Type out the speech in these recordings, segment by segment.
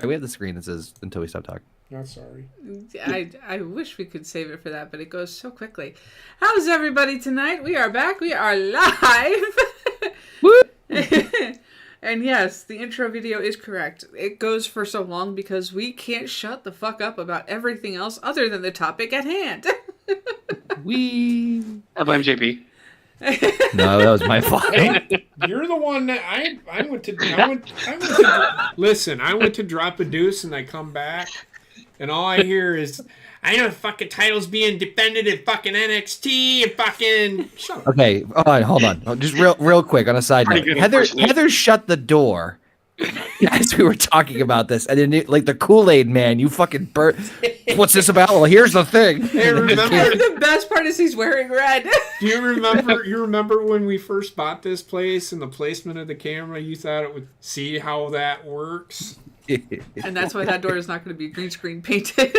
we have the screen that says until we stop talking. Not sorry. I wish we could save it for that, but it goes so quickly. How's everybody tonight? We are back. We are live. Woo! And yes, the intro video is correct. It goes for so long because we can't shut the fuck up about everything else other than the topic at hand. I blame JP. No, that was my fault. You're the one that I went to listen, I went to drop a deuce and I come back and all I hear is I know the fucking title's being defended at fucking NXT and fucking shut up. Okay, hold on. Just real quick on a side note. Heather shut the door as we were talking about this, and then like the Kool-Aid man, you fucking burnt. What's this about? Well, here's the thing. Hey, remember The best part is he's wearing red. Do you remember? You remember when we first bought this place and the placement of the camera? You thought it would see how that works, And that's why that door is not going to be green screen painted.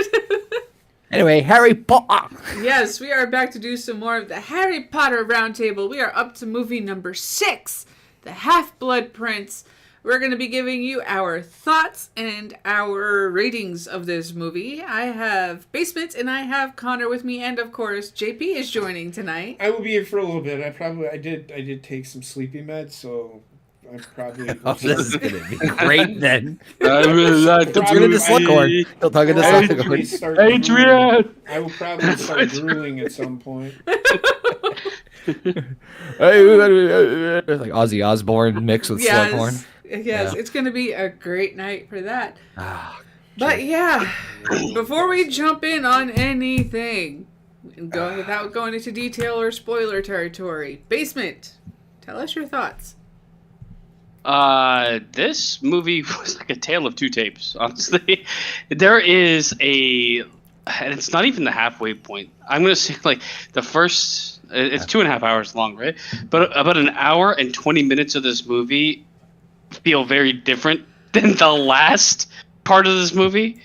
Anyway, Harry Potter. Yes, we are back to do some more of the Harry Potter Roundtable. We are up to movie number 6, The Half-Blood Prince. We're going to be giving you our thoughts and our ratings of this movie. I have Basement and I have Connor with me, and of course, JP is joining tonight. I will be here for a little bit. I did take some sleepy meds, so I'm probably. Oh, this is going to be great then. I really like He'll turn into Slughorn. He'll talk into Slughorn. Adrian! I will probably start drooling at some point. Like Ozzy Osbourne mixed with Slughorn. Yes, Yeah. it's going to be a great night for that. Ah, But yeah, before we jump in on anything, without going into detail or spoiler territory, Basement, tell us your thoughts. This movie was like a tale of two tapes, honestly. There is and it's not even the halfway point. I'm going to say like the first, it's 2.5 hours long, right? But about an hour and 20 minutes of this movie feel very different than the last part of this movie.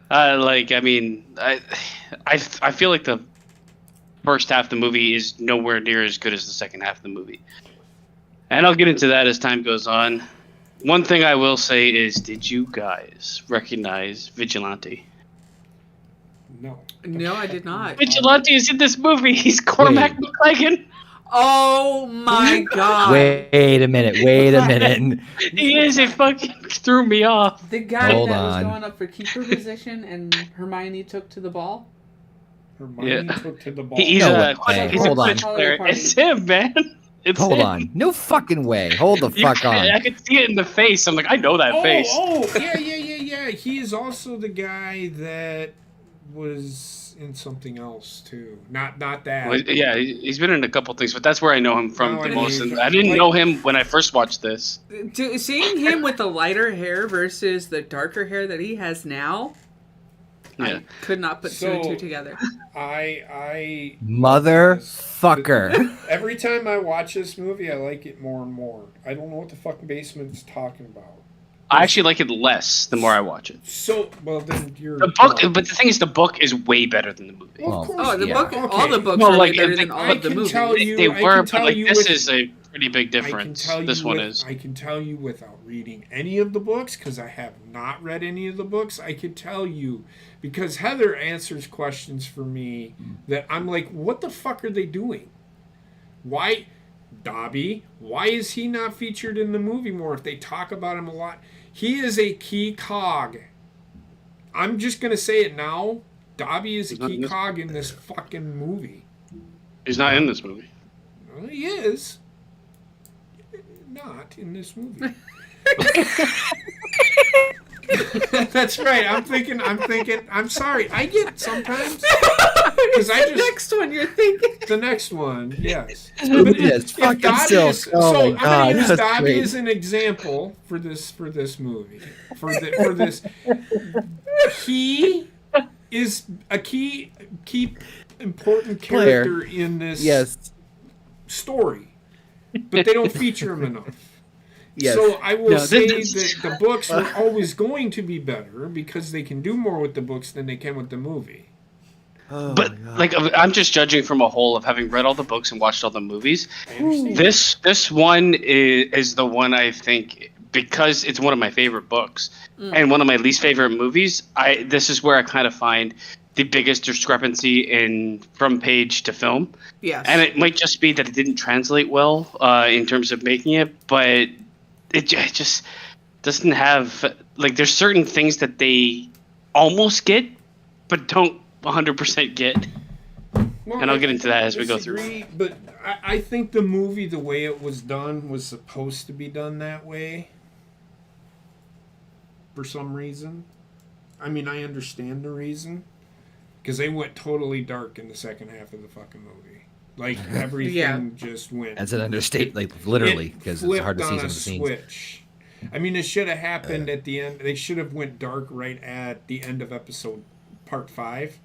I feel like the first half of the movie is nowhere near as good as the second half of the movie. And I'll get into that as time goes on. One thing I will say is, did you guys recognize Vigilante? No. No, I did not. Vigilante is in this movie. He's Cormac McLagan. Oh my god. Wait a minute. He is. It fucking threw me off. The guy Hold that was on. going up for keeper position and Hermione took to the ball? Hermione took to the ball. He's No a way. he's Hold a on. Quidditch player. It's him, man. It's Hold him. on. No fucking way. Hold the fuck on. I could see it in the face. I'm like, I know that face. Yeah. He is also the guy that was in something else too. Not that. Well, yeah, he's been in a couple things, but that's where I know him from No, the I most. mean, And I didn't know him when I first watched this. Seeing him with the lighter hair versus the darker hair that he has now, Yeah. I could not put two and two together. I Motherfucker. every time I watch this movie, I like it more and more. I don't know what the fuck Basement's talking about. I actually like it less the more I watch it. So, well, then you're... The book, but the thing is, the book is way better than the movie. Well, of course, Oh, the Yeah. book, all the books No, are like, way better I than all I of the can movies. tell you- They I were, can but tell like you this with- is a pretty big I can difference. tell you This one with- is. I can tell you without reading any of the books, because I have not read any of the books. I can tell you, because Heather answers questions for me that I'm like, what the fuck are they doing? Why, Dobby, why is he not featured in the movie more if they talk about him a lot? He is a key cog. I'm just going to say it now. Dobby is a key cog in this fucking movie. He's not in this movie. Well, he is. Not in this movie. That's right. I'm sorry. I get sometimes. It's I the just- next one you're thinking. The next one, yes. Yes, fucking Dobby still. is, Oh so my I'm god, gonna use that's Dobby great. as an example for this movie. For this, he is a key important character in this Yes. story, but they don't feature him enough. Yes. So I will No, say this- that the books were always going to be better because they can do more with the books than they can with the movie. Oh But like, I'm just judging from a whole of having read all the books and watched all the movies. I understand. This one is the one I think because it's one of my favorite books and one of my least favorite movies, this is where I kind of find the biggest discrepancy in from page to film. Yes. And it might just be that it didn't translate well in terms of making it, but it just doesn't have, like, there's certain things that they almost get, but don't 100% get. Well, and I'll get into that as we go through. But I think the movie, the way it was done, was supposed to be done that way. For some reason. I mean, I understand the reason. Because they went totally dark in the second half of the fucking movie. Like, everything just went... That's an understatement, like, literally, because it's hard to see some of the scenes. Switch. I mean, it should have happened at the end. They should have went dark right at the end of part 5.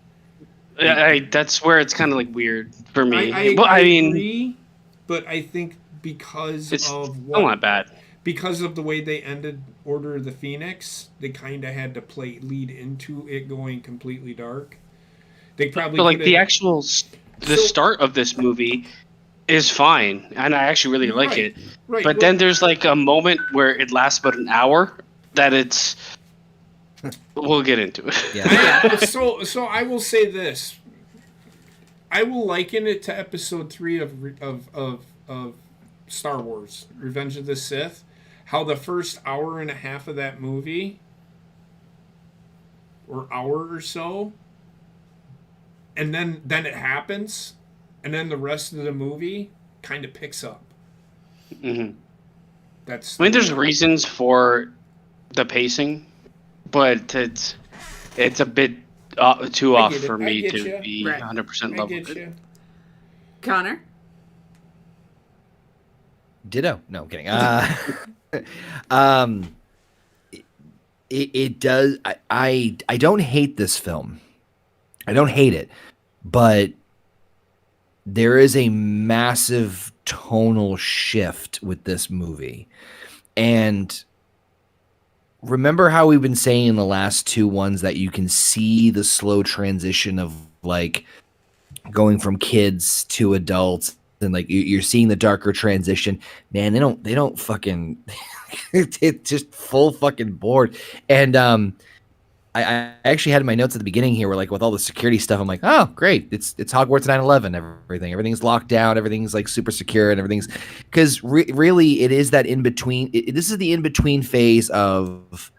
That's where it's kind of, like, weird for me. I agree, but I think because it's of still not bad. Because of the way they ended Order of the Phoenix, they kind of had to lead into it going completely dark. They probably but, like, the start of this movie is fine, and I actually really like it. Right. But then there's, like, a moment where it lasts about an hour that it's... We'll get into it. Yeah. So I will say this. I will liken it to episode 3 of Star Wars, Revenge of the Sith. How the first hour and a half of that movie, or hour or so, and then it happens, and then the rest of the movie kind of picks up. Mm-hmm. I mean, there's reasons for the pacing, but it's a bit too off for me to be 100% level good. Connor? Ditto. No, I'm kidding. It does. I don't hate this film. I don't hate it, but there is a massive tonal shift with this movie. And remember how we've been saying in the last 2 ones that you can see the slow transition of, like, going from kids to adults, and, like, you're seeing the darker transition. Man, they don't fucking it's just full fucking board. And I actually had in my notes at the beginning here where, like, with all the security stuff, I'm like, oh, great. It's Hogwarts 9/11, everything's locked down, everything's, like, super secure, and everything's, because really it is that in between. This is the in between phase of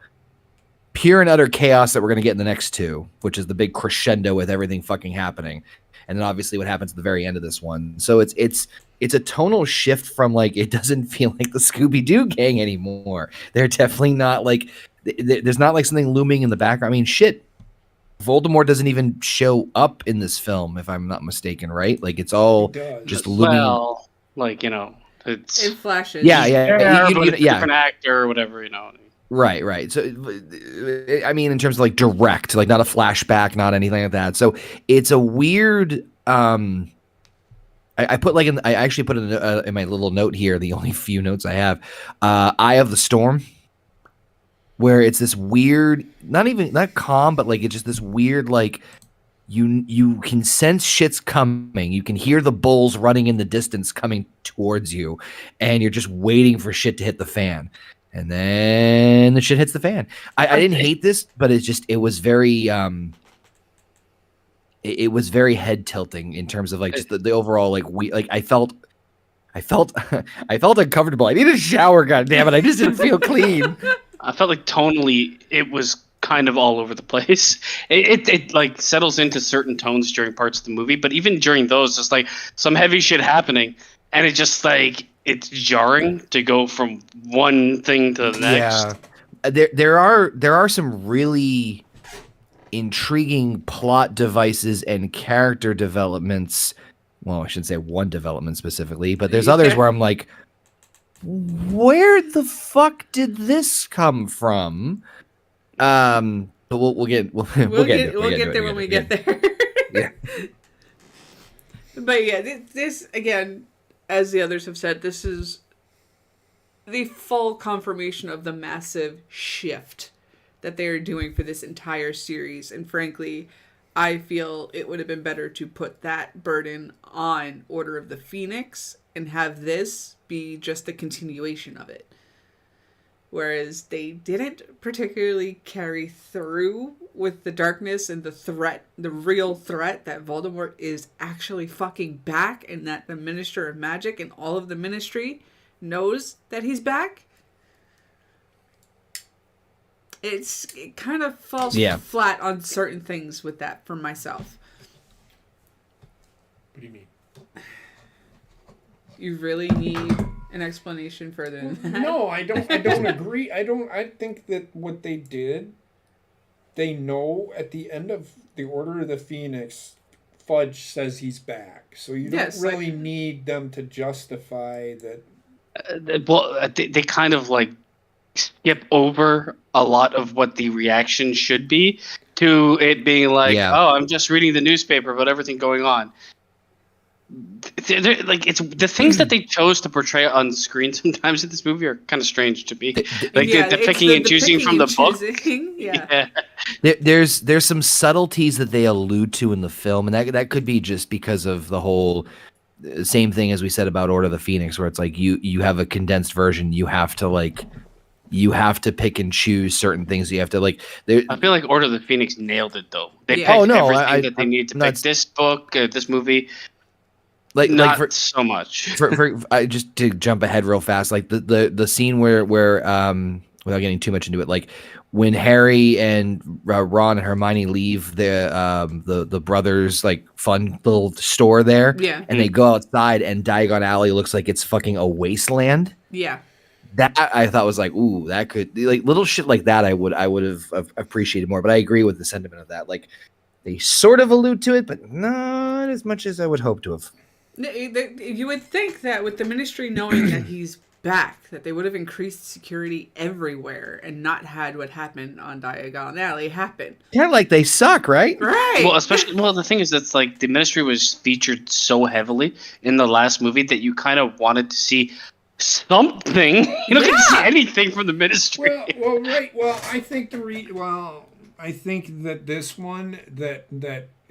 pure and utter chaos that we're gonna get in the next 2, which is the big crescendo with everything fucking happening, and then obviously what happens at the very end of this one. So it's a tonal shift from, like, it doesn't feel like the Scooby-Doo gang anymore. They're definitely not, like, there's not, like, something looming in the background. I mean, shit, Voldemort doesn't even show up in this film, if I'm not mistaken, right? Like, it's all just looming. Well, like, it flashes. Yeah. Different actor or whatever, Right. So, I mean, in terms of, like, direct, like, not a flashback, not anything like that. So it's a weird. I put, like, I actually put it in my little note here. The only few notes I have, Eye of the Storm, where it's this weird, not calm, but, like, it's just this weird, like, you can sense shit's coming. You can hear the bulls running in the distance coming towards you, and you're just waiting for shit to hit the fan. And then the shit hits the fan. I didn't hate this, but it was very it was very head tilting in terms of, like, just the overall, like, I felt uncomfortable. I need a shower, goddammit. I just didn't feel clean. I felt like tonally it was kind of all over the place. It like settles into certain tones during parts of the movie, but even during those, it's like some heavy shit happening, and it just, like, it's jarring to go from one thing to the next. Yeah, there are some really intriguing plot devices and character developments. Well, I shouldn't say one development specifically, but there's others where I'm like, where the fuck did this come from? But we'll get there when we get there. Yeah. But yeah, this again, as the others have said, this is the full confirmation of the massive shift that they are doing for this entire series. And frankly, I feel it would have been better to put that burden on Order of the Phoenix and have this be just a continuation of it. whereas they didn't particularly carry through with the darkness and the real threat that Voldemort is actually fucking back, and that the Minister of Magic and all of the Ministry knows that he's back. It kind of falls flat on certain things with that for myself. What do you mean? You really need an explanation further than that? No, I don't agree. I think that what they did, they know at the end of the Order of the Phoenix, Fudge says he's back. So you don't really need them to justify that. Well, they kind of like skip over a lot of what the reaction should be to it being like, oh, I'm just reading the newspaper about everything going on. Like, it's the things that they chose to portray on screen sometimes in this movie are kind of strange to me. Like the picking and choosing from the book. Yeah. There's some subtleties that they allude to in the film, and that could be just because of the whole same thing as we said about Order of the Phoenix, where it's like you have a condensed version. You have to pick and choose certain things. You have to like. I feel like Order of the Phoenix nailed it though. They picked everything that they need to pick. This book, this movie. Not so much. I just to jump ahead real fast, like the scene where without getting too much into it, like when Harry and Ron and Hermione leave the brothers like fun little store there, and they go outside and Diagon Alley looks like it's fucking a wasteland. Yeah. That I thought was like, ooh, that could like little shit like that. I would have appreciated more, but I agree with the sentiment of that. Like they sort of allude to it, but not as much as I would hope to have. You would think that with the Ministry knowing that he's back, that they would have increased security everywhere and not had what happened on Diagon Alley happen. Kind of like they suck, right? Right. Well, the thing is that's like the Ministry was featured so heavily in the last movie that you kind of wanted to see something. You don't get to see anything from the Ministry. Well, I think I think that this one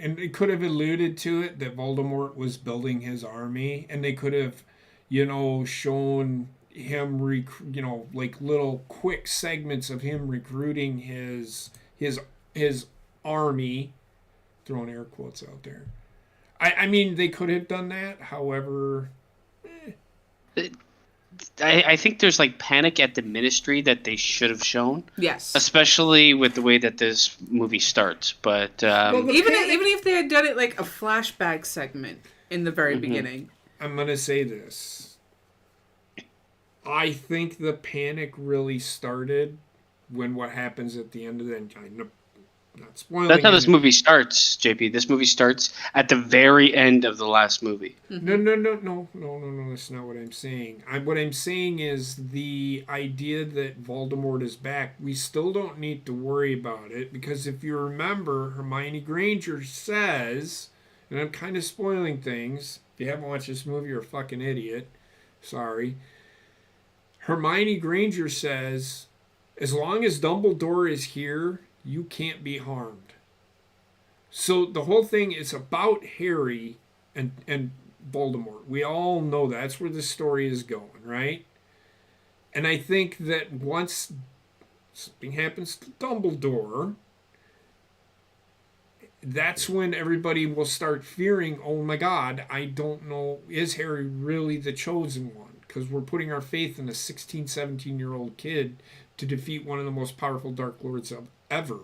and it could have alluded to it that Voldemort was building his army, and they could have, shown him, like little quick segments of him recruiting his army, throwing air quotes out there. I mean, they could have done that. However, I think there's like panic at the Ministry that they should have shown. Yes. Especially with the way that this movie starts. But even if they had done it like a flashback segment in the very beginning. I'm going to say this. I think the panic really started when what happens at the end of the not spoiling. That's how this movie starts, JP. This movie starts at the very end of the last movie. No. That's not what I'm saying. What I'm saying is the idea that Voldemort is back. We still don't need to worry about it because if you remember, Hermione Granger says, and I'm kind of spoiling things. If you haven't watched this movie, you're a fucking idiot. Sorry. Hermione Granger says, as long as Dumbledore is here, you can't be harmed. So the whole thing is about Harry and Voldemort. We all know that's where the story is going, right? And I think that once something happens to Dumbledore, that's when everybody will start fearing, oh my God, I don't know, is Harry really the chosen one? Because we're putting our faith in a 16, 17-year-old kid to defeat one of the most powerful Dark Lords ever.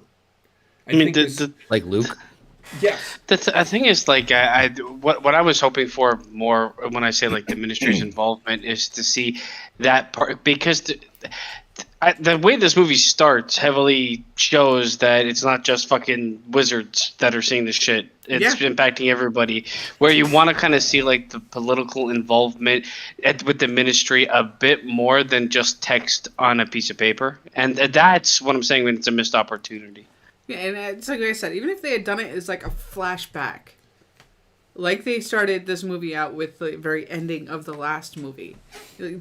I mean, like Luke? Yes. The thing is, like, what I was hoping for more when I say, like, the Ministry's involvement is to see that part, because the way this movie starts heavily shows that it's not just fucking wizards that are seeing this shit. It's impacting everybody. Where you want to kind of see like the political involvement with the Ministry a bit more than just text on a piece of paper, and that's what I'm saying when it's a missed opportunity. Yeah, and it's like I said, even if they had done it as like a flashback, like they started this movie out with the very ending of the last movie,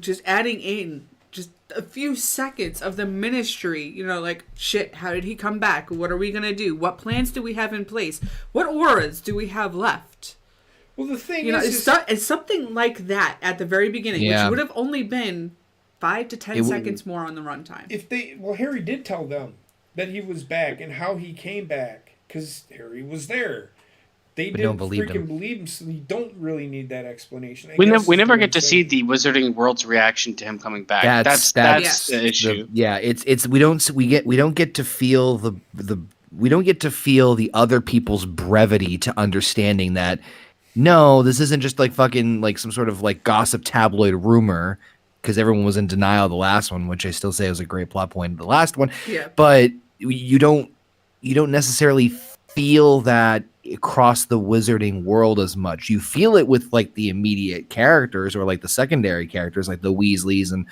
just adding in just a few seconds of the Ministry, like, shit, how did he come back? What are we going to do? What plans do we have in place? What auras do we have left? Well, the thing it's something like that at the very beginning, which would have only been 5 to 10 seconds more on the runtime. Harry did tell them that he was back and how he came back because Harry was there. They didn't freaking believe him, so you don't really need that explanation. We never get to see the Wizarding World's reaction to him coming back. That's the issue. We don't get to feel the other people's brevity to understanding that no, this isn't just like fucking like some sort of like gossip tabloid rumor, because everyone was in denial of the last one, which I still say was a great plot point of the last one. Yeah. But you don't necessarily feel that across the Wizarding world as much. You feel it with like the immediate characters or like the secondary characters like the Weasleys, and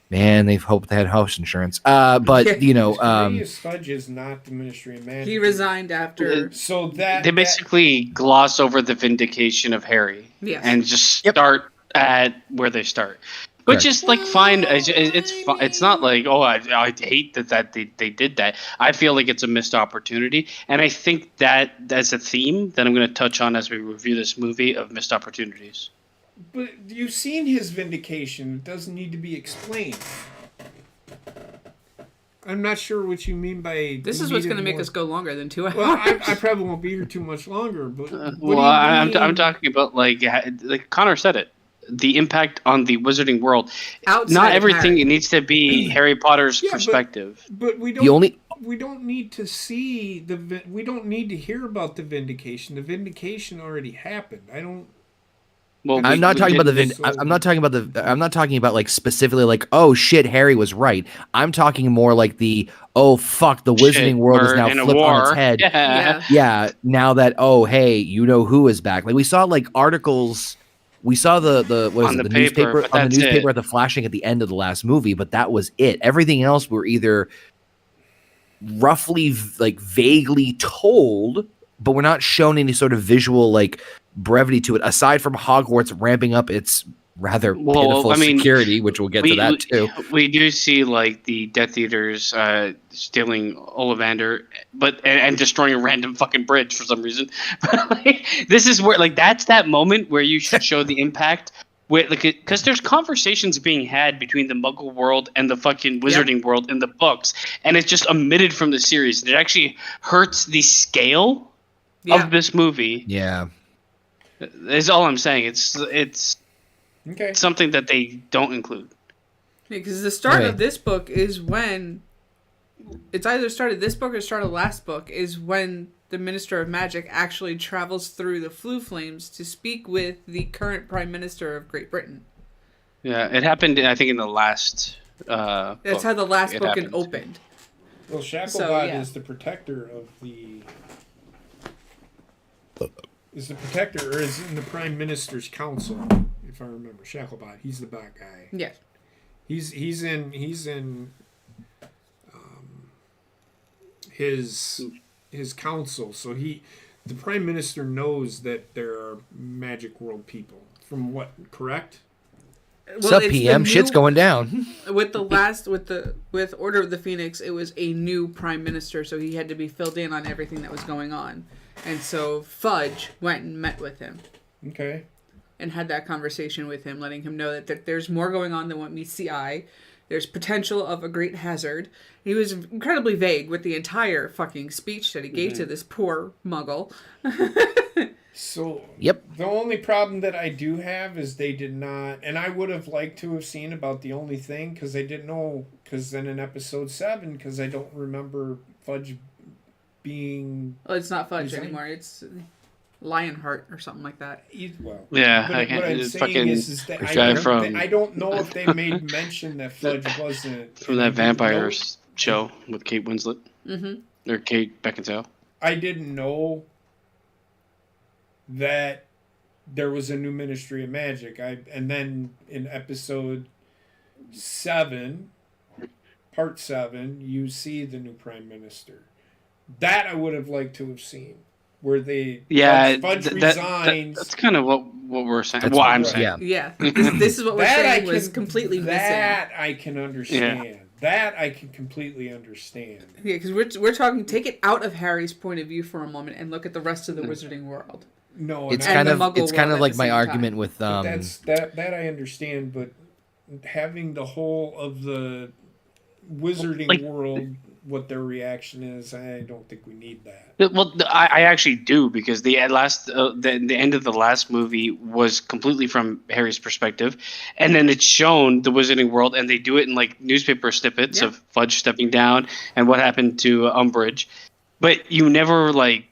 man, they've hoped they had house insurance. But Cornelius Fudge is not the Ministry of Magic. He resigned after. So that they basically gloss over the vindication of Harry, and just start at where they start. Which is like fine. It's not like I hate that they did that. I feel like it's a missed opportunity, and I think that that's a theme that I'm going to touch on as we review this movie of missed opportunities. But you've seen his vindication. It doesn't need to be explained. I'm not sure what you mean by. This is what's going to make us go longer than 2 hours. Well, I probably won't be here too much longer. But I'm talking about like Connor said it. The impact on the Wizarding world. Not everything needs to be Harry Potter's perspective. But we don't need to see we don't need to hear about the vindication. The vindication already happened. I don't. Well, I'm not talking about like specifically like, oh shit, Harry was right. I'm talking more like the, oh fuck, the Wizarding world is now flipped on its head. Yeah. Now that, oh hey, you know who is back. Like we saw like articles. We saw the newspaper at the flashing at the end of the last movie, but that was it. Everything else were either roughly like vaguely told, but we're not shown any sort of visual like brevity to it, aside from Hogwarts ramping up its rather pitiful security, which we'll get to that too. We do see like the Death Eaters stealing Ollivander, and destroying a random fucking bridge for some reason. This is where that's that moment where you should show the impact. Because there's conversations being had between the Muggle world and the fucking Wizarding world in the books, and it's just omitted from the series. It actually hurts the scale of this movie. Yeah, is all I'm saying. It's something that they don't include. Because the start of this book is when it's either started this book or started last book is when the Minister of Magic actually travels through the Floo Flames to speak with the current Prime Minister of Great Britain. Yeah, it happened, I think, in the last That's how the last book opened. Well, Shacklebot is the protector of the... Is the protector, or is in the Prime Minister's council, if I remember. Shacklebot, he's the bad guy. Yes. He's in his council, so the Prime Minister knows that there are Magic World people. From what, correct? What's up, PM? Shit's going down. With Order of the Phoenix, it was a new Prime Minister, so he had to be filled in on everything that was going on. And so Fudge went and met with him. Okay. And had that conversation with him, letting him know that there's more going on than what meets the eye. There's potential of a great hazard. He was incredibly vague with the entire fucking speech that he gave to this poor muggle. So, the only problem that I do have is they did not, and I would have liked to have seen about the only thing, because I didn't know, because then in episode 7, because I don't remember Fudge being... Well, it's not Fudge anymore, it's Lionheart or something like that. What I'm saying is that I don't know if they made mention that Fudge wasn't... From that vampire show with Kate Winslet. Mm-hmm. Or Kate Beckinsale. I didn't know that there was a new Ministry of Magic. And then in episode 7, part 7, you see the new Prime Minister. That I would have liked to have seen. Where they Fudge resigns. That's kind of what we're saying. What I'm saying. Yeah. This is what we're saying was completely missing. That I can understand. Yeah. That I can completely understand. Yeah, because we're talking. Take it out of Harry's point of view for a moment and look at the rest of the Wizarding world. No, it's kind of like my argument with that I understand, but having the whole of the wizarding Like- world, what their reaction is, I don't think we need that. Well, I actually do, because the end of the last movie was completely from Harry's perspective, and then it's shown the Wizarding World, and they do it in like newspaper snippets of Fudge stepping down and what happened to Umbridge, but you never like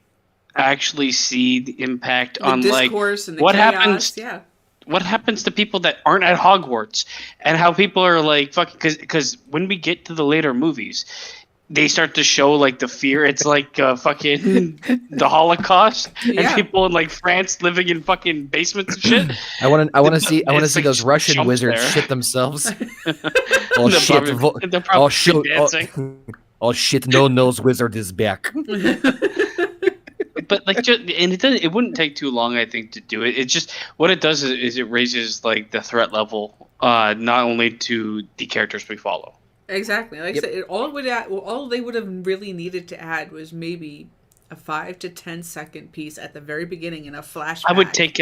actually see the impact on like and the what chaos, happens. Yeah. What happens to people that aren't at Hogwarts, and how people are like fucking, because when we get to the later movies, they start to show like the fear. It's like fucking the Holocaust, and people in like France living in fucking basements and shit. I want to see like those Russian jump wizards there. shit themselves. They're shit! probably- they're Oh probably shit! dancing. Oh shit! No nose wizard is back. But like, it wouldn't take too long, I think, to do it. It's just what it does is it raises like the threat level, not only to the characters we follow. Exactly. Like I said, all they would have really needed to add was maybe a 5 to 10 second piece at the very beginning in a flashback. I would take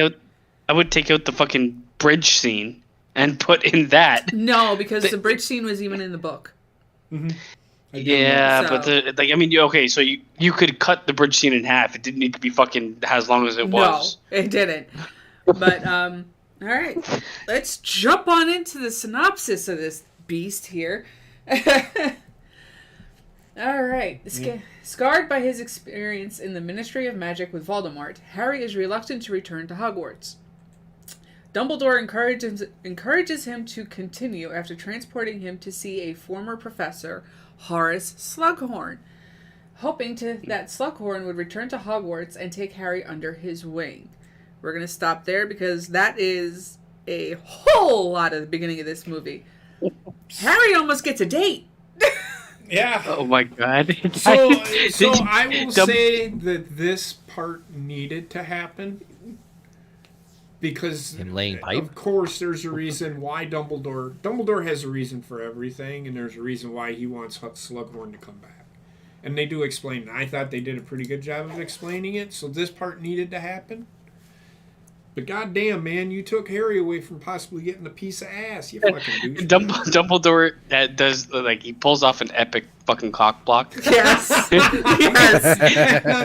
out the fucking bridge scene and put in that. No, because the bridge scene was even in the book. Mm-hmm. Yeah, So- but okay, so you could cut the bridge scene in half. It didn't need to be fucking as long as it was. No, it didn't. But all right, let's jump on into the synopsis of this beast here. All right. Scarred by his experience in the Ministry of Magic with Voldemort, Harry is reluctant to return to Hogwarts. Dumbledore encourages him to continue after transporting him to see a former professor, Horace Slughorn, hoping that Slughorn would return to Hogwarts and take Harry under his wing. We're going to stop there because that is a whole lot of the beginning of this movie. Harry almost gets a date. Yeah. Oh my god. So I will say that this part needed to happen because Him laying pipe? of course there's a reason why Dumbledore has a reason for everything, and there's a reason why he wants Slughorn to come back. And they do explain. I thought they did a pretty good job of explaining it, so this part needed to happen. But goddamn, man, you took Harry away from possibly getting a piece of ass. You fucking douche. Dumbledore does like he pulls off an epic fucking cock block. Yes. Yes.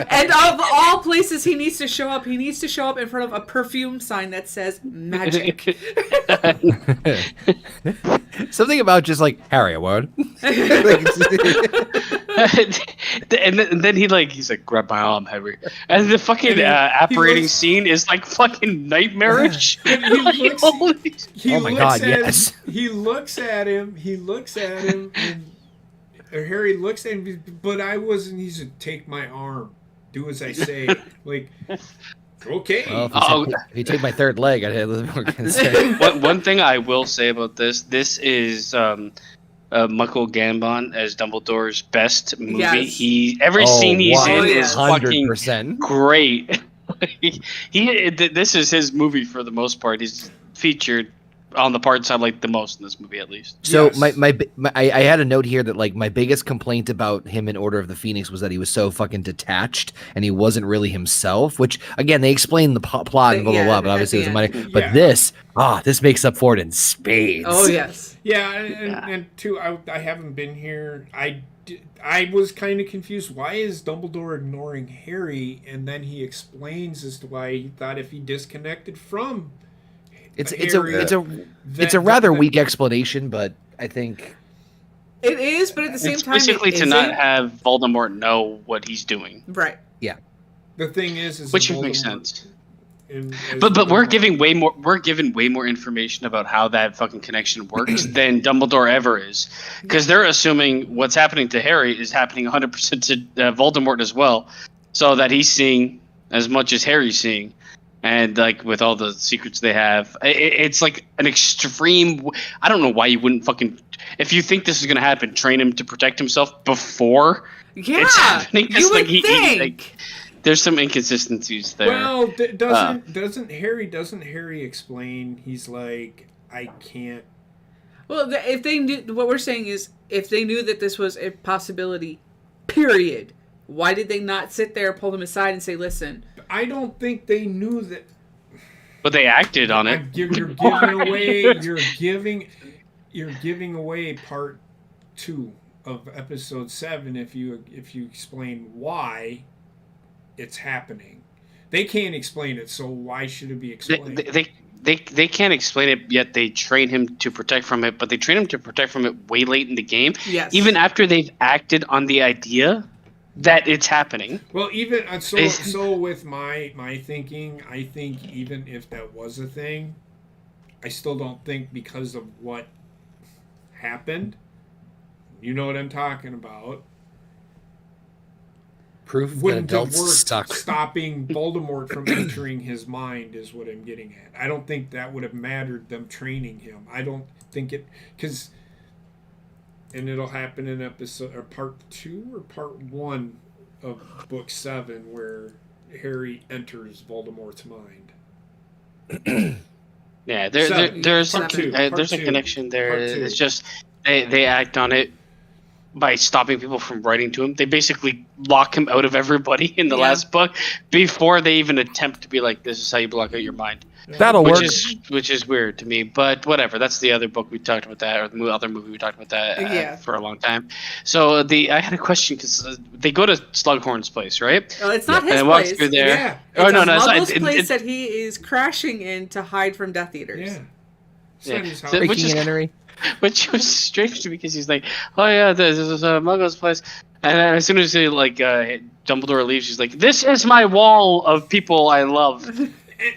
And of all places he needs to show up in front of a perfume sign that says magic. Something about just like Harry, a word. and then he's like, grab my arm, Harry. And the fucking apparating scene is like fucking nightmarish. Oh my god, yes. He looks at him, and Harry looks at him, but I wasn't, he said, take my arm, do as I say. Like, okay. Well, if you take my third leg, I'd have a little more concern. One thing I will say about this is Michael Gambon as Dumbledore's best movie. Yes. Every scene he's in is 100%. fucking great. This is his movie for the most part. He's featured on the parts I like the most in this movie, at least. So Yes. I had a note here that like my biggest complaint about him in Order of the Phoenix was that he was so fucking detached and he wasn't really himself. Which again, they explained the plot and blah blah blah. But obviously, it was money. But Yeah. this makes up for it in spades. Oh yes. Yeah, and two, I haven't been here. I was kind of confused. Why is Dumbledore ignoring Harry? And then he explains as to why he thought if he disconnected from It's Harry, a rather weak explanation, but I think It is, but at the same It's time, basically it to not isn't. have Voldemort know what he's doing. Right. the thing is Which Voldemort makes sense. as But we're Voldemort- given way more information about how that fucking connection works than Dumbledore ever is, because they're assuming what's happening to Harry is happening 100% to Voldemort as well, so that he's seeing as much as Harry's seeing, and like with all the secrets they have, it's like an extreme. I don't know why you wouldn't fucking, if you think this is gonna happen, train him to protect himself before Yeah. it's happening. 'Cause, You would like, he think. like, there's some inconsistencies there. Well, doesn't Harry explain? He's like, I can't. Well, if they knew, what we're saying is, if they knew that this was a possibility, period, why did they not sit there, pull him aside, and say, "Listen"? I don't think they knew that. But they acted on it. You're giving away. You're giving. you're giving away part 2 of episode 7 if you explain why it's happening. They can't explain it, so why should it be explained? They can't explain it, yet they train him to protect from it, but they train him to protect from it way late in the game. Yes. Even after they've acted on the idea that it's happening. Well, even so with my thinking, I think even if that was a thing, I still don't think because of what happened. You know what I'm talking about. Proof that Wouldn't have adults worked suck. stopping Voldemort from entering his mind is what I'm getting at. I don't think that would have mattered, them training him. I don't think it, because, and it'll happen in episode or part 2 or part 1 of book 7 where Harry enters Voldemort's mind. Yeah, There's there's a connection there. It's just they act on it by stopping people from writing to him. They basically lock him out of everybody in the last book before they even attempt to be like, this is how you block out your mind. That'll work. Which is weird to me, but whatever. That's the other book we talked about that, or the other movie we talked about that for a long time. So I had a question because they go to Slughorn's place, right? Well, it's not his and place. Walks through there. Yeah. It's no, a no, Muggle's it's place that he is crashing in to hide from Death Eaters. Yeah. Yeah. Sonny's house. So- Breaking and entering. Which was strange to me because he's like, oh yeah, this is a Muggle's place. And then as soon as he, Dumbledore leaves, she's like, this is my wall of people I love.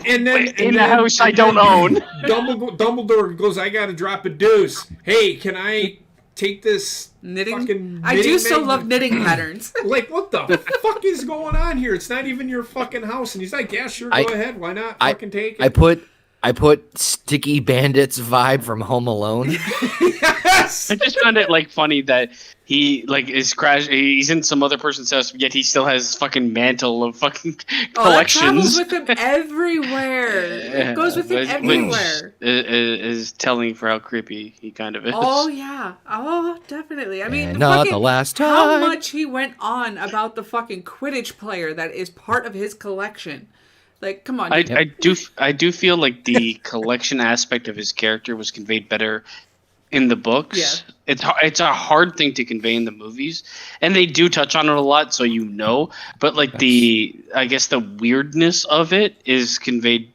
And then in a house I don't own. Dumbledore goes, I gotta drop a deuce. Hey, can I take this Knitting? I do so love knitting patterns. Like, what the fuck is going on here? It's not even your fucking house. And he's like, yeah, sure, go ahead. Why not? Fucking take it. I put Sticky Bandits vibe from Home Alone. Yes! I just found it funny that he is he's in some other person's house, yet he still has fucking mantle of fucking collections. That travels with him everywhere. It goes with him everywhere. Which is telling for how creepy he kind of is. Oh yeah. Oh, definitely. I mean, not the last time. How much he went on about the fucking Quidditch player that is part of his collection. Like, come on. I do feel like the collection aspect of his character was conveyed better in the books. Yeah. It's a hard thing to convey in the movies, and they do touch on it a lot, so but I guess the weirdness of it is conveyed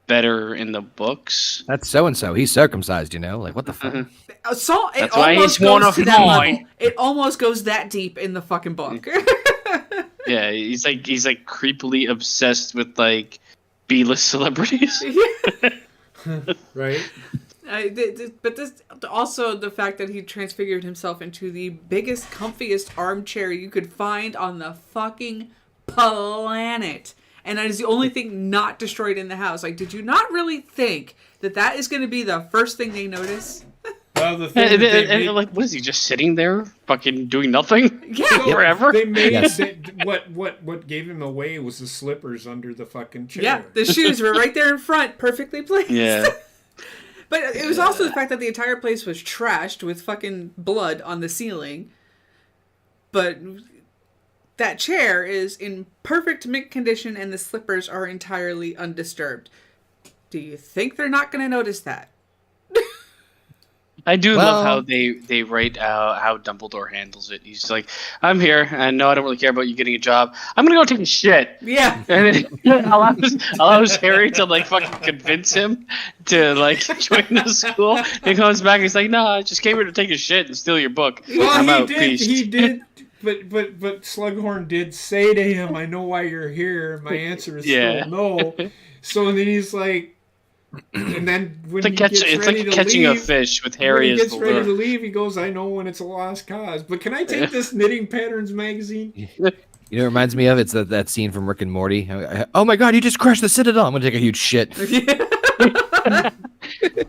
better in the books. That's so and so. He's circumcised, Like, what the fuck? So that's why he's one of mine. It almost goes that deep in the fucking book. Yeah, he's creepily obsessed with B-list celebrities. Right. But this also the fact that he transfigured himself into the biggest, comfiest armchair you could find on the fucking planet, and that is the only thing not destroyed in the house. Like, did you not really think that is going to be the first thing they notice? Well, the thing what is he just sitting there, fucking doing nothing? Yeah, forever. They made what gave him away was the slippers under the fucking chair. Yeah, the shoes were right there in front, perfectly placed. Yeah. But it was also the fact that the entire place was trashed with fucking blood on the ceiling. But that chair is in perfect mint condition and the slippers are entirely undisturbed. Do you think they're not going to notice that? I do love how they write how Dumbledore handles it. He's like, I'm here, and no, I don't really care about you getting a job. I'm going to go take a shit. Yeah. And it allows Harry to fucking convince him to join the school. He comes back and he's like, no, I just came here to take a shit and steal your book. Well, he did. But Slughorn did say to him, I know why you're here. My answer is still no. So then he's like, and then when he gets ready to catching leave, a fish with Harry when he as gets the ready lure. to leave, he goes, I know when it's a lost cause. But can I take this Knitting Patterns magazine? It reminds me of it's that scene from Rick and Morty. Oh my god, you just crushed the Citadel. I'm gonna take a huge shit.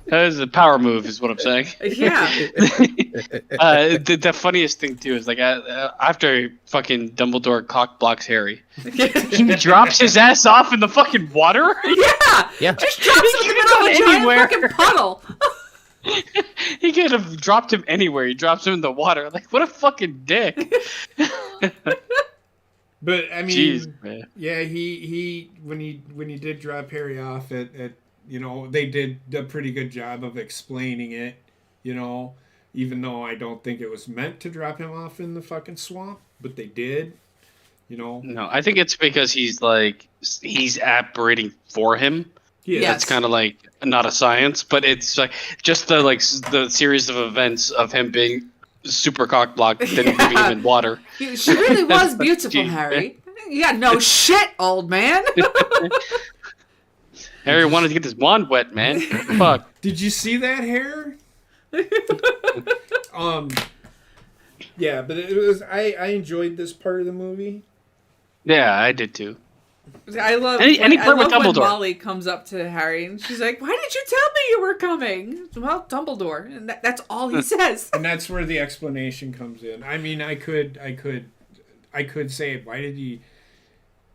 That is a power move, is what I'm saying. Yeah. The funniest thing too is after fucking Dumbledore cock blocks Harry, he drops his ass off in the fucking water. Yeah. Just drops him in the middle of a giant fucking puddle. He could have dropped him anywhere. He drops him in the water. Like, what a fucking dick. But I mean, jeez, man. Yeah, he when he did drop Harry off at they did a pretty good job of explaining it. you know, even though I don't think it was meant to drop him off in the fucking swamp, but they did, you know. No, I think it's because he's apparating for him. Yeah, Yes. That's kind of like not a science, but it's like just the series of events of him being super cockblocked, then leaving him in water. She really was beautiful, Gee, Harry. Yeah, no shit, old man. Harry wanted to get his wand wet, man. Fuck. Did you see that hair? Yeah, but it was I enjoyed this part of the movie. Yeah, I did too. I love Any part with when Dumbledore. Molly comes up to Harry and she's like, "Why did you tell me you were coming?" Well, Dumbledore, and that's all he says. And that's where the explanation comes in. I mean, I could say, why did he?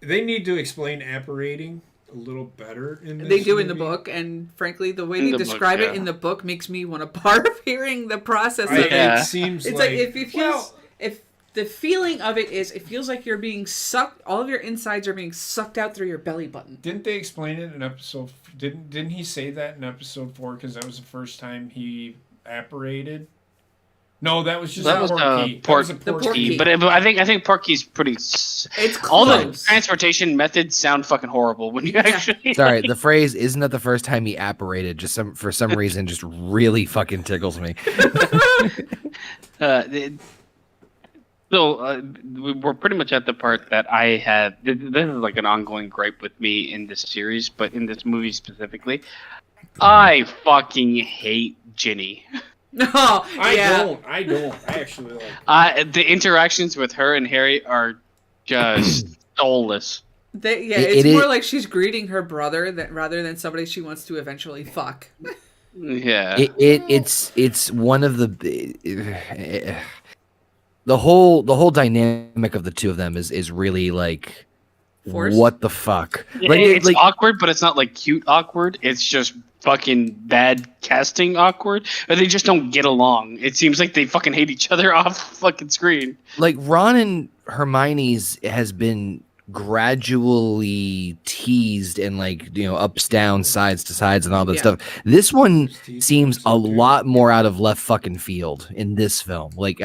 They need to explain apparating a little better in this They do in the movie. book, and frankly, the way In they the book, describe it yeah. in the book makes me want to barf hearing the process of it. Yeah. It seems It's like, like if it feels if the feeling of it is, it feels like you're being sucked. All of your insides are being sucked out through your belly button. didn't they explain it in episode? Didn't he say that in episode 4? Because that was the first time he apparated. No, that was just That was Porky. Port- That was a the Porky. Porky. But I think Porky's pretty. It's All the close. transportation methods sound fucking horrible when you actually. Sorry, the phrase "isn't that the first time he apparated?" for some reason just really fucking tickles me. We're pretty much at the part that I had. This is like an ongoing gripe with me in this series, but in this movie specifically, I fucking hate Ginny. No, I yeah. don't. I actually like. The interactions with her and Harry are just soulless. It's It more is- like she's greeting her brother rather than somebody she wants to eventually fuck. Yeah. It's one of the whole dynamic of the two of them is really like Forced? what the fuck. It's awkward, but it's not like cute awkward. It's just fucking bad casting awkward. Or they just don't get along. It seems like they fucking hate each other off fucking screen. like Ron and Hermione's has been gradually teased and like, you know, ups, downs, sides to sides and all that Yeah. stuff. This one teased seems a lot more out of left fucking field in this film. Like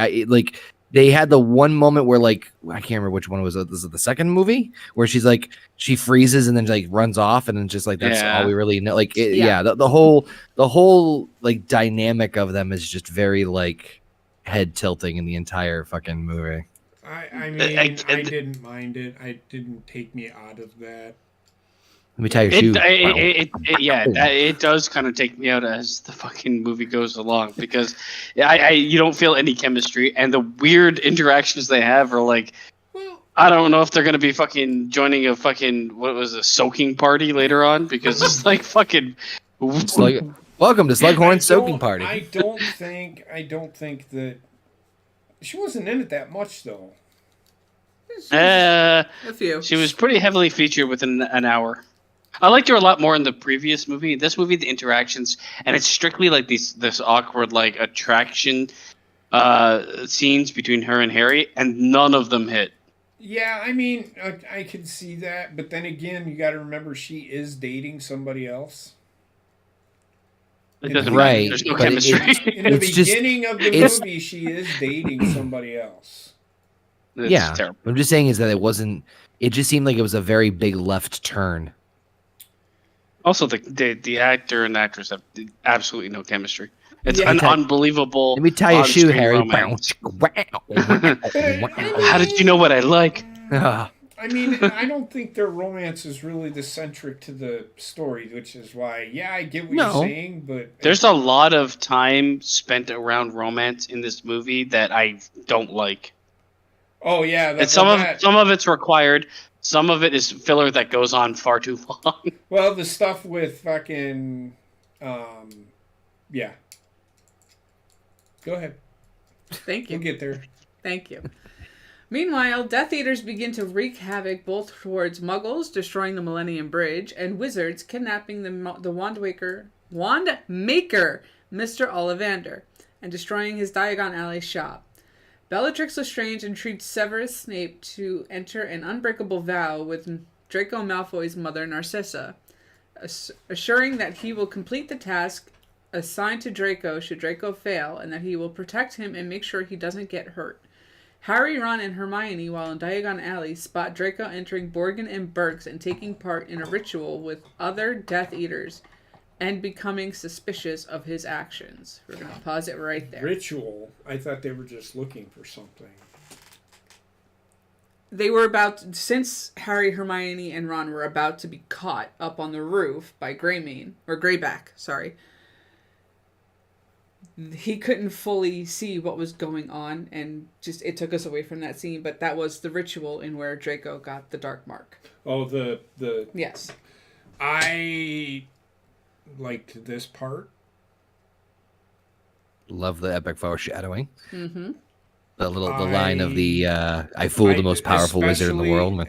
they had the one moment where like I can't remember which one it was. This is the second movie where she freezes and then like runs off and then just like that's Yeah. all we really know. Like Yeah. the whole like dynamic of them is just very like head tilting in the entire fucking movie. I mean, I didn't mind it. It didn't take me out of that. Let me tie your shoe. It does kind of take me out as the fucking movie goes along because you don't feel any chemistry and the weird interactions they have are like, Well, I don't know if they're gonna be fucking joining a fucking a soaking party later on because it's like fucking. Welcome to Slughorn's soaking party. I don't think that she wasn't in it that much though. A few. She was pretty heavily featured within an hour. I liked her a lot more in the previous movie. This movie, the interactions, and it's strictly like this awkward like attraction scenes between her and Harry, and none of them hit. Yeah, I mean, I could see that, but then again, you got to remember she is dating somebody else. It doesn't Right, matter. There's no but chemistry. In the It's just- beginning of the it's- movie, she is dating somebody else. It's Yeah, terrible. what I'm just saying is that it wasn't. It just seemed like it was a very big left turn. Also, the actor and actress have absolutely no chemistry. It's Yeah. an unbelievable. Let me tie your shoe, on-screen Harry. romance. How did you know what I like? Ah, I mean, I don't think their romance is really the centric to the story, which is why, yeah, I get what No. you're saying, but There's a lot of time spent around romance in this movie that I don't like. oh yeah, And some of it's required. Some of it is filler that goes on far too long. well, the stuff with fucking, yeah. Go ahead, Thank you. we'll get there. Thank you. Meanwhile, Death Eaters begin to wreak havoc both towards Muggles destroying the Millennium Bridge and wizards kidnapping the Wand Maker, Mr. Ollivander, and destroying his Diagon Alley shop. Bellatrix Lestrange entreats Severus Snape to enter an unbreakable vow with Draco Malfoy's mother Narcissa, assuring that he will complete the task assigned to Draco should Draco fail, and that he will protect him and make sure he doesn't get hurt. Harry, Ron, and Hermione, while in Diagon Alley, spot Draco entering Borgin and Burke's and taking part in a ritual with other Death Eaters and becoming suspicious of his actions. We're going to pause it right there. Ritual? I thought they were just looking for something. They were about, since Harry, Hermione, and Ron were about to be caught up on the roof by Greyback, sorry. He couldn't fully see what was going on, and just it took us away from that scene. But that was the ritual in where Draco got the dark mark. Oh, the yes. I liked this part. Love the epic foreshadowing. Mm-hmm. The line of the I fooled the most powerful wizard in the world.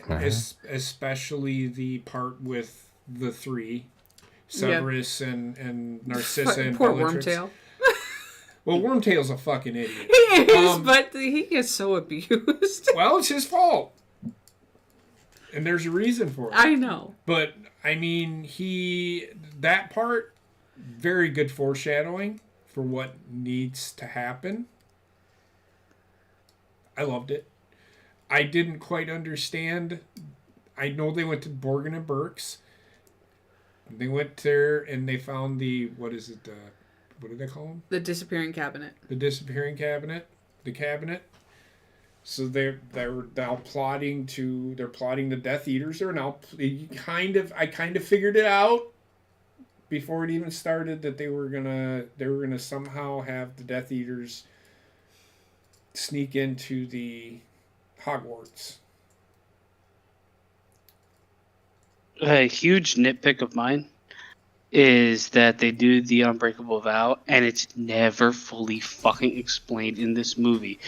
Especially the part with the three, Severus and Narcissa and poor Bellatrix. Wormtail. Well, Wormtail's a fucking idiot. He is, but he is so abused. Well, it's his fault. And there's a reason for it. I know. But, I mean, that part, very good foreshadowing for what needs to happen. I loved it. I didn't quite understand. I know they went to Borgin and Burke's. They went there and they found what do they call them? The disappearing cabinet. The disappearing cabinet. The cabinet. So they're now plotting the Death Eaters. They're now I kind of figured it out before it even started that they were gonna somehow have the Death Eaters sneak into the Hogwarts. A huge nitpick of mine is that they do the unbreakable vow, and it's never fully fucking explained in this movie.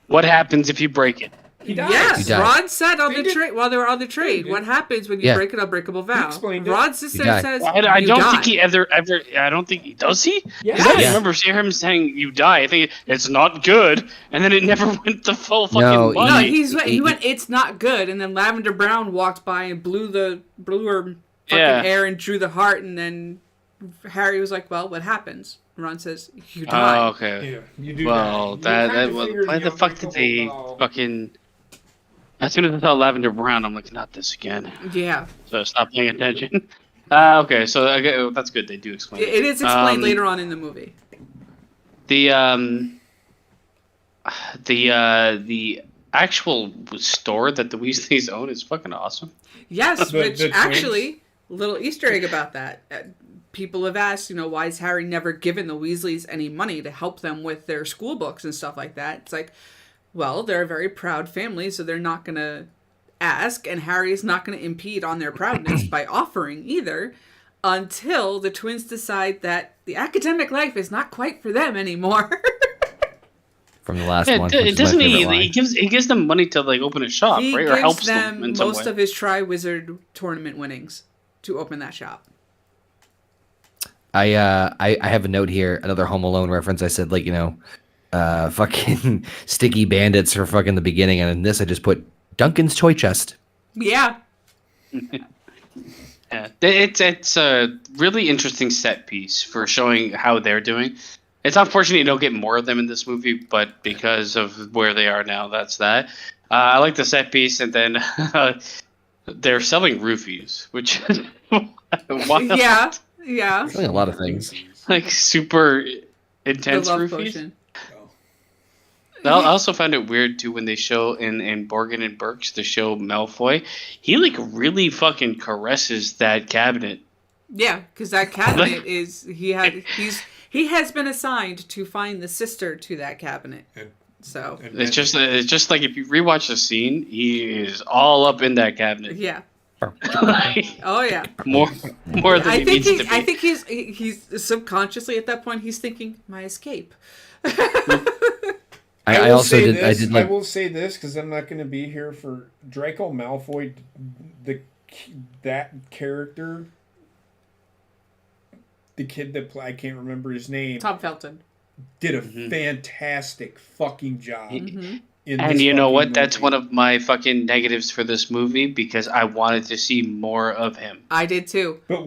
What happens if you break it? He dies. Yes, Rod said on the trade while they were on the trade. What happens when you break an unbreakable vow? Rod's sister says I don't think he ever. I don't think he does. He? Yeah. I remember seeing him saying you die. I think it's not good, and then it never went the full fucking. No, he went. It's not good, and then Lavender Brown walked by and blew her fucking air and drew the heart, and then Harry was like, "Well, what happens?" Ron says, "You die." Oh, okay. Yeah, you do. Well, why the fuck did they fucking? As soon as I saw Lavender Brown, I'm like, not this again. Yeah. So stop paying attention. Okay, so that's good. They do explain. It is explained later on in the movie. The actual store that the Weasleys own is fucking awesome. Yes, which actually, little Easter egg about that. People have asked, why is Harry never given the Weasleys any money to help them with their school books and stuff like that? It's like, well, they're a very proud family, so they're not going to ask, and Harry is not going to impede on their proudness by offering either, until the twins decide that the academic life is not quite for them anymore. From the last one. It doesn't he gives them money to open a shop, right? Or helps them in some way. Most of his Triwizard tournament winnings to open that shop. I have a note here, another Home Alone reference. I said, fucking sticky bandits for fucking the beginning, and in this I just put Duncan's toy chest. Yeah. Yeah, it's a really interesting set piece for showing how they're doing. It's unfortunate you don't get more of them in this movie, but because of where they are now, that's that. I like the set piece, and then they're selling roofies, which wild. Yeah. Selling a lot of things. Super intense the love roofies. Potion. I also found it weird too when they show in Borgin and Burke's to show Malfoy, he really fucking caresses that cabinet. Yeah, because that cabinet he has been assigned to find the sister to that cabinet. So it's just like if you rewatch the scene, he is all up in that cabinet. Yeah. Oh yeah. More than he needs to be. I think he's subconsciously at that point he's thinking my escape. I will say this because I'm not going to be here for Draco Malfoy. That character, the kid that I can't remember his name. Tom Felton did a fantastic fucking job. Mm-hmm. And you know what? Movie. That's one of my fucking negatives for this movie because I wanted to see more of him. I did too. But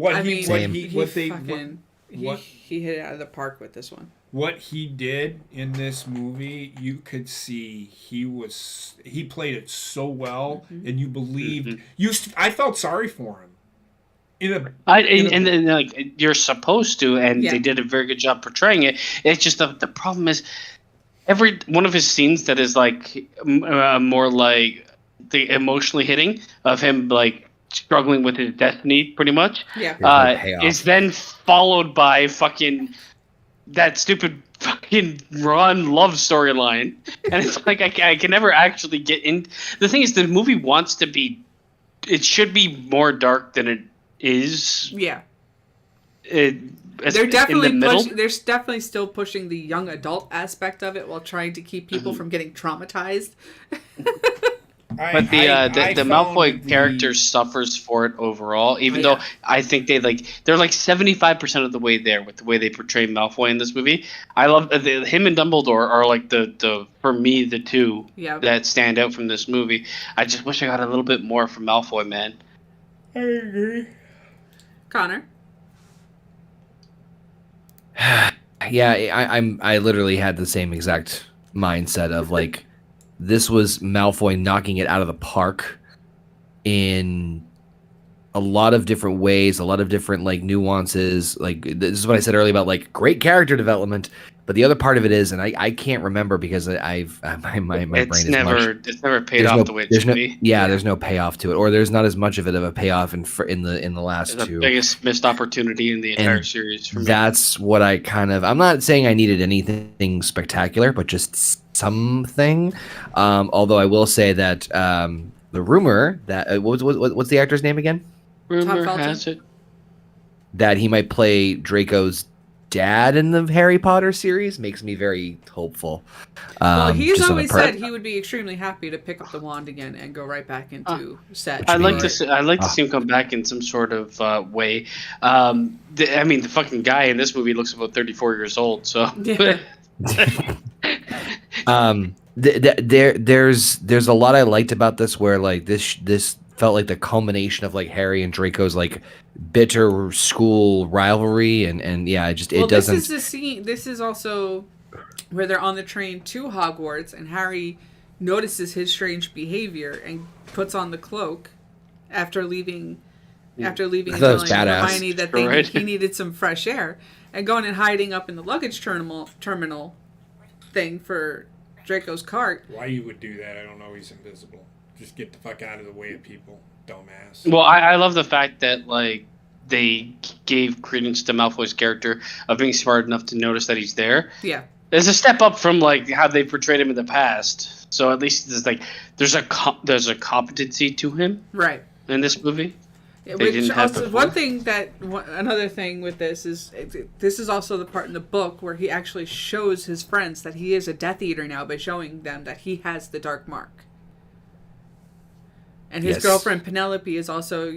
He hit it out of the park with this one. What he did in this movie, you could see he played it so well, and you believed. I felt sorry for him. And then like you're supposed to, and they did a very good job portraying it. It's just the problem is every one of his scenes that is like more like the emotionally hitting of him like struggling with his destiny, pretty much. Is then followed by fucking that stupid fucking Ron love storyline, and it's like I can never actually get in. The thing is, the movie wants to be. It should be more dark than it is. Yeah. They're definitely still pushing the young adult aspect of it while trying to keep people from getting traumatized. But the Malfoy character suffers for it overall, even though I think they're like 75% of the way there with the way they portray Malfoy in this movie. I love him and Dumbledore are like the for me the two that stand out from this movie. I just wish I got a little bit more from Malfoy, man. I agree. Connor. I literally had the same exact mindset of like. This was Malfoy knocking it out of the park in a lot of different ways, a lot of different like nuances. Like this is what I said earlier about like great character development, but the other part of it is, and I can't remember because my brain is it's never paid off the way it should be. Yeah, there's no payoff to it, or there's not as much of a payoff in the last two. The biggest missed opportunity in the entire series for me. That's what I kind of. I'm not saying I needed anything spectacular, but just something. Although I will say that the rumor that what's the actor's name again? Rumor has it that he might play Draco's dad in the Harry Potter series makes me very hopeful. Well, he's always said he would be extremely happy to pick up the wand again and go right back into set. I'd like to see him come back in some sort of way. The fucking guy in this movie looks about 34 years old. So. Yeah. There's a lot I liked about this where like this felt like the culmination of like Harry and Draco's like bitter school rivalry and doesn't. This is the scene. This is also where they're on the train to Hogwarts and Harry notices his strange behavior and puts on the cloak after leaving and telling Hermione that he needed some fresh air and going and hiding up in the luggage terminal thing for Draco's cart. Why you would do that, I don't know. He's invisible. Just get the fuck out of the way of people, dumbass. Well, I love the fact that like they gave credence to Malfoy's character of being smart enough to notice that he's there. Yeah, there's a step up from like how they portrayed him in the past. So at least there's a competency to him, right, in this movie. Another thing with this is also the part in the book where he actually shows his friends that he is a Death Eater now by showing them that he has the dark mark. And his girlfriend Penelope is also,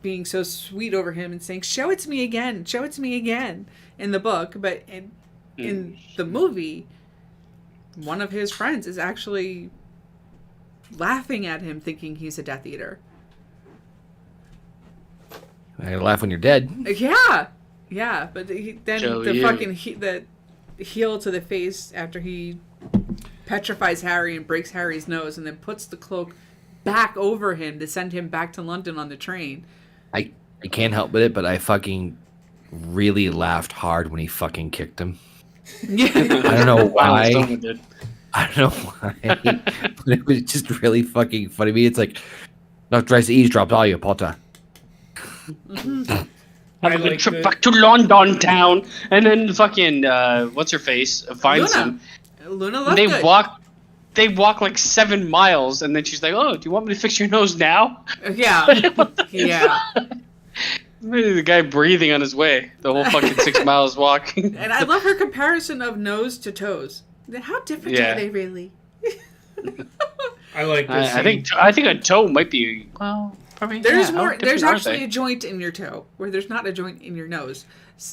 being so sweet over him and saying, "Show it to me again, show it to me again," in the book. But in the movie, one of his friends is actually laughing at him, thinking he's a Death Eater. I gotta laugh when you're dead. Yeah, but the heel to the face after he petrifies Harry and breaks Harry's nose and then puts the cloak back over him to send him back to London on the train. I can't help with it, but I fucking really laughed hard when he fucking kicked him. Yeah. I don't know why. I don't know why, but it was just really fucking funny to me. It's like, not tries to eavesdrop, are you, Potter? Have a trip back to London town, and then fucking what's her face finds him. Luna Lovegood. They walk like 7 miles, and then she's like, "Oh, do you want me to fix your nose now?" Yeah. The guy breathing on his way the whole fucking 6 miles walking. And I love her comparison of nose to toes. How different are they really? I like this. I think a toe might be probably. There's more. There's actually a joint in your toe where there's not a joint in your nose,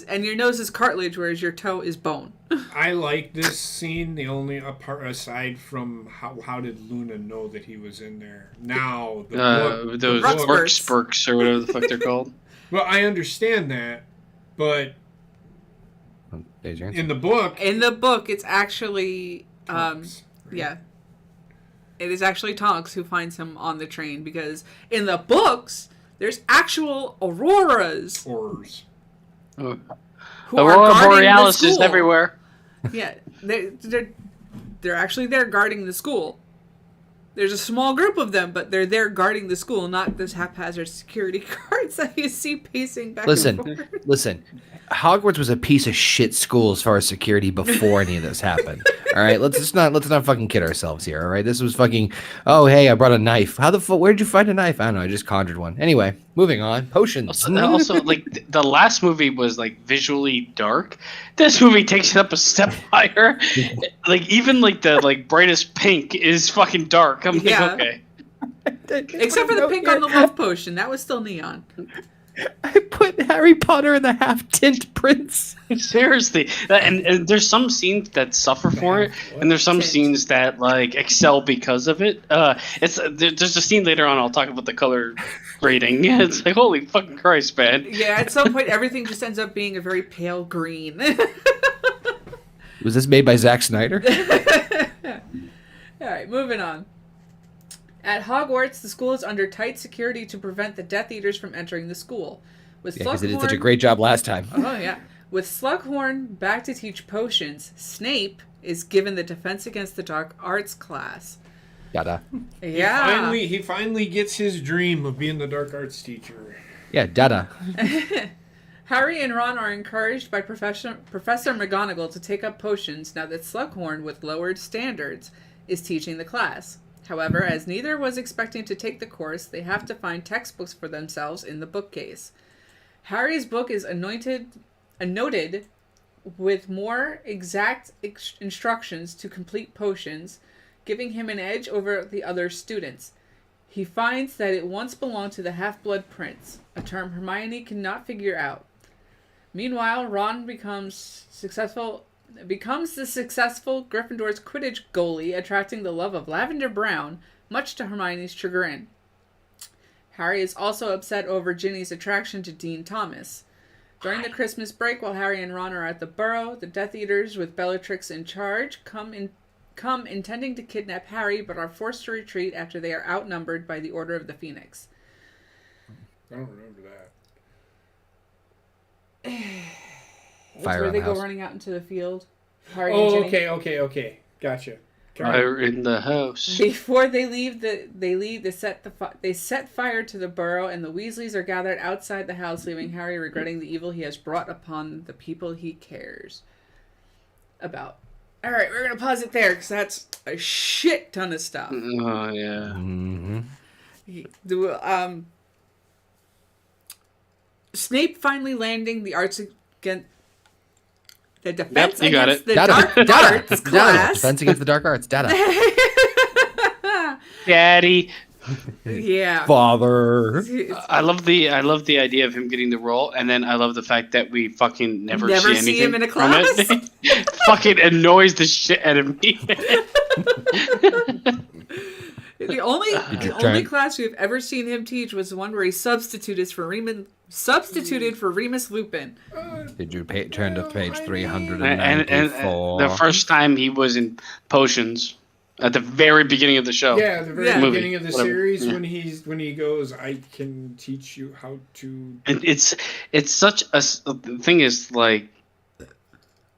and your nose is cartilage, whereas your toe is bone. I like this scene. The only part aside from how did Luna know that he was in there? Now those work spurks or whatever the fuck they're called. Well, I understand that, But There's your answer. in the book, it's actually Tonks, right? yeah. It is actually Tonks who finds him on the train, because in the books there's actual auroras Horrors. who are Aurora guarding Borealis the is school. everywhere. Yeah, they're actually there guarding the school. There's a small group of them, but they're there guarding the school, not this haphazard security guards that you see pacing back and forth. Listen. Hogwarts was a piece of shit school as far as security before any of this happened. All right, let's not fucking kid ourselves here. All right, this was fucking. Oh, hey, I brought a knife. How the fuck? Where'd you find a knife? I don't know. I just conjured one. Anyway, moving on. Potions. Also, like the last movie was like visually dark. This movie takes it up a step higher. Like even like the brightest pink is fucking dark. I'm like, Yeah. okay. Except for the pink on the love potion, that was still neon. I put Harry Potter in the half tint prince. Seriously, and there's some scenes that suffer for it, and there's some scenes that like excel because of it. There's a scene later on. I'll talk about the color grading. It's like holy fucking Christ, man. Yeah, at some point everything just ends up being a very pale green. Was this made by Zack Snyder? All right, moving on. At Hogwarts, the school is under tight security to prevent the Death Eaters from entering the school. With Yeah, because they did such a Slughorn- great job last time. Oh yeah. With Slughorn back to teach potions, Snape is given the Defense Against the Dark Arts class. Dada. Yeah. He finally gets his dream of being the dark arts teacher. Yeah, dada. Harry and Ron are encouraged by Professor McGonagall to take up potions now that Slughorn, with lowered standards, is teaching the class. However, as neither was expecting to take the course, they have to find textbooks for themselves in the bookcase. Harry's book is noted with more exact instructions to complete potions, giving him an edge over the other students. He finds that it once belonged to the Half-Blood Prince, a term Hermione cannot figure out. Meanwhile, Ron becomes the successful Gryffindor's Quidditch goalie, attracting the love of Lavender Brown, much to Hermione's chagrin. Harry is also upset over Ginny's attraction to Dean Thomas. During the Christmas break, while Harry and Ron are at the Burrow, the Death Eaters, with Bellatrix in charge, come intending to kidnap Harry, but are forced to retreat after they are outnumbered by the Order of the Phoenix. I don't remember that. It's Fire where on they the go house. running out into the field. Harry and Ginny. Okay. Gotcha. Fire in the house. Before they leave, they set fire to the Burrow, and the Weasleys are gathered outside the house, leaving Harry regretting the evil he has brought upon the people he cares about. All right, we're gonna pause it there because that's a shit ton of stuff. Oh yeah. Mm-hmm. Snape finally landing the arts against the defense you got against it. the Dada. dark Dada. arts Dada. class. Defense against the dark arts. Dada. Daddy. Yeah. Father. I love the idea of him getting the role, and then I love the fact that we fucking never see anything see him in a from it. class? Fucking annoys the shit out of me. The only class we've ever seen him teach was the one where he substituted for Remus Lupin. Did you turn to page and 394? the first time he was in potions at the very beginning of the show. Yeah, at the very Yeah. beginning of the Whatever. series Yeah. when he goes, I can teach you how to. And it's such a the thing is like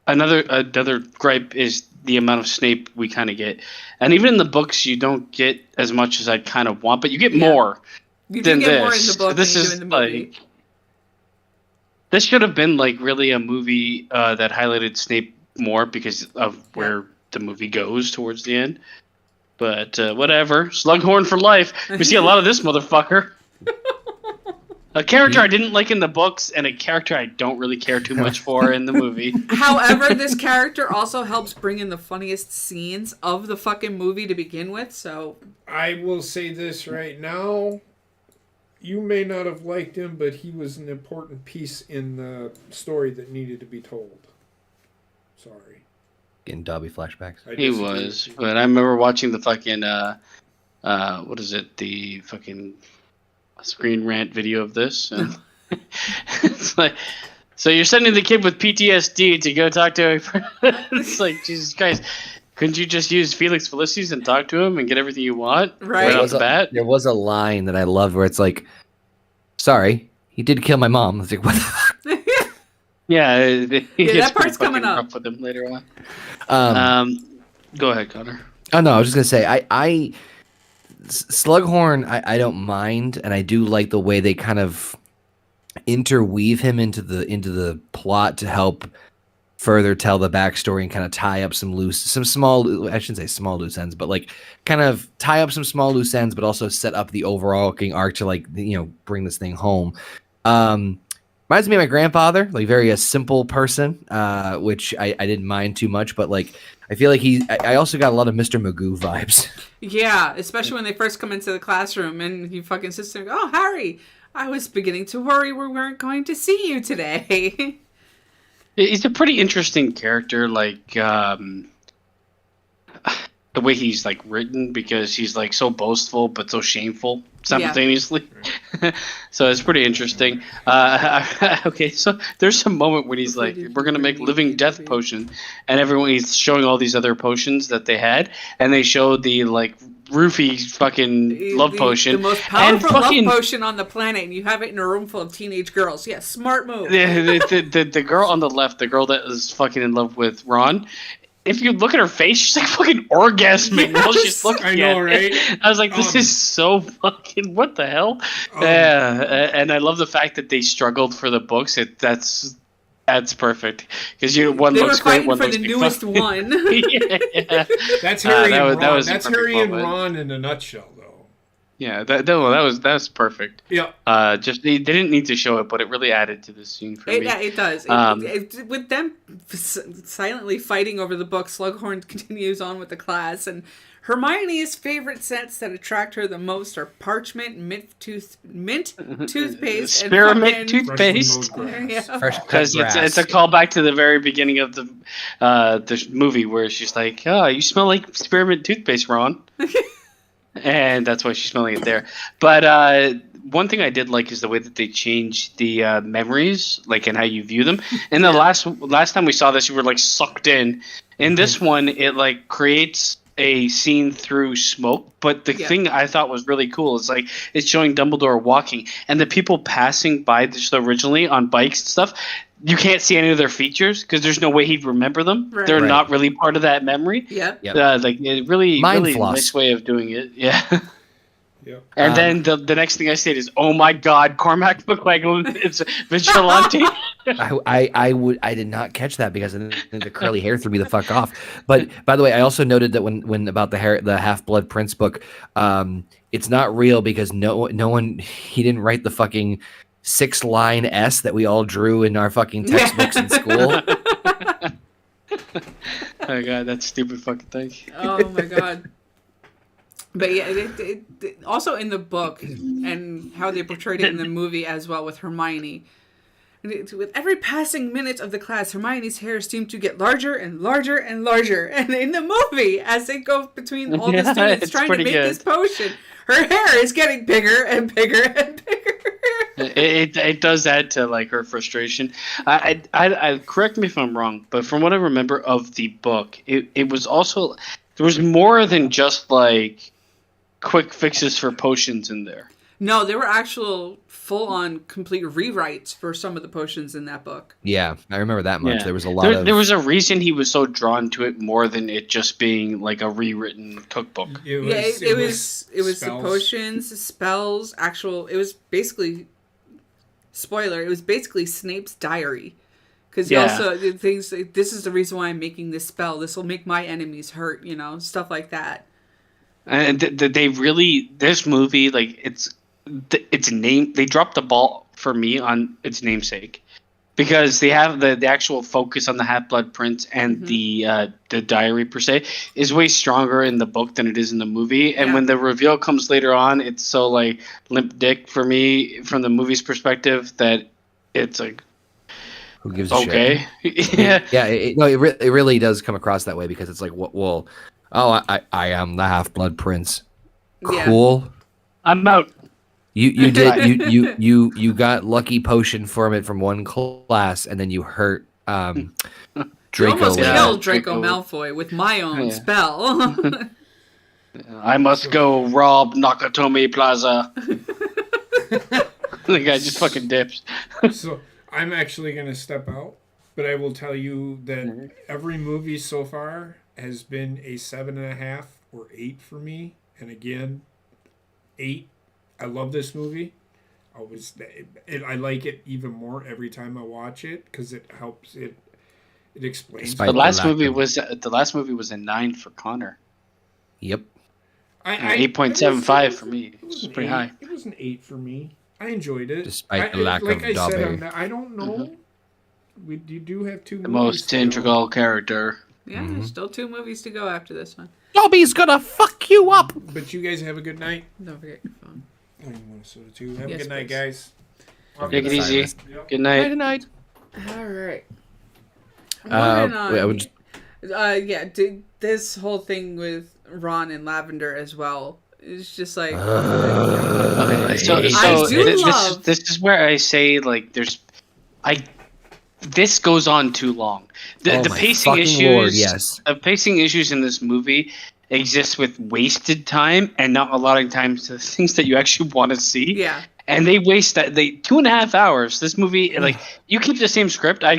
another gripe is the amount of Snape we kind of get, and even in the books you don't get as much as I kind of want, but you get more You do than get more in this. the book This than you is do in the movie. like this should have been like really a movie that highlighted Snape more because of where the movie goes towards the end. But whatever, Slughorn for life. We see a lot of this motherfucker. A character I didn't like in the books, and a character I don't really care too much for in the movie. However, this character also helps bring in the funniest scenes of the fucking movie to begin with, so... I will say this right now. You may not have liked him, but he was an important piece in the story that needed to be told. Sorry. In Dobby flashbacks. I He disagree was, with you. but I remember watching the fucking what is it? The fucking Screen Rant video of this. And it's like So you're sending the kid with PTSD to go talk to it's like, Jesus Christ. Couldn't you just use Felix Felicis and talk to him and get everything you want Right. off the bat? There was a line that I loved where it's like, sorry, he did kill my mom. It's like, what the fuck? Yeah, that part's coming up. With him later on. Go ahead, Connor. Oh no, I was just gonna say Slughorn I don't mind, and I do like the way they kind of interweave him into the plot to help further tell the backstory and kind of tie up some small, I shouldn't say small loose ends, but like kind of tie up some small loose ends, but also set up the overall arc to like, bring this thing home. Reminds me of my grandfather, like very a simple person, which I didn't mind too much, but like I feel like I also got a lot of Mr. Magoo vibes. Yeah, especially when they first come into the classroom and he fucking sits there and goes, "Oh, Harry, I was beginning to worry we weren't going to see you today." He's a pretty interesting character, like the way he's like written, because he's like so boastful but so shameful simultaneously. Yeah. So it's pretty interesting. Okay, so there's a moment when he's like, "We're gonna make living death potion," and he's showing all these other potions that they had, and they showed the like roofie fucking love potion, the most powerful love potion on the planet, and you have it in a room full of teenage girls. Yeah, smart move. The girl on the left, the girl that is fucking in love with Ron, if you look at her face, she's like fucking orgasming while she's looking at it. Right? I was like, this is so fucking, what the hell? Yeah, and I love the fact that they struggled for the books. That's perfect, because one looks great, one looks for the newest one. Yeah. That's Harry and Ron. That's Harry and Ron in a nutshell, though. Yeah, that was perfect. Yeah. Just they didn't need to show it, but it really added to the scene for me. Yeah, it does. With them silently fighting over the book, Slughorn continues on with the class, and Hermione's favorite scents that attract her the most are parchment, mint toothpaste, spearmint toothpaste. Because it's a callback to the very beginning of the movie where she's like, "Oh, you smell like spearmint toothpaste, Ron." And that's why she's smelling it there. But one thing I did like is the way that they changed the memories, like, and how you view them. And the last time we saw this, you were like sucked in. In this one, it like creates a scene through smoke, but the thing I thought was really cool is like it's showing Dumbledore walking, and the people passing by this originally on bikes and stuff, you can't see any of their features because there's no way he'd remember them. Right. They're not really part of that memory. Yeah. Like it really nice way of doing it. Yeah. Yep. And then the next thing I said is, "Oh my God, Cormac McLaglen is vigilante." I did not catch that because the curly hair threw me the fuck off. But by the way, I also noted that when about the Half-Blood Prince book, it's not real because no one, he didn't write the fucking 6-line S that we all drew in our fucking textbooks in school. Oh God, that stupid fucking thing. Oh my God. But yeah, it also in the book and how they portrayed it in the movie as well with Hermione. With every passing minute of the class, Hermione's hair seemed to get larger and larger and larger. And in the movie, as they go between all the students trying to make this potion, her hair is getting bigger and bigger and bigger. It does add to like her frustration. I correct me if I'm wrong, but from what I remember of the book, it was also, there was more than just like quick fixes for potions in there. No, there were actual full-on complete rewrites for some of the potions in that book. Yeah, I remember that much. Yeah. There was a lot There was a reason he was so drawn to it more than it just being like a rewritten cookbook. It was the potions, the spells, it was basically, spoiler, it was basically Snape's diary. Because he also thinks, this is the reason why I'm making this spell. This will make my enemies hurt, stuff like that. And they really, this movie, like its name, they dropped the ball for me on its namesake, because they have the actual focus on the Half-Blood Prince and the diary per se is way stronger in the book than it is in the movie. And when the reveal comes later on, it's so like limp dick for me from the movie's perspective that it's like, who gives a shit? It really does come across that way, because it's like, well, I am the Half-Blood Prince. Cool. I'm out. You did you got lucky potion from it from one class, and then you hurt You Draco. almost with killed it. Draco Malfoy with my own Yeah. spell. I must go rob Nakatomi Plaza. The guy just fucking dips. So I'm actually going to step out, but I will tell you that every movie so far has been a 7.5 or 8 for me. And again, 8. I love this movie. I like it even more every time I watch it because it helps. It explains. Despite The the last lack movie of- was a 9 for Connor. Yep. 8.75 for me. It It's was an pretty 8. high. It was an 8 for me. I enjoyed it. Despite the lack like of I said, Dobby. I don't know. You do have 2 The movies most to go. integral character. Yeah, there's still 2 movies to go after this one. Dobby's gonna fuck you up. But you guys have a good night. Don't forget your phone. I want to soda too. Have Yes, a good night, please. guys. Take it easy. Yep. Good night. Night night. All right. I would. This whole thing with Ron and Lavender as well is just like Okay, so I do this, love- this is where I say like this goes on too long. The my pacing fucking issues, Lord, yes. The pacing issues in this movie exist with wasted time and not allotting time to the things that you actually want to see. yeah. And they waste that 2.5 hours. This movie, like, you keep the same script. I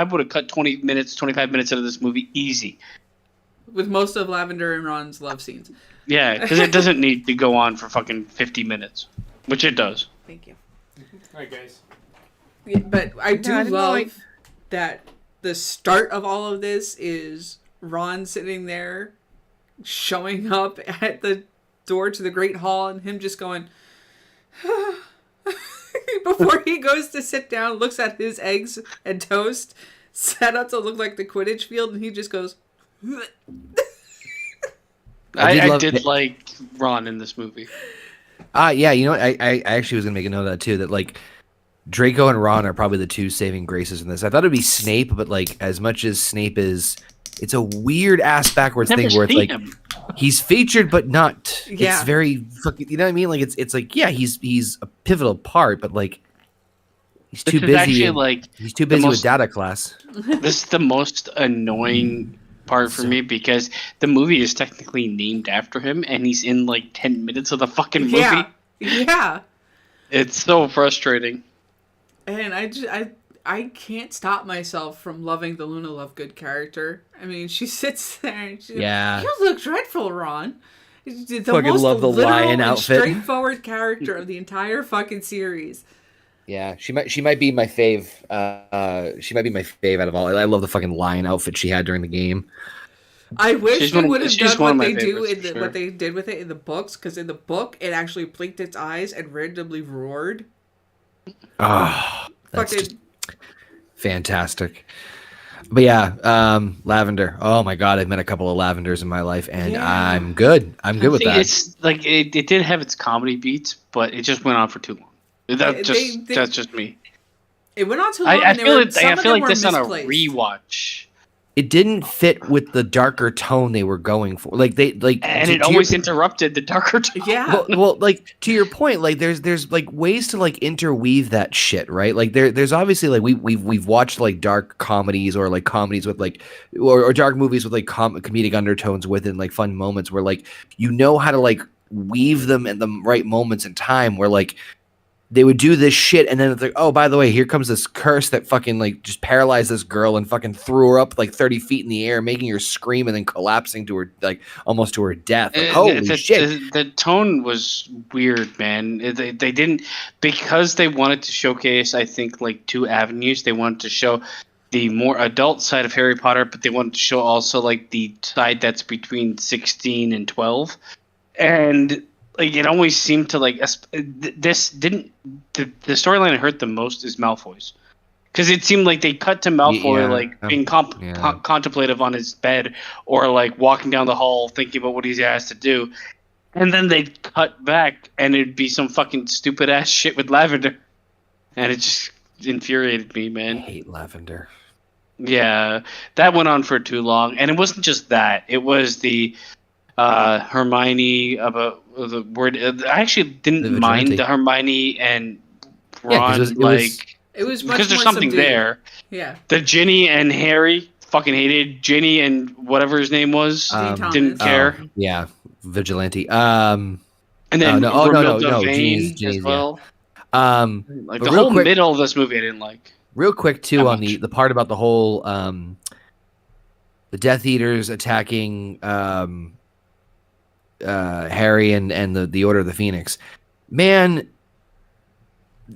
would have cut 20 minutes, 25 minutes out of this movie easy. With most of Lavender and Ron's love scenes. Yeah, because it doesn't need to go on for fucking 50 minutes, which it does. Thank you. All right, guys. Yeah, but I do I didn't know love that the start of all of this is Ron sitting there showing up at the door to the Great Hall and him just going before he goes to sit down, looks at his eggs and toast set up to look like the Quidditch field, and he just goes I love did it. like Ron in this movie. Yeah, you know what? I actually was gonna make a note of that too. That like Draco and Ron are probably the 2 saving graces in this. I thought it'd be Snape, but like as much as Snape is, it's a weird ass backwards Never thing where it's seen like him. he's featured but not. Yeah. It's very fucking. You know what I mean? Like it's like yeah, he's a pivotal part, but like he's too This is actually busy. like He's too busy most- with data class. this is the most annoying part for me because the movie is technically named after him, and he's in like 10 minutes of the fucking movie. yeah. It's so frustrating. And I can't stop myself from loving the Luna Lovegood character. I mean, she sits there and she's Yeah. you look dreadful, Ron. The Fucking most love the literal lion and outfit. straightforward character of the entire fucking series. Yeah, she might be my fave. She might be my fave out of all. I love the fucking lion outfit she had during the game. I wish She's they one of- would have she's done one of what my they do favorites, in for the sure. what they did with it in the books, because in the book it actually blinked its eyes and randomly roared. Oh, that's Fucking just fantastic. But yeah, Lavender. Oh my god, I've met a couple of Lavenders in my life, and Yeah. I'm good. I'm good with I think that. It's like it did have its comedy beats, but it just went on for too long. That's just me. it went on too long. I and feel were, it. I some of feel them like were this on a misplaced. rewatch, It didn't fit with the darker tone they were going for. Like they like, and to- it to always your- interrupted the darker tone. Yeah. well, like to your point, like there's like ways to like interweave that shit, right? Like there's obviously like we've watched like dark comedies or like comedies with like or dark movies with like comedic undertones within like fun moments where like you know how to like weave them at the right moments in time where like they would do this shit and then it's like, oh, by the way, here comes this curse that fucking like just paralyzed this girl and fucking threw her up like 30 feet in the air, making her scream and then collapsing to her like almost to her death. Like, holy shit. The tone was weird, man. They didn't, because they wanted to showcase, I think, like 2 avenues. They wanted to show the more adult side of Harry Potter, but they wanted to show also like the side that's between 16 and 12. And like it always seemed to like this didn't the storyline that hurt the most is Malfoy's, because it seemed like they cut to Malfoy Yeah. like being Yeah. contemplative on his bed or like walking down the hall thinking about what he has to do, and then they'd cut back and it'd be some fucking stupid ass shit with Lavender, and it just infuriated me, I man. hate Lavender. Yeah, that went on for too long, and it wasn't just that. It was the Hermione about the word. I actually didn't The mind vigilante. the Hermione and Yeah, 'cause Ron It was much because there's more something subdued. there. Yeah. The Ginny and Harry fucking hated Ginny and whatever his name was. Dean Thomas. Didn't care. Oh, yeah, vigilante. And then no, Romilda Ginny's, Vane as yeah. well. Like But the real whole quick, middle of this movie, I didn't like. real quick too That on much. the part about the whole the Death Eaters attacking Harry and the Order of the Phoenix. Man,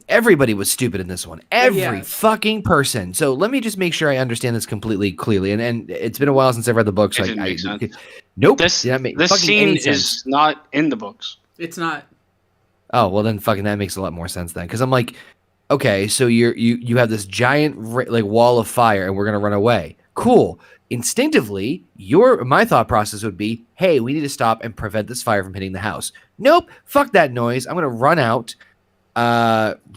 everybody was stupid in this one. Every fucking person. So let me just make sure I understand this completely clearly. And it's been a while since I've read the books. It didn't make sense. Nope. This did not make this fucking scene any sense. is not in the books. It's not. Oh, well then fucking that makes a lot more sense then. Because I'm like, okay, so you have this giant like wall of fire and we're gonna run away. Cool. Instinctively, my thought process would be, hey, we need to stop and prevent this fire from hitting the house. Nope, fuck that noise. I'm gonna run out,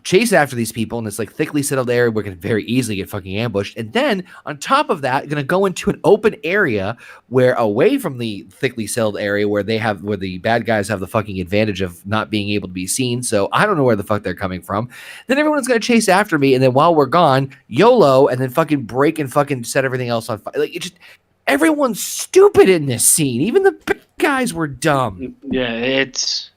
chase after these people in this like thickly settled area where we can very easily get fucking ambushed. And then on top of that, gonna go into an open area where away from the thickly settled area where the bad guys have the fucking advantage of not being able to be seen. So I don't know where the fuck they're coming from. Then everyone's gonna chase after me, and then while we're gone, YOLO, and then fucking break and fucking set everything else on fire. Like it just everyone's stupid in this scene. Even the big guys were dumb. Yeah, it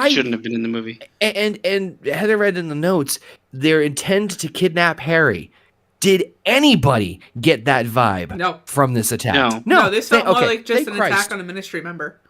shouldn't have been in the movie. And Heather read in the notes, their intent to kidnap Harry. Did anybody get that vibe No. from this attack? No, this felt more okay, like just thank an Christ. attack on a Ministry member.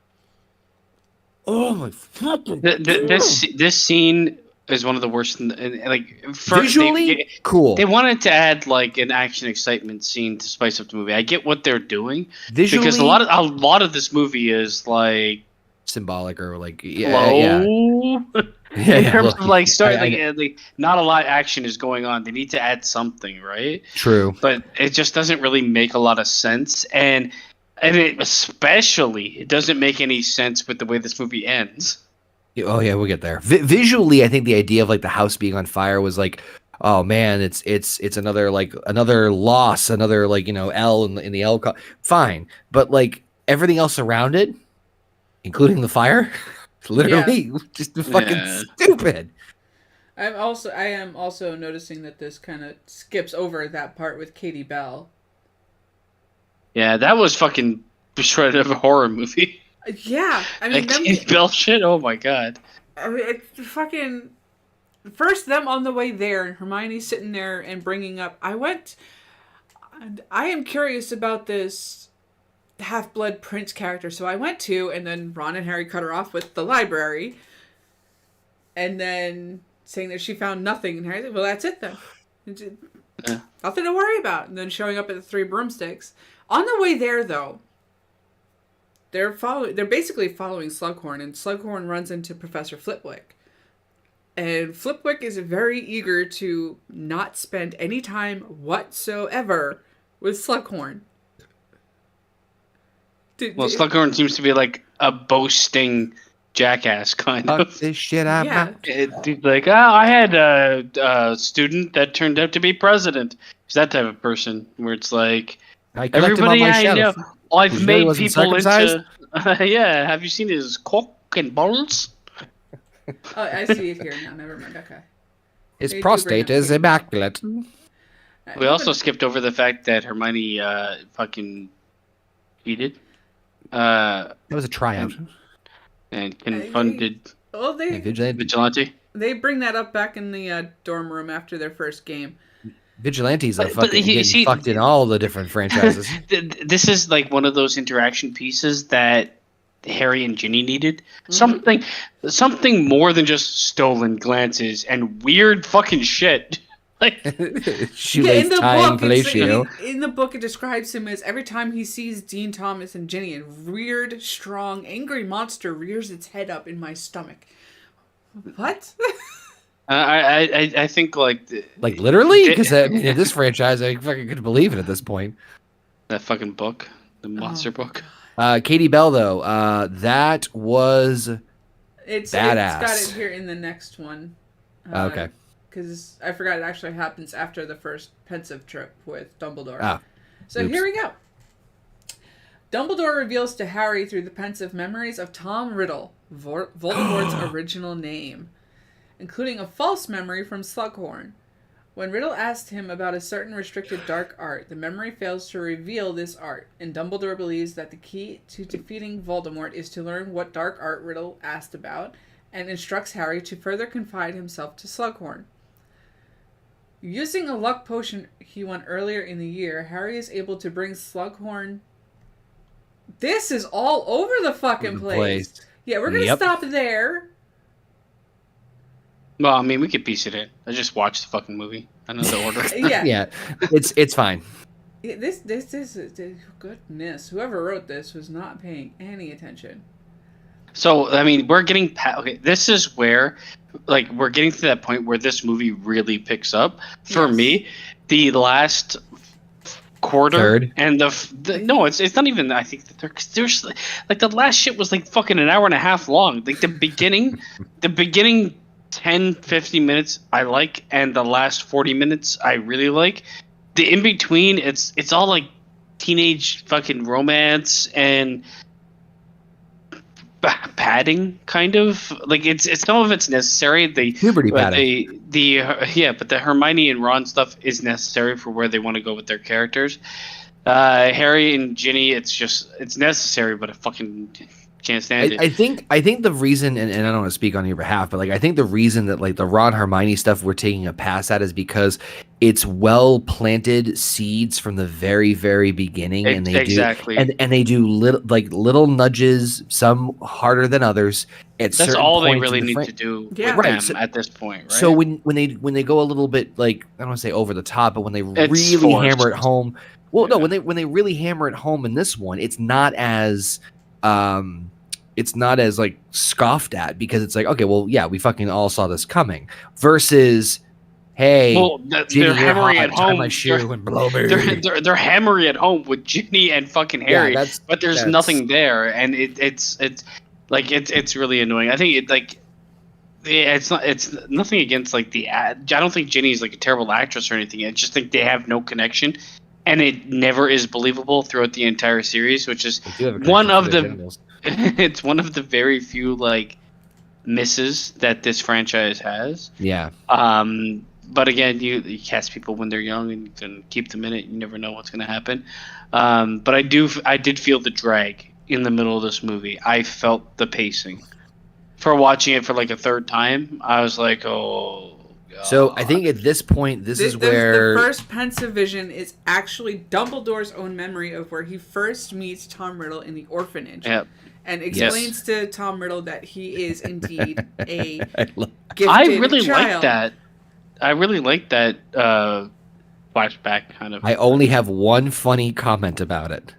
Oh my fucking This scene is one of the worst. Visually cool. They wanted to add like an action excitement scene to spice up the movie. I get what they're doing Visually, because a lot of this movie is like symbolic or like slow. Yeah, In terms of like story, I like not a lot of action is going on. They need to add something, right? True. But it just doesn't really make a lot of sense, and it doesn't make any sense with the way this movie ends. Oh yeah, we'll get there. Visually, I think the idea of like the house being on fire was like, oh man, it's another loss, another like L in the L. Fine, but like everything else around it, including the fire, literally just fucking stupid. I am also noticing that this kind of skips over that part with Katie Bell. Yeah, that was fucking shredded of a horror movie. Yeah, I mean, Katie Bell shit. Oh my god. I mean, it's fucking. First, them on the way there, and Hermione sitting there and bringing up. I am curious about this Half-Blood Prince character, so I went to, and then Ron and Harry cut her off with the library, and then saying that she found nothing, and Harry said, "Well, that's it then. Yeah. Nothing to worry about." And then showing up at the Three Broomsticks. On the way there, though. They're basically following Slughorn, and Slughorn runs into Professor Flitwick. And Flitwick is very eager to not spend any time whatsoever with Slughorn. Slughorn seems to be like a boasting jackass kind of. Fuck this shit out. Yeah. He's like, I had a student that turned out to be president. He's that type of person where it's like, everybody I know, I've made people into. Yeah, have you seen his cock and balls? Oh, I see it here now. Never mind. Okay. His They do prostate bring up is Katie. immaculate. We also skipped over the fact that Hermione fucking cheated. That was a tryout. And confronted Well, Vigilante. they bring that up back in the dorm room after their first game. Vigilantes are But fucking you getting see- fucked in all the different franchises. This is like one of those interaction pieces that Harry and Ginny needed. Something more than just stolen glances and weird fucking shit. Like, Shoelace tying fellatio. In the book, it describes him as every time he sees Dean Thomas and Ginny, a weird, strong, angry monster rears its head up in my stomach. What? I think like literally, because in this franchise, I fucking couldn't believe it at this point. That fucking book, the monster book. Katie Bell, though, that was It's badass. got it here in the next one. Okay. Because I forgot it actually happens after the first pensive trip with Dumbledore. Ah, So oops. here we go. Dumbledore reveals to Harry through the pensive memories of Tom Riddle, Voldemort's original name, including a false memory from Slughorn. When Riddle asked him about a certain restricted dark art, the memory fails to reveal this art, and Dumbledore believes that the key to defeating Voldemort is to learn what dark art Riddle asked about, and instructs Harry to further confide himself to Slughorn. Using a luck potion he won earlier in the year, Harry is able to bring Slughorn... This is all over the fucking place. Yeah, we're going to stop there. Well, I mean, we could piece it in. I just watched the fucking movie. I know the order. Yeah, it's fine. This goodness. Whoever wrote this was not paying any attention. So, I mean, we're getting okay. This is where, like, we're getting to that point where this movie really picks up. For me, the last quarter Third. and no, it's not even. I think that there's like the last shit was like fucking an hour and a half long. Like the beginning 10, 15 minutes I like, and the last 40 minutes I really like. The in between, it's all like teenage fucking romance and padding, kind of like it's some of it's necessary. Puberty padding. But the Hermione and Ron stuff is necessary for where they want to go with their characters. Harry and Ginny, it's necessary, but I fucking can't stand it. I think the reason, and I don't want to speak on your behalf, but like I think the reason that like the Ron Hermione stuff we're taking a pass at is because it's well planted seeds from the very, very beginning, and they do little nudges, some harder than others. That's all they really need to do with them at this point, right? So when they go a little bit, like, I don't want to say over the top, but when they really hammer it home, when they really hammer it home in this one, it's not as like scoffed at, because it's like, okay, well, yeah, we fucking all saw this coming, versus, hey, they're hammering at home. My shoe and blow me. They're hammering at home with Ginny and fucking Harry, but there's nothing there, and it's really annoying. I think it's nothing against like the ad. I don't think Ginny's like a terrible actress or anything. I just think they have no connection, and it never is believable throughout the entire series, which is one of the. It's one of the very few like misses that this franchise has. Yeah. But again, you cast people when they're young and you can keep them in it. You never know what's going to happen. But I did feel the drag in the middle of this movie. I felt the pacing. For watching it for like a third time, I was like, oh. God. So I think at this point, this is where the first pensive vision is actually Dumbledore's own memory of where he first meets Tom Riddle in the orphanage. Yep. And explains to Tom Riddle that he is indeed a gifted I really child. like that flashback kind of. I only have one funny comment about it.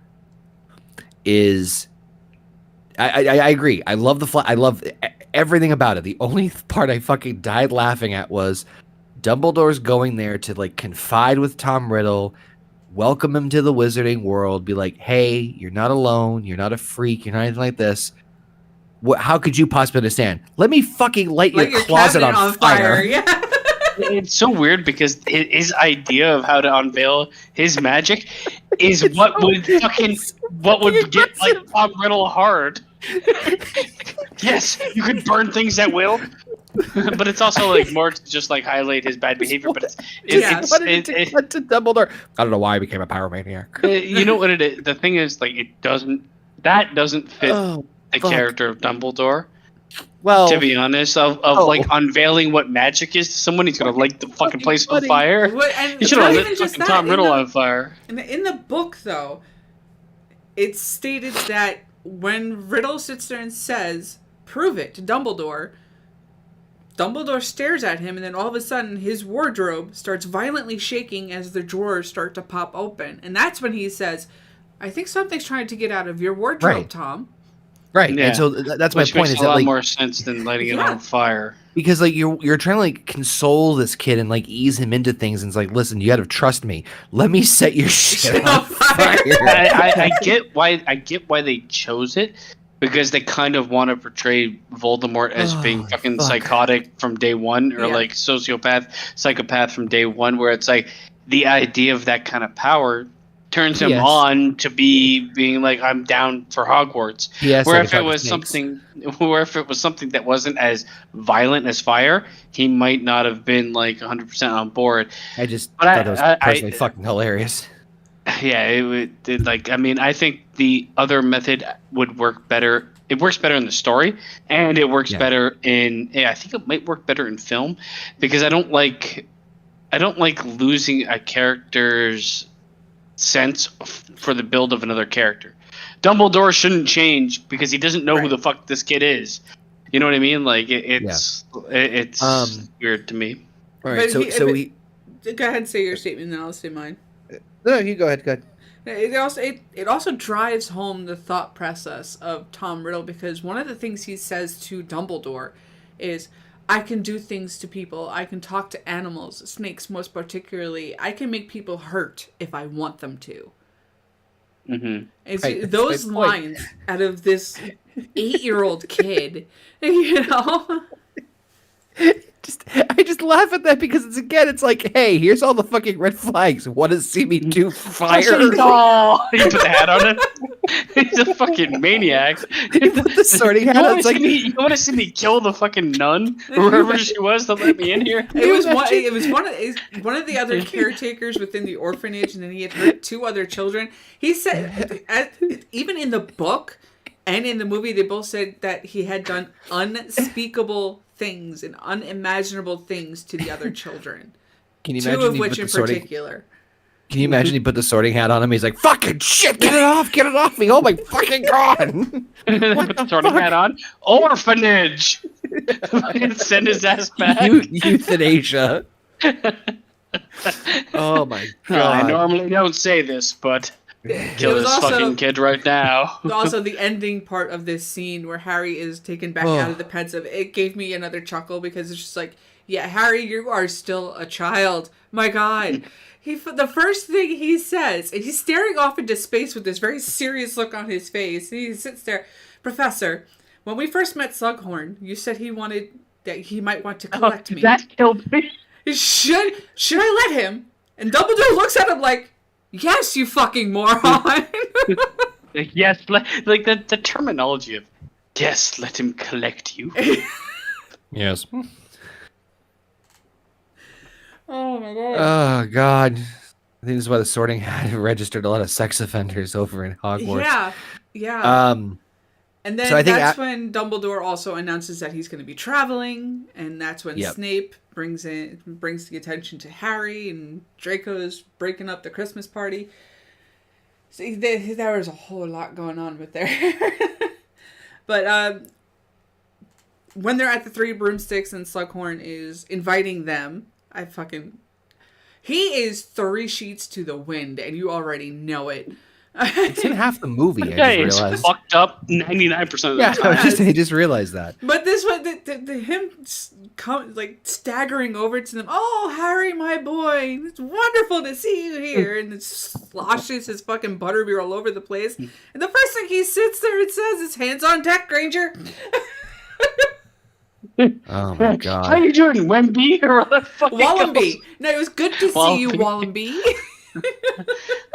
I agree. I love I love everything about it. The only part I fucking died laughing at was Dumbledore's going there to like confide with Tom Riddle, welcome him to the wizarding world, be like, hey, you're not alone, you're not a freak, you're not anything like this. How could you possibly understand? Let me fucking light your closet on fire. Yeah. It's so weird because his idea of how to unveil his magic is what would get like Tom Riddle hard. Yes, you can burn things at will. But it's also like more to just like highlight his bad behavior. But it's to Dumbledore. I don't know why I became a pyromaniac. You know what it is? The thing is, like, that doesn't fit the character of Dumbledore. Well, to be honest, like unveiling what magic is to someone, he's gonna light the fucking place on fire. He should have lit fucking Tom Riddle on fire. In the book, though, it's stated that when Riddle sits there and says, "Prove it," to Dumbledore stares at him, and then all of a sudden his wardrobe starts violently shaking as the drawers start to pop open. And that's when he says, I think something's trying to get out of your wardrobe, Tom. Right. Yeah. And so that's my point. Makes is a that lot like more sense than lighting it on fire. Because like you're trying to like console this kid and like ease him into things, and it's like, listen, you got to trust me. Let me set your shit on fire. I get why they chose it. Because they kind of want to portray Voldemort as being fucking psychotic from day one, or like psychopath from day one, where it's like the idea of that kind of power turns him Yes. on to being like, I'm down for Hogwarts. Yes, Where like if it was something that wasn't as violent as fire, he might not have been like 100% on board. I just But thought that was personally fucking hilarious. yeah, I think the other method would work better. It works better in the story, and it works better I think it might work better in film, because I don't like losing a character's sense for the build of another character. Dumbledore shouldn't change because he doesn't know who the fuck this kid is. You know what I mean? Like it's weird to me. All right, But so we go ahead and say your statement, and then I'll say mine. no, you go ahead. Go ahead. It also drives home the thought process of Tom Riddle, because one of the things he says to Dumbledore is, I can do things to people. I can talk to animals, snakes most particularly. I can make people hurt if I want them to. Mm-hmm. It's Right, those lines out of this 8-year-old kid, you know? I just laugh at that because it's like, hey, here's all the fucking red flags. Want to see me do fire? Oh, he put the hat on him. He's a fucking maniac. He put the sorting hat on. It's like, you want to see me kill the fucking nun, whoever she was, to let me in here? It was one of the other caretakers within the orphanage, and then he had hurt 2 other children. He said, even in the book and in the movie, they both said that he had done unspeakable things and unimaginable things to the other children. Can you 2 imagine of which in particular. Can you imagine he put the sorting hat on him? He's like, fucking shit, get it off me. Oh my fucking god. Put the sorting hat on. Orphanage. Send his ass back. Euthanasia. Oh my god. I normally don't say this, but kill this fucking kid right now. Also, the ending part of this scene where Harry is taken back out of the pensive, it gave me another chuckle, because it's just like, yeah, Harry, you are still a child. My god. The first thing he says, and he's staring off into space with this very serious look on his face, and he sits there, Professor, when we first met Slughorn, you said he might want to collect me. That killed me. Should I let him? And Dumbledore looks at him like, yes, you fucking moron. Yes, like the terminology of, yes, let him collect you. Yes. Oh my god. Oh god. I think this is why the sorting hat registered a lot of sex offenders over in Hogwarts. Yeah. And then so I think that's when Dumbledore also announces that he's going to be traveling, and that's when Snape brings the attention to Harry, and Draco's breaking up the Christmas party. See, there was a whole lot going on with there. But when they're at the Three Broomsticks and Slughorn is inviting them, he is 3 sheets to the wind, and you already know it. It's in half the movie, I just realized. Fucked up 99% of the time. I just realized that. But this one, him staggering over to them, oh, Harry, my boy, it's wonderful to see you here, and it sloshes his fucking butterbeer all over the place. And the first thing he sits there and says is, hands on deck, Granger. Oh my god. How you doing, Wemby? Wallenby. No, it was good to see you, Wallenby.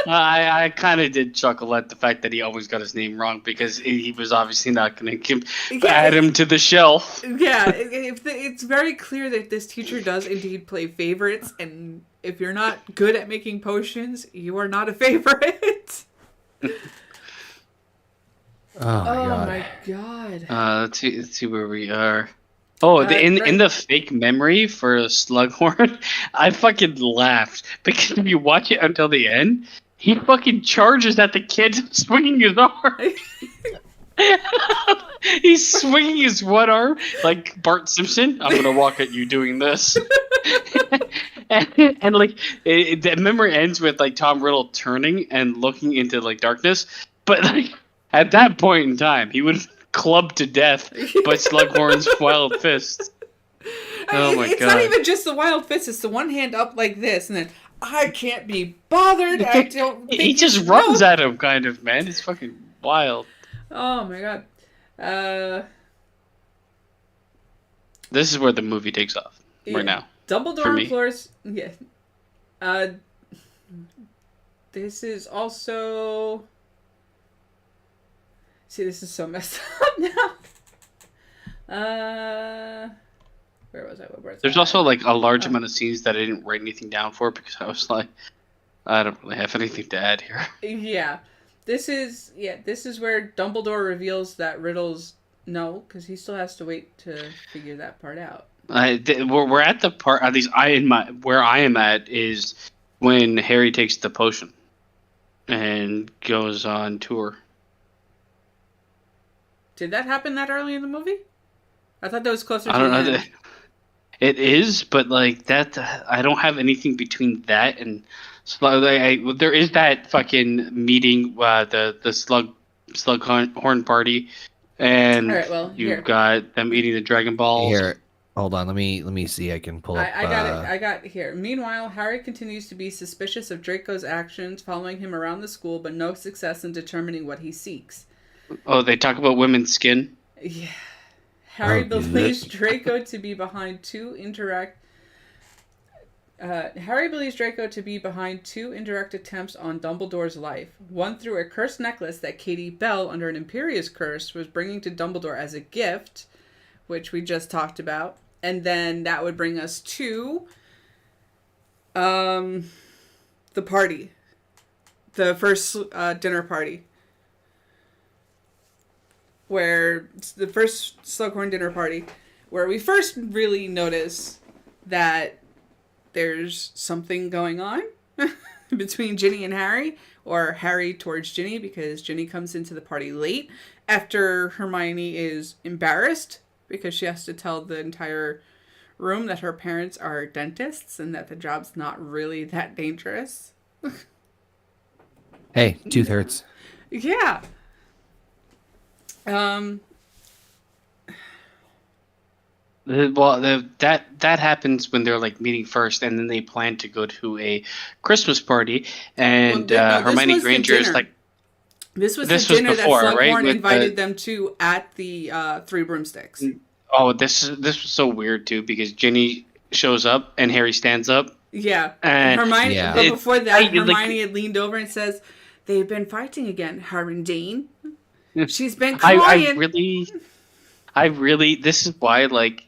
I kind of did chuckle at the fact that he always got his name wrong, because he was obviously not going to add him to the shelf. Yeah, it's very clear that this teacher does indeed play favorites, and if you're not good at making potions, you are not a favorite. Oh my god. Let's see where we are. Oh, in the fake memory for Slughorn, I fucking laughed, because if you watch it until the end, he fucking charges at the kid swinging his arm. He's swinging his one arm like Bart Simpson. I'm gonna walk at you doing this. and like the memory ends with like Tom Riddle turning and looking into like darkness, but like at that point in time, he would clubbed to death by Slughorn's wild fist. Oh my god. It's not even just the wild fist, it's the one hand up like this, and then, I can't be bothered, I don't think he just runs at him, kind of, man. It's fucking wild. Oh my god. This is where the movie takes off, right now. Dumbledore implores... Yeah. This is also... See, this is so messed up now. Where was I? There's also like a large amount of scenes that I didn't write anything down for because I was like, I don't really have anything to add here. Yeah. This is where Dumbledore reveals that Riddle's no, because he still has to wait to figure that part out. We're at the part, at least where I am at is when Harry takes the potion and goes on tour. Did that happen that early in the movie? I thought that was closer to I don't the know. end. It is, but like that, I don't have anything between that and there is that fucking meeting, the Slughorn party, and all right, well, you've got them eating the Dragon Balls. Here, hold on. Let me see. I can pull up. I got it. I got it here. Meanwhile, Harry continues to be suspicious of Draco's actions, following him around the school, but no success in determining what he seeks. Oh, they talk about women's skin. Yeah. Harry believes Draco to be behind two indirect attempts on Dumbledore's life. One through a cursed necklace that Katie Bell, under an Imperious curse, was bringing to Dumbledore as a gift, which we just talked about. And then that would bring us to the party. The first dinner party. Where it's the first Slughorn dinner party, where we first really notice that there's something going on between Ginny and Harry, or Harry towards Ginny, because Ginny comes into the party late after Hermione is embarrassed because she has to tell the entire room that her parents are dentists and that the job's not really that dangerous. Hey, tooth hurts. Yeah. That happens when they're like meeting first, and then they plan to go to a Christmas party, and Hermione Granger is like, this was the dinner that Slughorn invited them to at the Three Broomsticks. Oh, this was so weird too, because Ginny shows up and Harry stands up. Yeah, and Hermione. Yeah. But before that, Hermione had leaned over and says, "They've been fighting again, Harry and Dean." She's been crying. I really, this is why, like,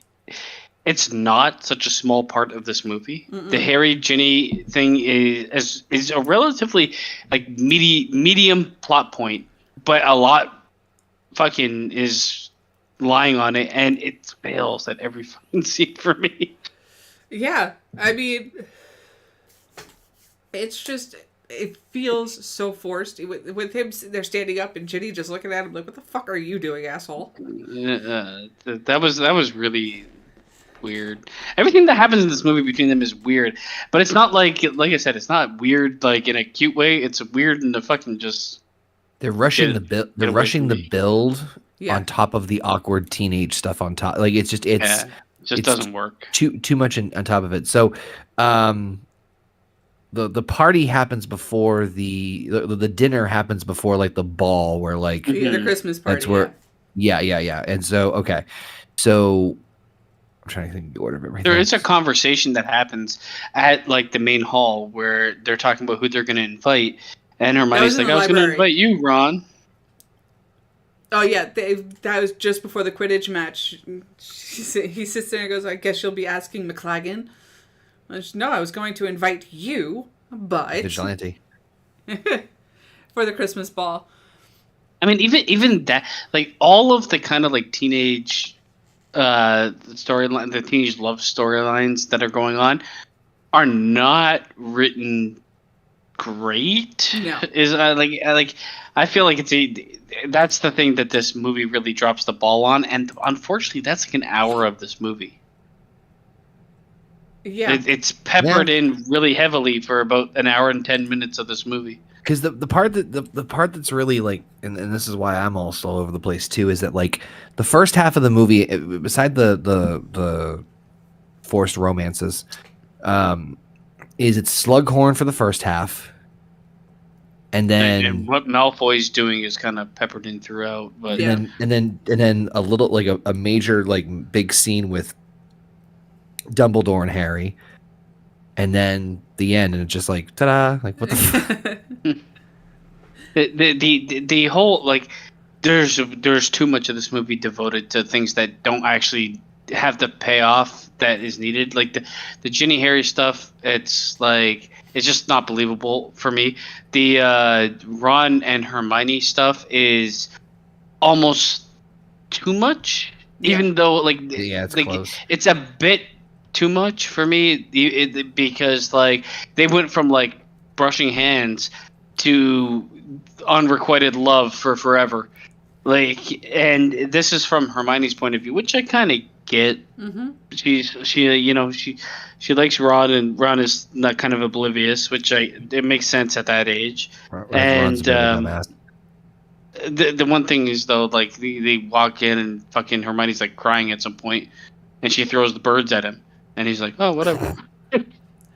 it's not such a small part of this movie. Mm-mm. The Harry Ginny thing is a relatively like medium plot point, but a lot fucking is lying on it, and it fails at every fucking scene for me. Yeah, I mean, it's just. It feels so forced. With him, they're standing up and Ginny just looking at him like, "What the fuck are you doing, asshole?" That was really weird. Everything that happens in this movie between them is weird, but it's not like I said, it's not weird like in a cute way. It's weird in the fucking just. They're rushing the build. They're rushing the build on top of the awkward teenage stuff on top. Like it just doesn't work. Too much on top of it. So, The party happens before the dinner happens before like the ball where like the Christmas party. That's where yeah. And so so I'm trying to think the order of everything. There is a conversation that happens at like the main hall where they're talking about who they're going to invite, and Hermione's like, "I was going to invite you, Ron." Oh yeah, that was just before the Quidditch match. He sits there and goes, "I guess you'll be asking McLaggen." No, I was going to invite you, but Vigilante for the Christmas ball. I mean, even that, like all of the kind of like teenage storyline, the teenage love storylines that are going on, are not written great. No. Is like I feel like that's the thing that this movie really drops the ball on, and unfortunately, that's like an hour of this movie. Yeah, it's peppered in really heavily for about an hour and 10 minutes of this movie. Because the part that's really like, and this is why I'm also all over the place too, is that like the first half of the movie, beside the forced romances, is it's Slughorn for the first half, and then and what Malfoy's doing is kind of peppered in throughout, but and then a little like a major like big scene with Dumbledore and Harry, and then the end, and it's just like ta-da! Like what the? The whole like there's too much of this movie devoted to things that don't actually have the payoff that is needed. Like the Ginny Harry stuff, it's like it's just not believable for me. The Ron and Hermione stuff is almost too much, even though like it's like close. it's a bit too much for me because like they went from like brushing hands to unrequited love for forever. Like, and this is from Hermione's point of view, which I kind of get. Mm-hmm. She likes Ron, and Ron is not kind of oblivious, which it makes sense at that age. Ron's a bit of a dumbass. The one thing is though, like they walk in and fucking Hermione's like crying at some point, and she throws the birds at him, and he's like, "Oh, whatever." She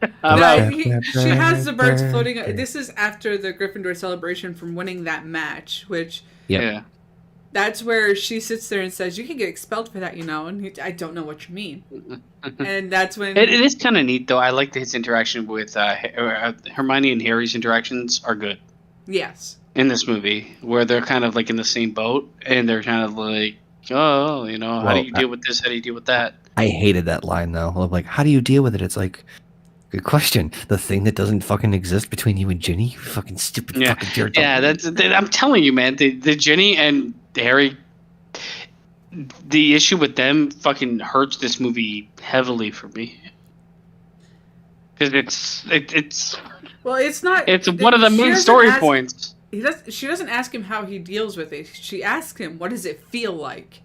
has the birds floating. This is after the Gryffindor celebration from winning that match, which yeah. That's where she sits there and says, "You can get expelled for that, you know." And I don't know what you mean. And that's when it is kind of neat, though. I like his interaction with Hermione and Harry's interactions are good. Yes. In this movie, where they're kind of like in the same boat, and they're kind of like, "Oh, you know, how do you deal with this? How do you deal with that?" I hated that line though. I'm like, how do you deal with it? It's like, good question. The thing that doesn't fucking exist between you and Ginny, you fucking stupid fucking dirt. Yeah, I'm telling you, man. The Ginny and Harry, the issue with them fucking hurts this movie heavily for me. Because it's well, it's not. It's one of the main story points. She doesn't ask him how he deals with it. She asks him, "What does it feel like?"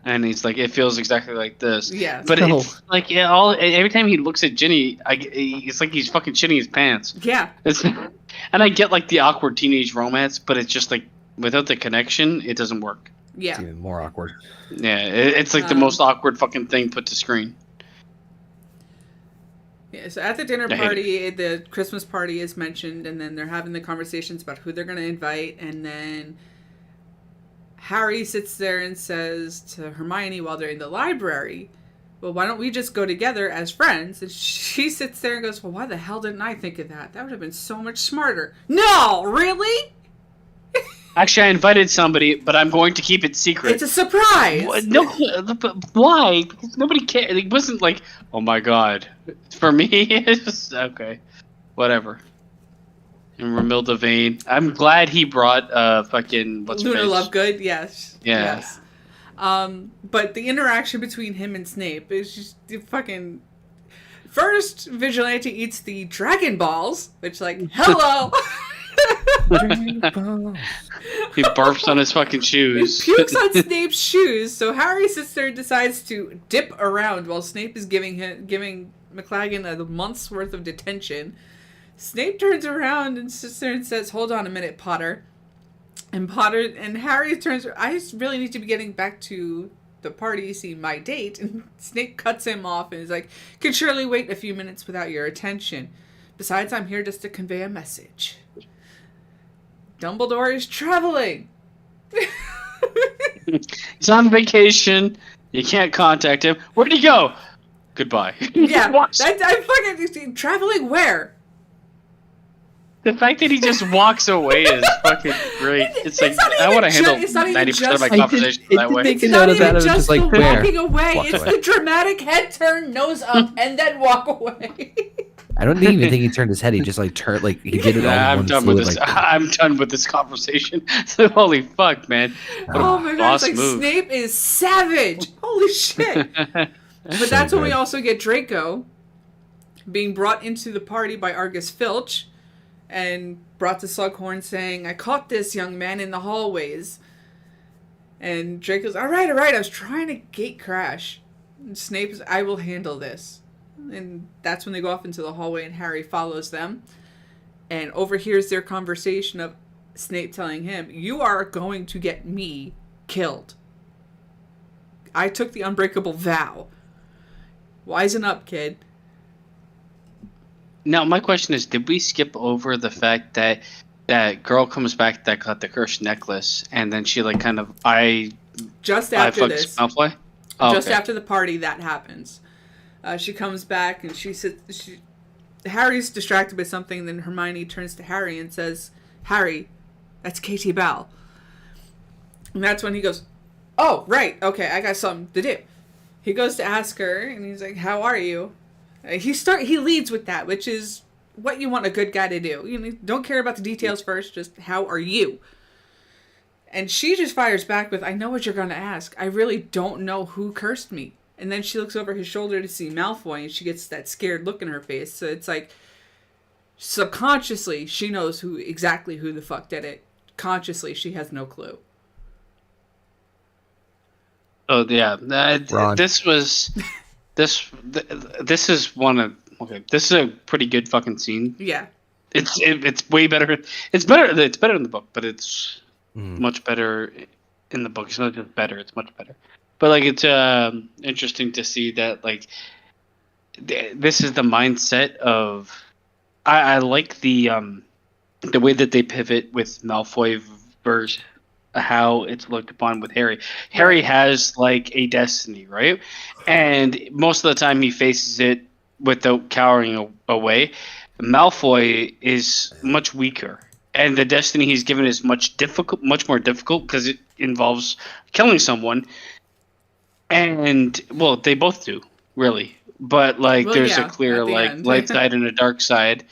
And he's like, "It feels exactly like this." Yes. But it's like every time he looks at Ginny, it's like he's fucking shitting his pants. Yeah. And I get like the awkward teenage romance, but it's just like without the connection, it doesn't work. Yeah. It's even more awkward. Yeah, it's like the most awkward fucking thing put to screen. Yeah, so at the dinner party, the Christmas party is mentioned, and then they're having the conversations about who they're going to invite, and then Harry sits there and says to Hermione while they're in the library, "Well, why don't we just go together as friends?" And she sits there and goes, "Well, why the hell didn't I think of that? That would have been so much smarter." No, really? Actually, I invited somebody, but I'm going to keep it secret. It's a surprise. No, why? Because nobody cared. It wasn't like, oh my god. For me, it's just, okay. Whatever. And Romilda Vane. I'm glad he brought fucking what's Luna Lovegood, yes. Yeah. Yes. But the interaction between him and Snape is just fucking. First, Vigilante eats the Dragon Balls, which hello. He barfs on his fucking shoes. He pukes on Snape's shoes, so Harry sits there and decides to dip around while Snape is giving McLaggen a month's worth of detention. Snape turns around and sits there and says, "Hold on a minute, Potter." And Harry turns, "I really need to be getting back to the party, see my date." And Snape cuts him off and is like, "Could surely wait a few minutes without your attention. Besides, I'm here just to convey a message. Dumbledore is traveling." He's on vacation. You can't contact him. Where'd he go? Goodbye. Yeah, I'm fucking traveling where? The fact that he just walks away is fucking great. It's like, I want to handle 90% of my conversations that way. It's not even just the walking away. Walk it's away. the dramatic head turn, nose up, and then walk away. I don't even think he turned his head. He just turned he did it all. I'm done with this. I'm done with this conversation. Holy fuck, man! Oh my god! It's like Snape is savage. Holy shit! But that's when we also get Draco being brought into the party by Argus Filch, and brought to Slughorn saying, "I caught this young man in the hallways." And Draco's, all right, I was trying to gate crash. And Snape's, "I will handle this." And that's when they go off into the hallway and Harry follows them and overhears their conversation of Snape telling him, "You are going to get me killed. I took the unbreakable vow. Wisen up, kid." Now, my question is, did we skip over the fact that that girl comes back that got the cursed necklace, and then she just after this, Malfoy? Oh, just after the party that happens, she comes back and she sits. Harry's distracted by something, then Hermione turns to Harry and says, Harry, that's Katie Bell. And that's when he goes, oh, right, okay, I got something to do. He goes to ask her, and he's like, how are you? He leads with that, which is what you want a good guy to do. You know, don't care about the details first, just how are you? And she just fires back with, I know what you're going to ask. I really don't know who cursed me. And then she looks over his shoulder to see Malfoy, and she gets that scared look in her face. So it's like, subconsciously, she knows exactly who the fuck did it. Consciously, she has no clue. Oh yeah, Ron. this is one of this is a pretty good fucking scene. Yeah, it's way better. It's better in the book, but it's much better in the book. It's not just better; it's much better. But like, it's interesting to see that like this is the mindset of. I like the way that they pivot with Malfoy versus how it's looked upon with Harry. Harry has like a destiny, right? And most of the time he faces it without cowering away. Malfoy is much weaker, and the destiny he's given is much more difficult because it involves killing someone. And well, they both do, really. But like, there's a clear like light side and a dark side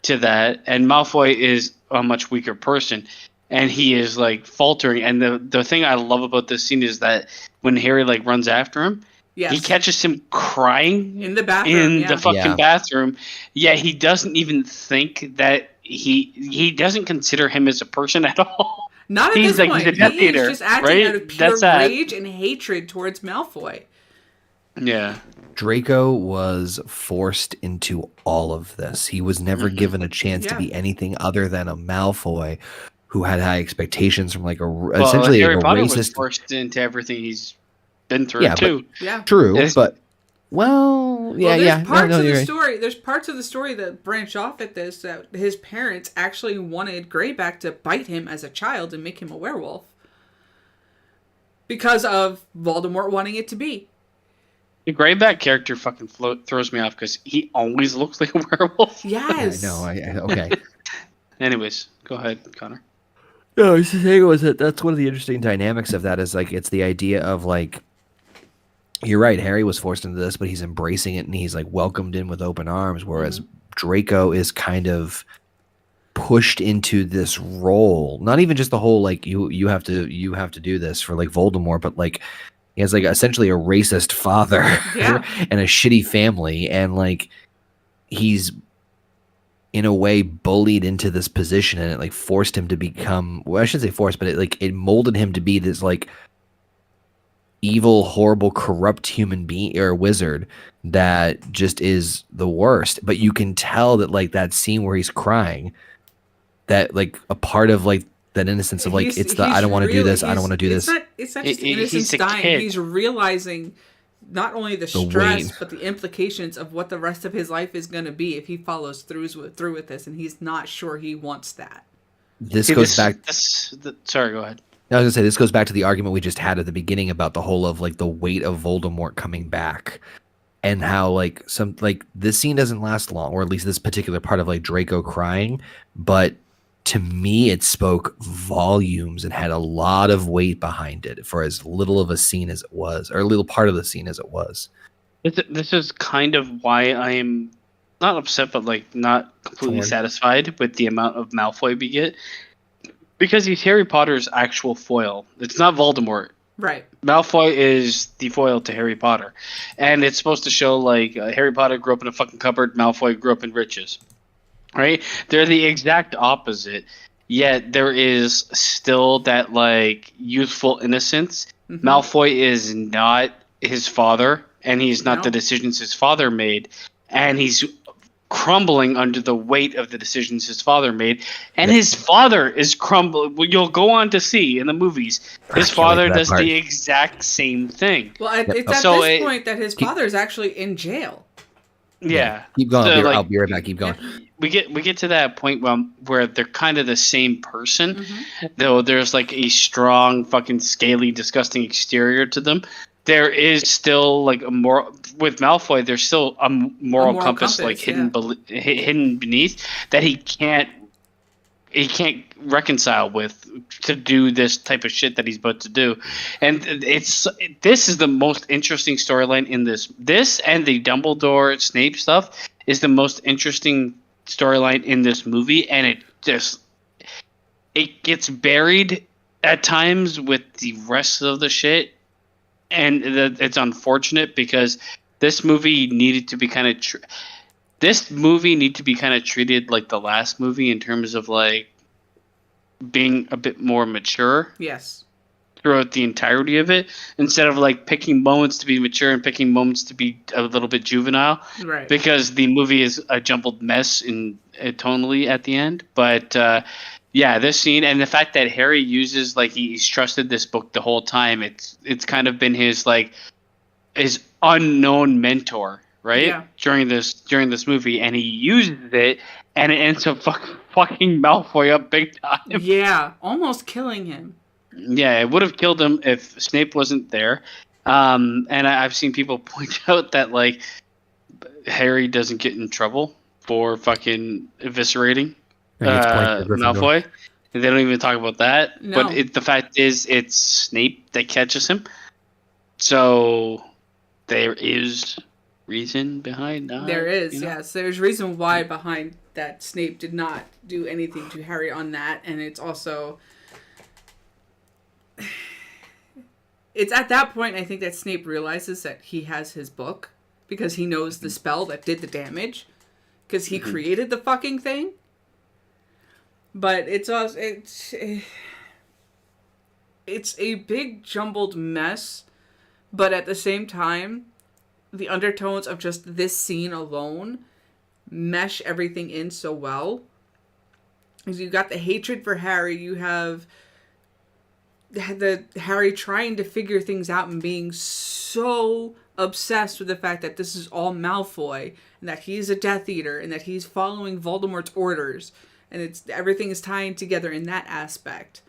to that. And Malfoy is a much weaker person. And he is like faltering, and the thing I love about this scene is that when Harry like runs after him, he catches him crying in the bathroom, the fucking bathroom. Yeah, he doesn't even think that he doesn't consider him as a person at all. Not at he's this like, point. He's a Death Eater, just acting right? out of pure rage and hatred towards Malfoy. Yeah. Draco was forced into all of this. He was never given a chance to be anything other than a Malfoy who had high expectations from like essentially Harry like a Potter racist. was forced into everything he's been through too. True, There's parts of the story. There's parts of the story that branch off at this. That his parents actually wanted Greyback to bite him as a child and make him a werewolf because of Voldemort wanting it to be. The Greyback character fucking throws me off because he always looks like a werewolf. Yes. Okay. Anyways, go ahead, Connor. No, the thing was that's one of the interesting dynamics of that is like it's the idea of like you're right, Harry was forced into this, but he's embracing it and he's like welcomed in with open arms, whereas Draco is kind of pushed into this role. Not even just the whole like you have to do this for like Voldemort, but like he has like essentially a racist father and a shitty family, and like he's in a way bullied into this position, and it like forced him to become, well, I shouldn't say forced, but it molded him to be this like evil, horrible, corrupt human being or wizard that just is the worst. But you can tell that like that scene where he's crying, that like a part of like that innocence of like I don't want to do this, I don't want to do this. It's not just innocence dying. He's realizing not only the stress, but the implications of what the rest of his life is going to be if he follows through with this, and he's not sure he wants that. Sorry, go ahead. I was going to say, this goes back to the argument we just had at the beginning about the whole of like the weight of Voldemort coming back, and how like this scene doesn't last long, or at least this particular part of like Draco crying, but to me it spoke volumes and had a lot of weight behind it for as little of a scene as it was, or a little part of the scene as it was. This is kind of why I am not upset, but like not completely satisfied with the amount of Malfoy we get, because he's Harry Potter's actual foil. It's not Voldemort. Right. Malfoy is the foil to Harry Potter, and it's supposed to show like Harry Potter grew up in a fucking cupboard, Malfoy grew up in riches. Right? They're the exact opposite, yet there is still that like youthful innocence. Malfoy is not his father, and he's not the decisions his father made, and he's crumbling under the weight of the decisions his father made, and his father is crumbling. You'll go on to see in the movies his father does the exact same thing. Well, it's at this point that his father is actually in jail. Yeah. Keep going. So, I'll be right back. Keep going. We get to that point where they're kind of the same person, though there's like a strong, fucking scaly, disgusting exterior to them. there is still like a moral with Malfoy. There's still a moral compass like hidden hidden beneath that he can't reconcile with to do this type of shit that he's about to do. And this is the most interesting storyline in this and the Dumbledore Snape stuff is the most interesting storyline in this movie, and it gets buried at times with the rest of the shit, and it's unfortunate because this movie needed to be kind of treated like the last movie in terms of like being a bit more mature. Yes. Throughout the entirety of it, instead of like picking moments to be mature and picking moments to be a little bit juvenile. Right. Because the movie is a jumbled mess tonally at the end. But yeah, this scene and the fact that Harry uses like he's trusted this book the whole time. It's kind of been his unknown mentor, right? Yeah. During this movie, and he uses it, and it ends up fucking Malfoy up big time. Yeah, almost killing him. Yeah, it would have killed him if Snape wasn't there. And I've seen people point out that like Harry doesn't get in trouble for fucking eviscerating Malfoy. And they don't even talk about that. No. But the fact is, it's Snape that catches him. So there is reason behind that. There is, you know? yes. There's reason why behind that Snape did not do anything to Harry on that. And it's also... It's at that point, I think, that Snape realizes that he has his book because he knows the spell that did the damage because he created the fucking thing. But it's also it's a big jumbled mess, but at the same time, the undertones of just this scene alone mesh everything in so well. Because you got the hatred for Harry, you have the Harry trying to figure things out and being so obsessed with the fact that this is all Malfoy and that he's a Death Eater and that he's following Voldemort's orders, and everything is tying together in that aspect.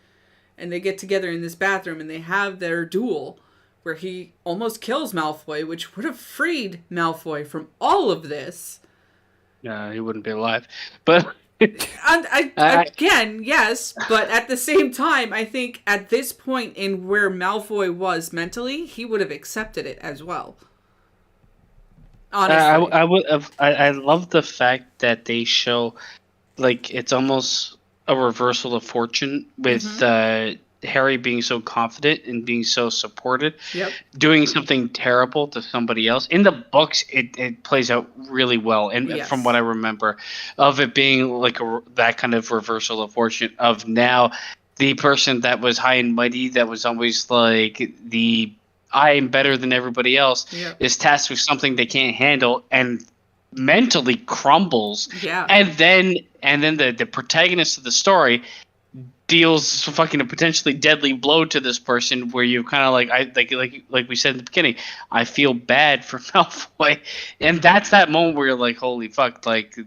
And they get together in this bathroom and they have their duel where he almost kills Malfoy, which would have freed Malfoy from all of this. Yeah, he wouldn't be alive. But again, yes, but at the same time, I think at this point in where Malfoy was mentally, he would have accepted it as well. Honestly, I love the fact that they show, like, it's almost a reversal of fortune with Harry being so confident and being so supported, doing something terrible to somebody else. In the books, it plays out really well, and from what I remember of it being like that kind of reversal of fortune of now the person that was high and mighty, that was always like I am better than everybody else, is tasked with something they can't handle and mentally crumbles. And then the protagonist of the story deals fucking a potentially deadly blow to this person where you kind of like we said in the beginning, I feel bad for Malfoy, and that's that moment where you're like, holy fuck, like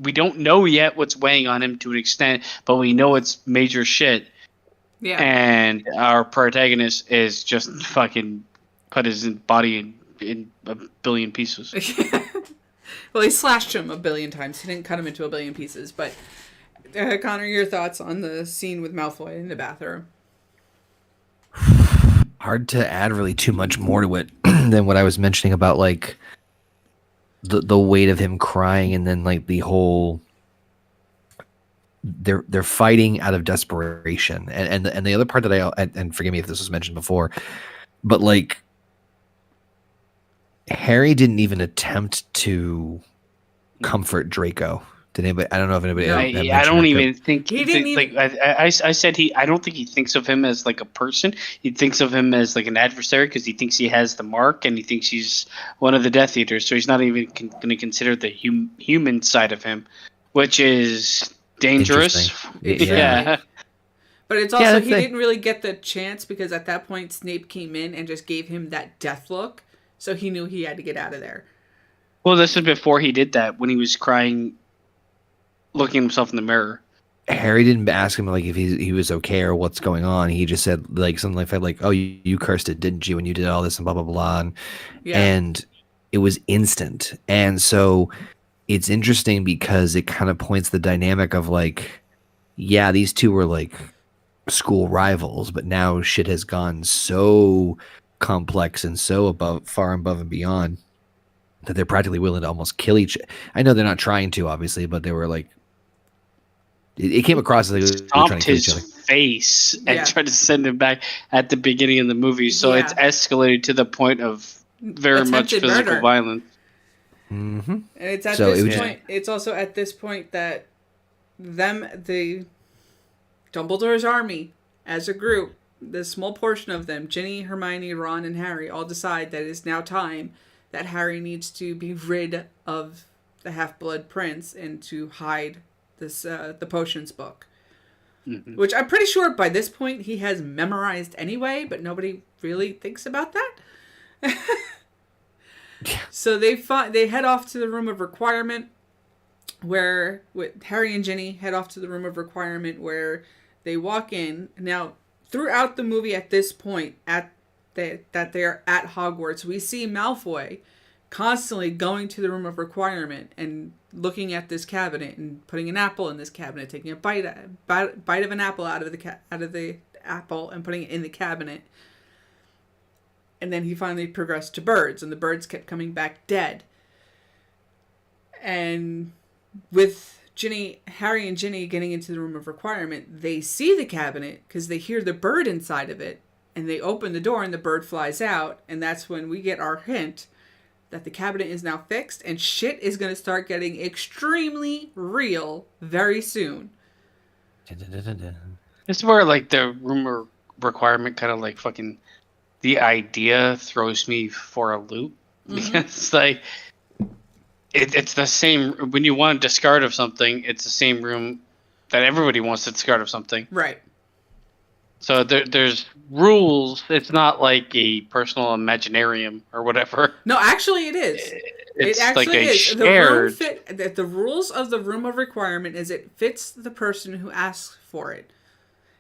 we don't know yet what's weighing on him to an extent, but we know it's major shit. And our protagonist is just fucking cut his body in a billion pieces. Well, he slashed him a billion times. He didn't cut him into a billion pieces, but Connor, your thoughts on the scene with Malfoy in the bathroom? Hard to add really too much more to it than what I was mentioning about like the weight of him crying, and then like the whole they're fighting out of desperation, and the other part that and forgive me if this was mentioned before, but like Harry didn't even attempt to comfort Draco. Did anybody? I don't know if anybody. I don't even think he didn't. Like I said, I don't think he thinks of him as like a person. He thinks of him as like an adversary because he thinks he has the mark and he thinks he's one of the Death Eaters. So he's not even going to consider the human side of him, which is dangerous. Yeah. But it's also he didn't really get the chance because at that point Snape came in and just gave him that death look, so he knew he had to get out of there. Well, this is before he did that when he was crying, looking at himself in the mirror. Harry didn't ask him like if he was okay or what's going on. He just said like something like, "Oh, you cursed it, didn't you? When you did all this and blah blah blah." And it was instant. And so it's interesting because it kind of points the dynamic of like, yeah, these two were like school rivals, but now shit has gone so complex and so far above and beyond that they're practically willing to almost kill each. I know they're not trying to, obviously, but they were like, it came across as like they were trying Stomped to kill each his other. face and tried to send him back at the beginning of the movie. So it's escalated to the point of very much Attempted physical murder. violence. Mm-hmm. And it's at So this it point. It's also at this point that the Dumbledore's army, as a group, the small portion of them, Ginny, Hermione, Ron, and Harry, all decide that it is now time that Harry needs to be rid of the Half-Blood Prince and to hide this the potions book. Mm-hmm. Which I'm pretty sure by this point he has memorized anyway, but nobody really thinks about that. So they head off to the room of requirement, where with Harry and Ginny head off to the room of requirement where they walk in. Now, throughout the movie at this point, that they're at Hogwarts, we see Malfoy constantly going to the room of requirement and looking at this cabinet and putting an apple in this cabinet, taking a bite of an apple out of the apple and putting it in the cabinet. And then he finally progressed to birds, and the birds kept coming back dead. And with Harry and Ginny getting into the room of requirement, they see the cabinet because they hear the bird inside of it, and they open the door and the bird flies out, and that's when we get our hint that the cabinet is now fixed and shit is going to start getting extremely real very soon. This is where like the rumor requirement kind of like fucking the idea throws me for a loop, because like it's the same when you want to discard of something, it's the same room that everybody wants to discard of something. Right. So there's rules. It's not like a personal imaginarium or whatever. No, actually it is. It's it actually like a is. shared. The rules of the room of requirement is it fits the person who asks for it.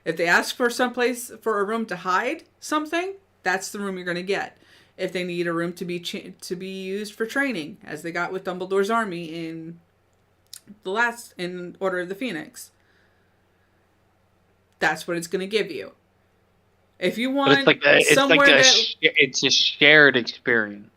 If they ask for someplace for a room to hide something, that's the room you're going to get. If they need a room to be used for training, as they got with Dumbledore's army in Order of the Phoenix, that's what it's going to give you. If you want it's a shared experience.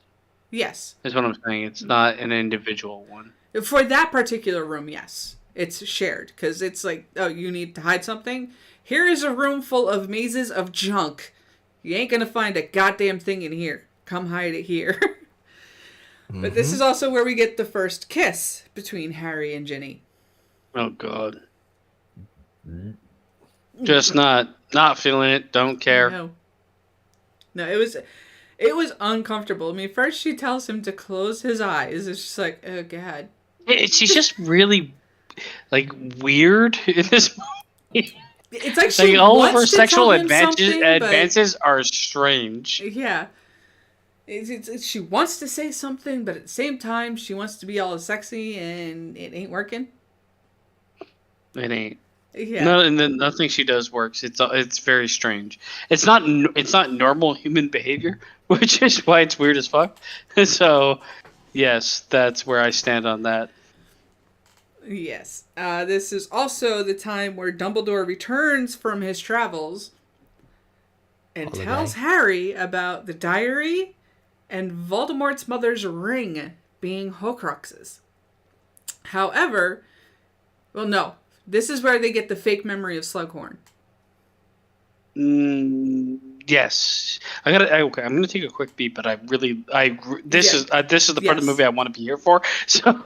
Yes. Is what I'm saying. It's not an individual one. For that particular room, yes. It's shared. Because it's like, oh, you need to hide something? Here is a room full of mazes of junk. You ain't going to find a goddamn thing in here. Come hide it here. But this is also where we get the first kiss between Harry and Ginny. Oh, God. Just not feeling it. Don't care. No, it was uncomfortable. I mean, first she tells him to close his eyes. It's just like, oh God. She's just really like weird in this movie. It's like she all of her wants to sexual tell him advances are strange. Yeah. She wants to say something, but at the same time, she wants to be all sexy, and it ain't working. It ain't. Yeah. No, and then nothing she does works. It's very strange. It's not normal human behavior, which is why it's weird as fuck. So, yes, that's where I stand on that. Yes. This is also the time where Dumbledore returns from his travels and tells Harry about the diary and Voldemort's mother's ring being Horcruxes. However, well, no. This is where they get the fake memory of Slughorn. Yes, okay, I'm gonna take a quick beat, but this is the part of the movie I want to be here for. So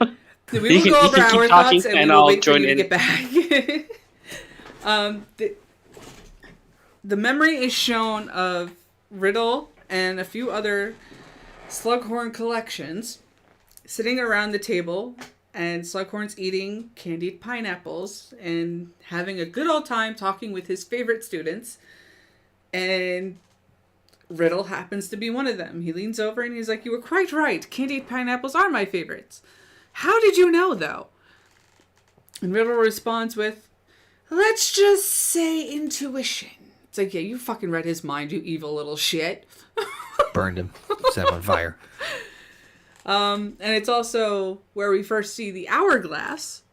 we will go over our thoughts, and we will wait for you to get back. The memory is shown of Riddle and a few other Slughorn collections sitting around the table. And Slughorn's eating candied pineapples and having a good old time talking with his favorite students. And Riddle happens to be one of them. He leans over and he's like, "You were quite right. Candied pineapples are my favorites. How did you know, though?" And Riddle responds with, let's just say intuition. It's like, yeah, you fucking read his mind, you evil little shit. Burned him. Set him on fire. And it's also where we first see the hourglass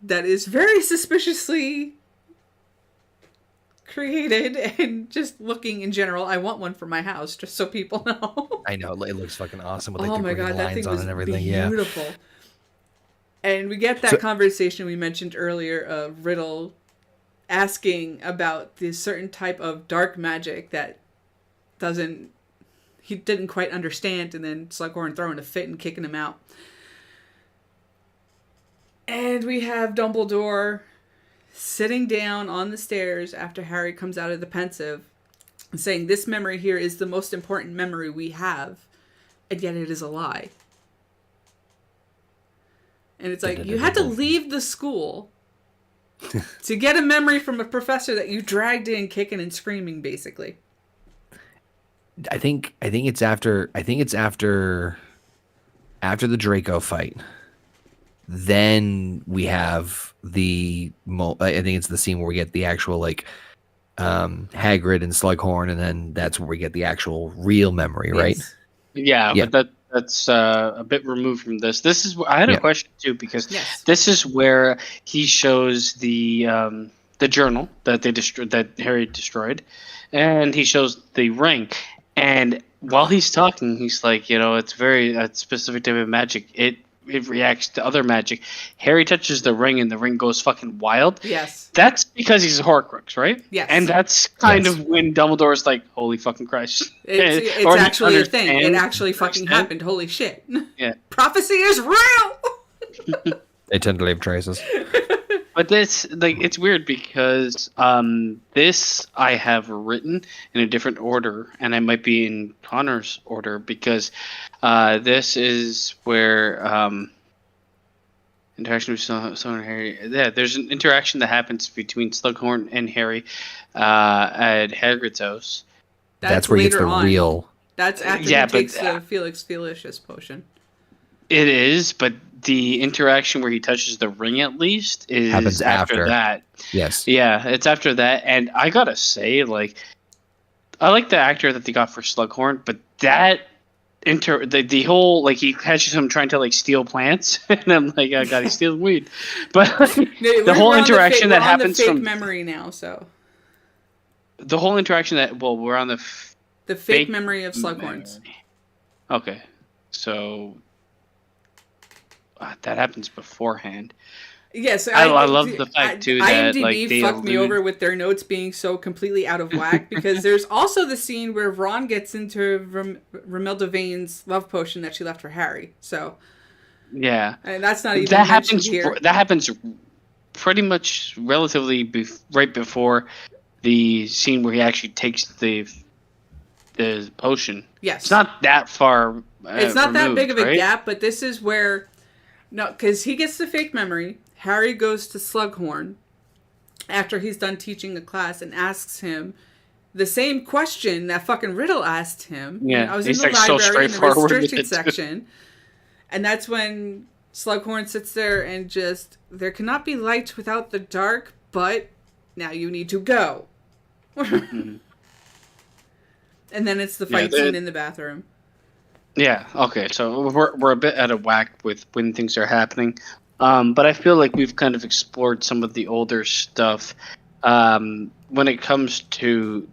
that is very suspiciously created and just looking in general. I want one for my house, just so people know. I know, it looks fucking awesome with like Oh the my green god, that lines thing on was and everything. beautiful. Yeah. And we get that conversation we mentioned earlier of Riddle asking about this certain type of dark magic that he didn't quite understand, and then Slughorn throwing a fit and kicking him out. And we have Dumbledore sitting down on the stairs after Harry comes out of the pensive and saying, this memory here is the most important memory we have, and yet it is a lie. And it's like, you had to leave the school to get a memory from a professor that you dragged in kicking and screaming, basically. I think it's after the Draco fight. Then we have I think it's the scene where we get the actual like Hagrid and Slughorn, and then that's where we get the actual real memory, right? Yes. Yeah, but that's a bit removed from this. This is I had a question too, because this is where he shows the journal that that Harry destroyed, and he shows the ring. And while he's talking, he's like, it's very specific type of magic. It reacts to other magic. Harry touches the ring, and the ring goes fucking wild. Yes. That's because he's a Horcrux, right? Yes. And that's kind of when Dumbledore's like, holy fucking Christ. It's actually a thing. It actually fucking happened. Holy shit. Yeah. Prophecy is real! They tend to leave traces. But this, it's weird because this I have written in a different order, and I might be in Connor's order, because this is where interaction with Slughorn and Harry. Yeah, there's an interaction that happens between Slughorn and Harry at Hagrid's house. That's where he gets the real. That's after he takes the Felix Felicis potion. It is, but the interaction where he touches the ring, at least, is after that. Yes. Yeah, it's after that, and I gotta say, I like the actor that they got for Slughorn, but that the whole he catches him trying to steal plants, and I'm like, oh god, he's stealing weed. But the whole interaction that happens the fake from memory now, so the whole interaction we're on the fake memory of Slughorn's. Okay, so. That happens beforehand. Yes, I love the fact too that IMDb fucked me over with their notes being so completely out of whack, because there's also the scene where Ron gets into Romilda Vane's love potion that she left for Harry. So yeah, and that's not even mentioned here. That happens pretty much relatively right before the scene where he actually takes the potion. Yes, it's not that far. It's not removed, that big of a right? gap, but this is where. No, because he gets the fake memory. Harry goes to Slughorn after he's done teaching the class and asks him the same question that fucking Riddle asked him. Yeah, I was in the library in the restricted section. Too. And that's when Slughorn sits there and just, there cannot be light without the dark, but now you need to go. Mm-hmm. And then it's the fight scene in the bathroom. Yeah, okay, so we're a bit out of whack with when things are happening. But I feel like we've kind of explored some of the older stuff. When it comes to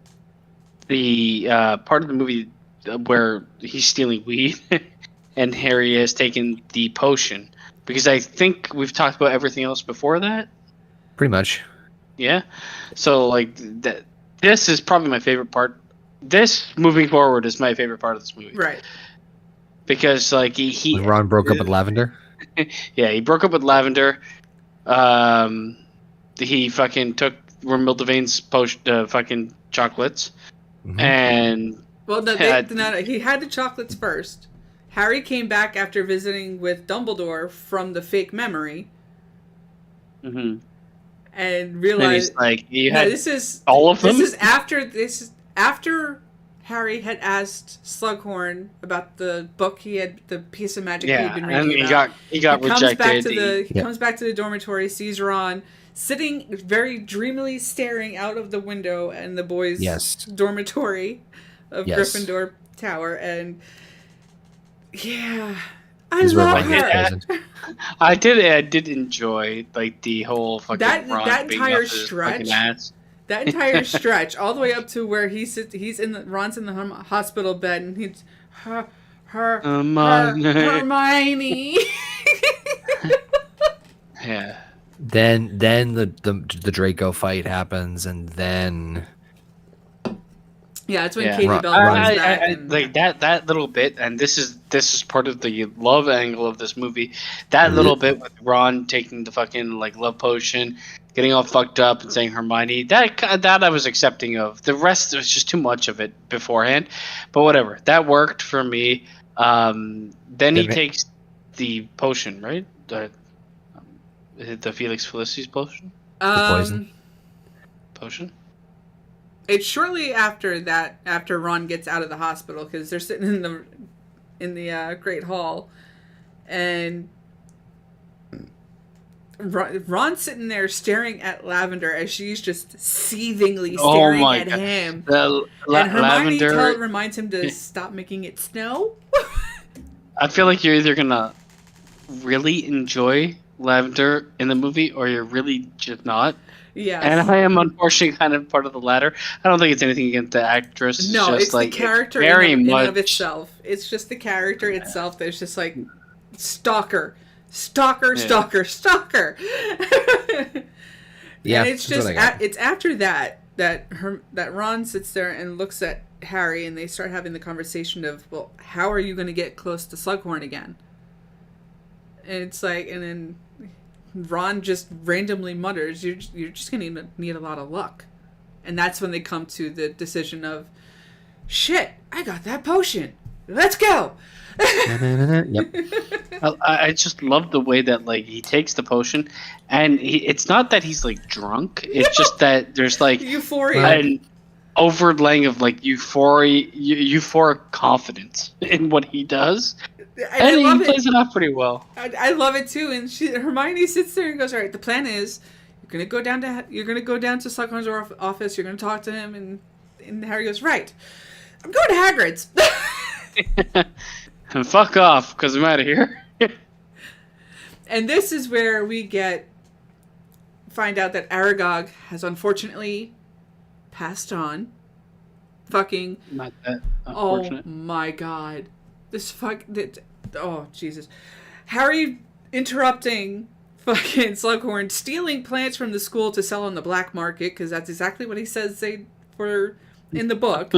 the part of the movie where he's stealing weed and Harry has taken the potion. Because I think we've talked about everything else before that. Pretty much. Yeah? So, this is probably my favorite part. This, moving forward, is my favorite part of this movie. Right. Because when Ron broke up with Lavender. Yeah, he broke up with Lavender. He fucking took Romilda Vane's fucking chocolates, and he had the chocolates first. Harry came back after visiting with Dumbledore from the fake memory, and realized and he's like, "You had this is all of them." This is after Harry had asked Slughorn about the book the piece of magic he had been and reading about. he got rejected. He comes back to the dormitory, sees Ron sitting very dreamily staring out of the window in the boys' dormitory of Gryffindor Tower, and I love her. I did enjoy like the whole fucking that entire stretch. That entire stretch, all the way up to where he sits. Ron's in the hospital bed, and he's Hermione. Yeah. Then the Draco fight happens, and then it's when Katie Bell comes back. Like that little bit, and this is part of the love angle of this movie. That little bit with Ron taking the fucking like love potion, getting all fucked up, and saying Hermione. That I was accepting of. The rest, there was just too much of it beforehand. But whatever, that worked for me. Then he takes the potion, right? Is it the Felix Felicity's potion? The poison. Potion? It's shortly after that, after Ron gets out of the hospital, because they're sitting in the Great Hall, and Ron's sitting there staring at Lavender as she's just seethingly staring at him. And Hermione reminds him to stop making it snow. I feel like you're either gonna really enjoy Lavender in the movie, or you're really just not. Yeah. And I am unfortunately kind of part of the latter. I don't think it's anything against the actress. No, it's like, the character very in much and of itself. It's just the character itself that's just like stalker. Stalker. Yeah. And it's just it's after that Ron sits there and looks at Harry, and they start having the conversation of, well, how are you going to get close to Slughorn again? And it's like, and then Ron just randomly mutters, you're just going to need a lot of luck. And that's when they come to the decision of, shit, I got that potion. Let's go. Yep. I just love the way that like he takes the potion, and it's not that he's like drunk. It's just that there's like euphoria, an overlaying of like euphoric confidence in what he does. And he plays it off pretty well. I love it too. And Hermione sits there and goes, "All right, the plan is you're gonna go down to Slughorn's office. You're gonna talk to him." And Harry goes, "Right, I'm going to Hagrid's." And fuck off, because I'm out of here. And this is where we find out that Aragog has unfortunately passed on. Fucking. Not that unfortunate. Oh my god. Oh, Jesus. Harry interrupting fucking Slughorn, stealing plants from the school to sell on the black market, because that's exactly what he says in the book.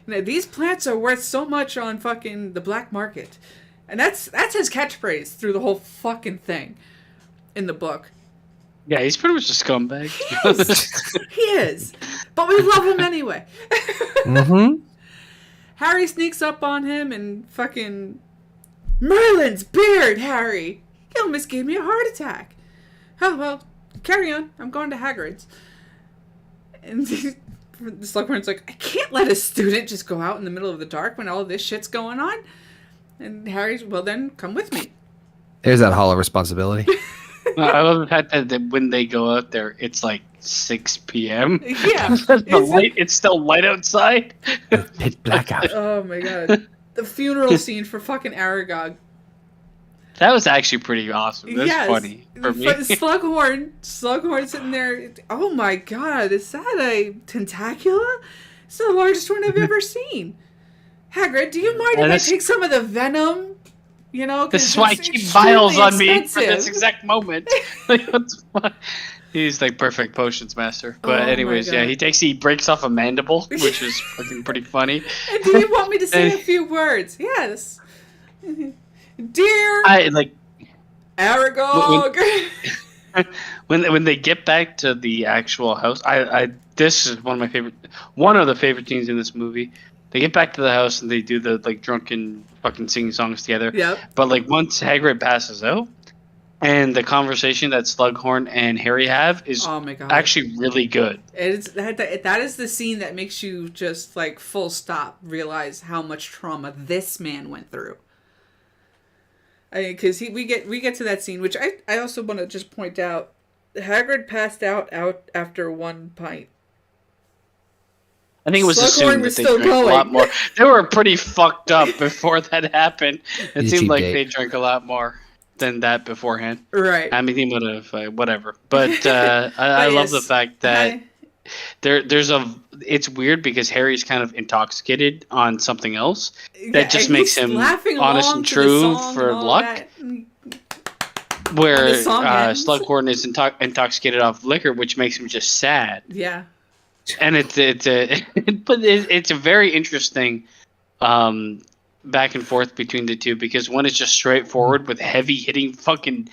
These plants are worth so much on fucking the black market. And that's his catchphrase through the whole fucking thing in the book. Yeah, he's pretty much a scumbag. He is. But we love him anyway. Mm-hmm. Harry sneaks up on him and fucking... Merlin's beard, Harry! He almost gave me a heart attack. Oh, well, carry on. I'm going to Hagrid's. And the Slughorn's like, I can't let a student just go out in the middle of the dark when all this shit's going on. And Harry's, well, then come with me. There's that hollow responsibility. I love the fact that when they go out there, it's like 6 p.m. Yeah. It's still light outside. Pitch blackout. Oh my god. The funeral scene for fucking Aragog. That was actually pretty awesome. That's funny for me. Slughorn sitting there. Oh my god, is that a tentacula? It's the largest one I've ever seen. Hagrid, do you mind if I take some of the venom? You know, this is why I keep vials on me for this exact moment. He's like perfect potions master. But anyways, yeah, he breaks off a mandible, which is fucking pretty funny. And do you want me to say a few words? Yes. Dear Aragog. When they get back to the actual house, this is one of the favorite scenes in this movie. They get back to the house and they do the like drunken fucking singing songs together. Yep. But like once Hagrid passes out, and the conversation that Slughorn and Harry have is Oh my God. actually really good. It's that is the scene that makes you just like full stop realize how much trauma this man went through. Because we get to that scene, which I also want to just point out. Hagrid passed out after one pint. I think it was Slughorn assumed was that they still drank a going. lot more. They were pretty fucked up before that happened. It He's a seemed cheap like date. they drank a lot more than that beforehand. Right. I mean, he would have whatever. But I love the yes. fact that Hi. there's a. It's weird because Harry's kind of intoxicated on something else that Yeah, just and makes he's him laughing honest along and to the true song for and all luck. that. Where And the song ends. Slughorn is intoxicated off liquor, which makes him just sad. Yeah. And it's a very interesting back and forth between the two, because one is just straightforward with heavy hitting fucking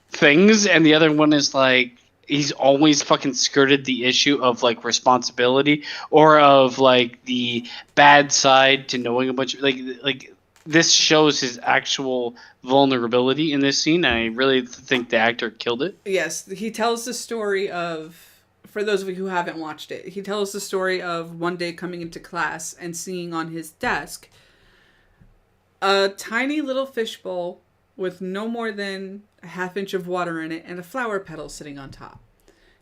things, and the other one is like he's always fucking skirted the issue of like responsibility or of like the bad side to knowing a bunch of like this shows his actual vulnerability in this scene, and I really think the actor killed it. Yes, he tells the story of, for those of you who haven't watched it, he tells the story of one day coming into class and seeing on his desk a tiny little fishbowl with no more than a half inch of water in it and a flower petal sitting on top.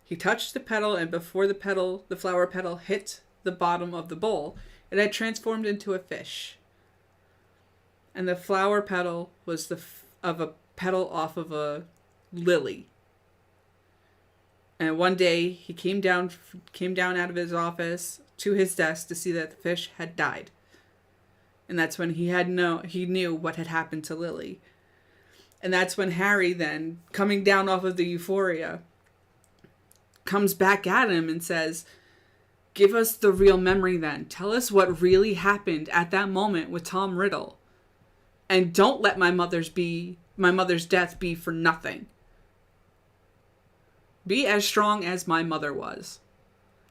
He touched the petal, and before the flower petal hit the bottom of the bowl, it had transformed into a fish. And the flower petal was of a petal off of a lily. And one day he came down out of his office to his desk to see that the fish had died. And that's when he knew what had happened to Lily. And that's when Harry then, coming down off of the euphoria, comes back at him and says, "Give us the real memory then. Tell us what really happened at that moment with Tom Riddle. And don't let my mother's death be for nothing. Be as strong as my mother was."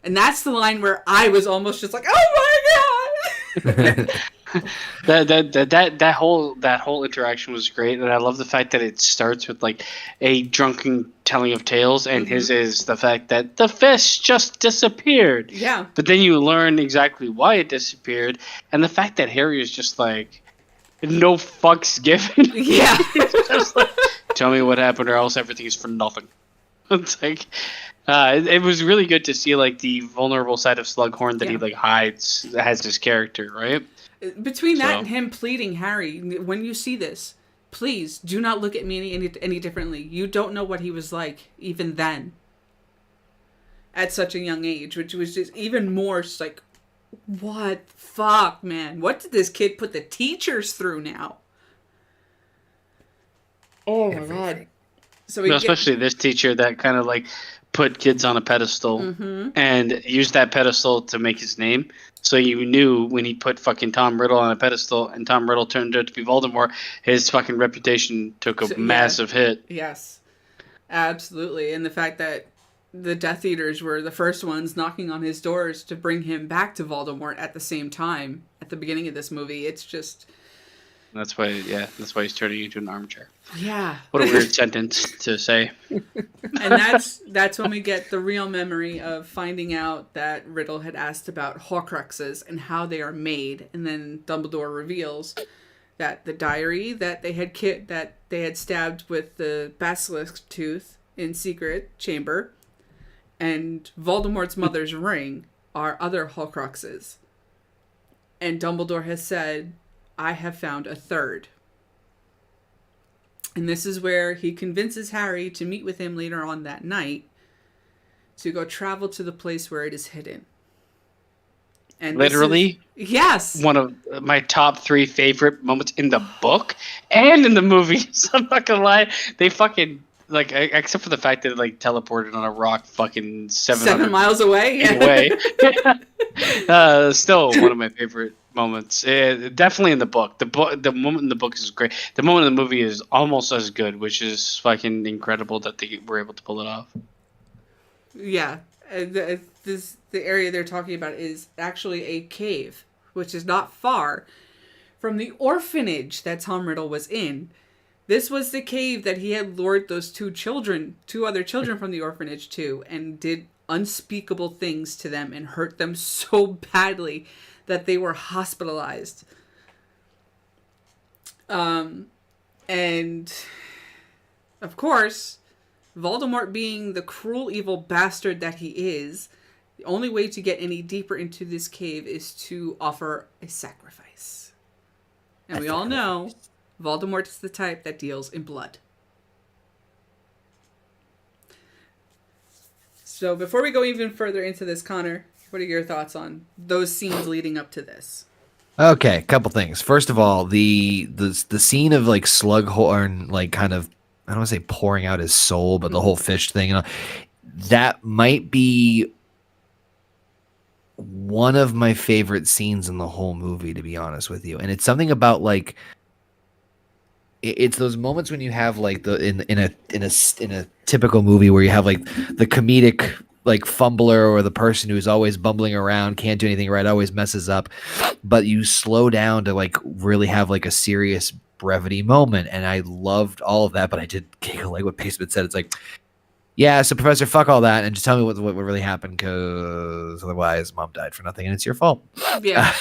And that's the line where I was almost just like, oh my God! that whole interaction was great, and I love the fact that it starts with like a drunken telling of tales, and his is the fact that the fish just disappeared. Yeah. But then you learn exactly why it disappeared, and the fact that Harry is just like no fucks given. Yeah. It's just like, tell me what happened, or else everything is for nothing. It's like it was really good to see like the vulnerable side of Slughorn that he like hides as his character, right? Between that and him pleading, Harry, when you see this, please do not look at me any differently. You don't know what he was like even then. At such a young age, which was just even more just like, what fuck, man? What did this kid put the teachers through now? Oh my God. So especially this teacher that kind of like put kids on a pedestal and used that pedestal to make his name. So you knew when he put fucking Tom Riddle on a pedestal and Tom Riddle turned out to be Voldemort, his fucking reputation took a massive hit. Yes, absolutely. And the fact that the Death Eaters were the first ones knocking on his doors to bring him back to Voldemort at the same time at the beginning of this movie, it's just... That's why he's turning into an armchair. Yeah. What a weird sentence to say. And that's when we get the real memory of finding out that Riddle had asked about Horcruxes and how they are made, and then Dumbledore reveals that the diary that they had stabbed with the basilisk tooth in secret chamber, and Voldemort's mother's ring are other Horcruxes. And Dumbledore has said, "I have found a third." And this is where he convinces Harry to meet with him later on that night to go travel to the place where it is hidden. And literally, yes, one of my top 3 favorite moments in the book and in the movies. I'm not gonna lie, they fucking like, except for the fact that it like teleported on a rock fucking 7 miles away. Still one of my favorite moments. Definitely in the book. The moment in the book is great. The moment in the movie is almost as good, which is fucking incredible that they were able to pull it off. Yeah, the area they're talking about is actually a cave, which is not far from the orphanage that Tom Riddle was in. This was the cave that he had lured those two other children from the orphanage to, and did unspeakable things to them and hurt them so badly that they were hospitalized. And of course, Voldemort, being the cruel, evil bastard that he is, the only way to get any deeper into this cave is to offer a sacrifice. And we all know Voldemort is the type that deals in blood. So before we go even further into this, Connor, what are your thoughts on those scenes leading up to this? Okay, a couple things. First of all, the scene of like Slughorn, like kind of, I don't want to say pouring out his soul, but the whole fish thing, you know, that might be one of my favorite scenes in the whole movie, to be honest with you. And it's something about like, it's those moments when you have like in a typical movie where you have like the comedic like fumbler or the person who's always bumbling around, can't do anything right, always messes up, but you slow down to like really have like a serious brevity moment. And I loved all of that, but I did giggle like what Paceman said. It's like, yeah, so Professor, fuck all that and just tell me what really happened, because otherwise Mom died for nothing and it's your fault. Yeah.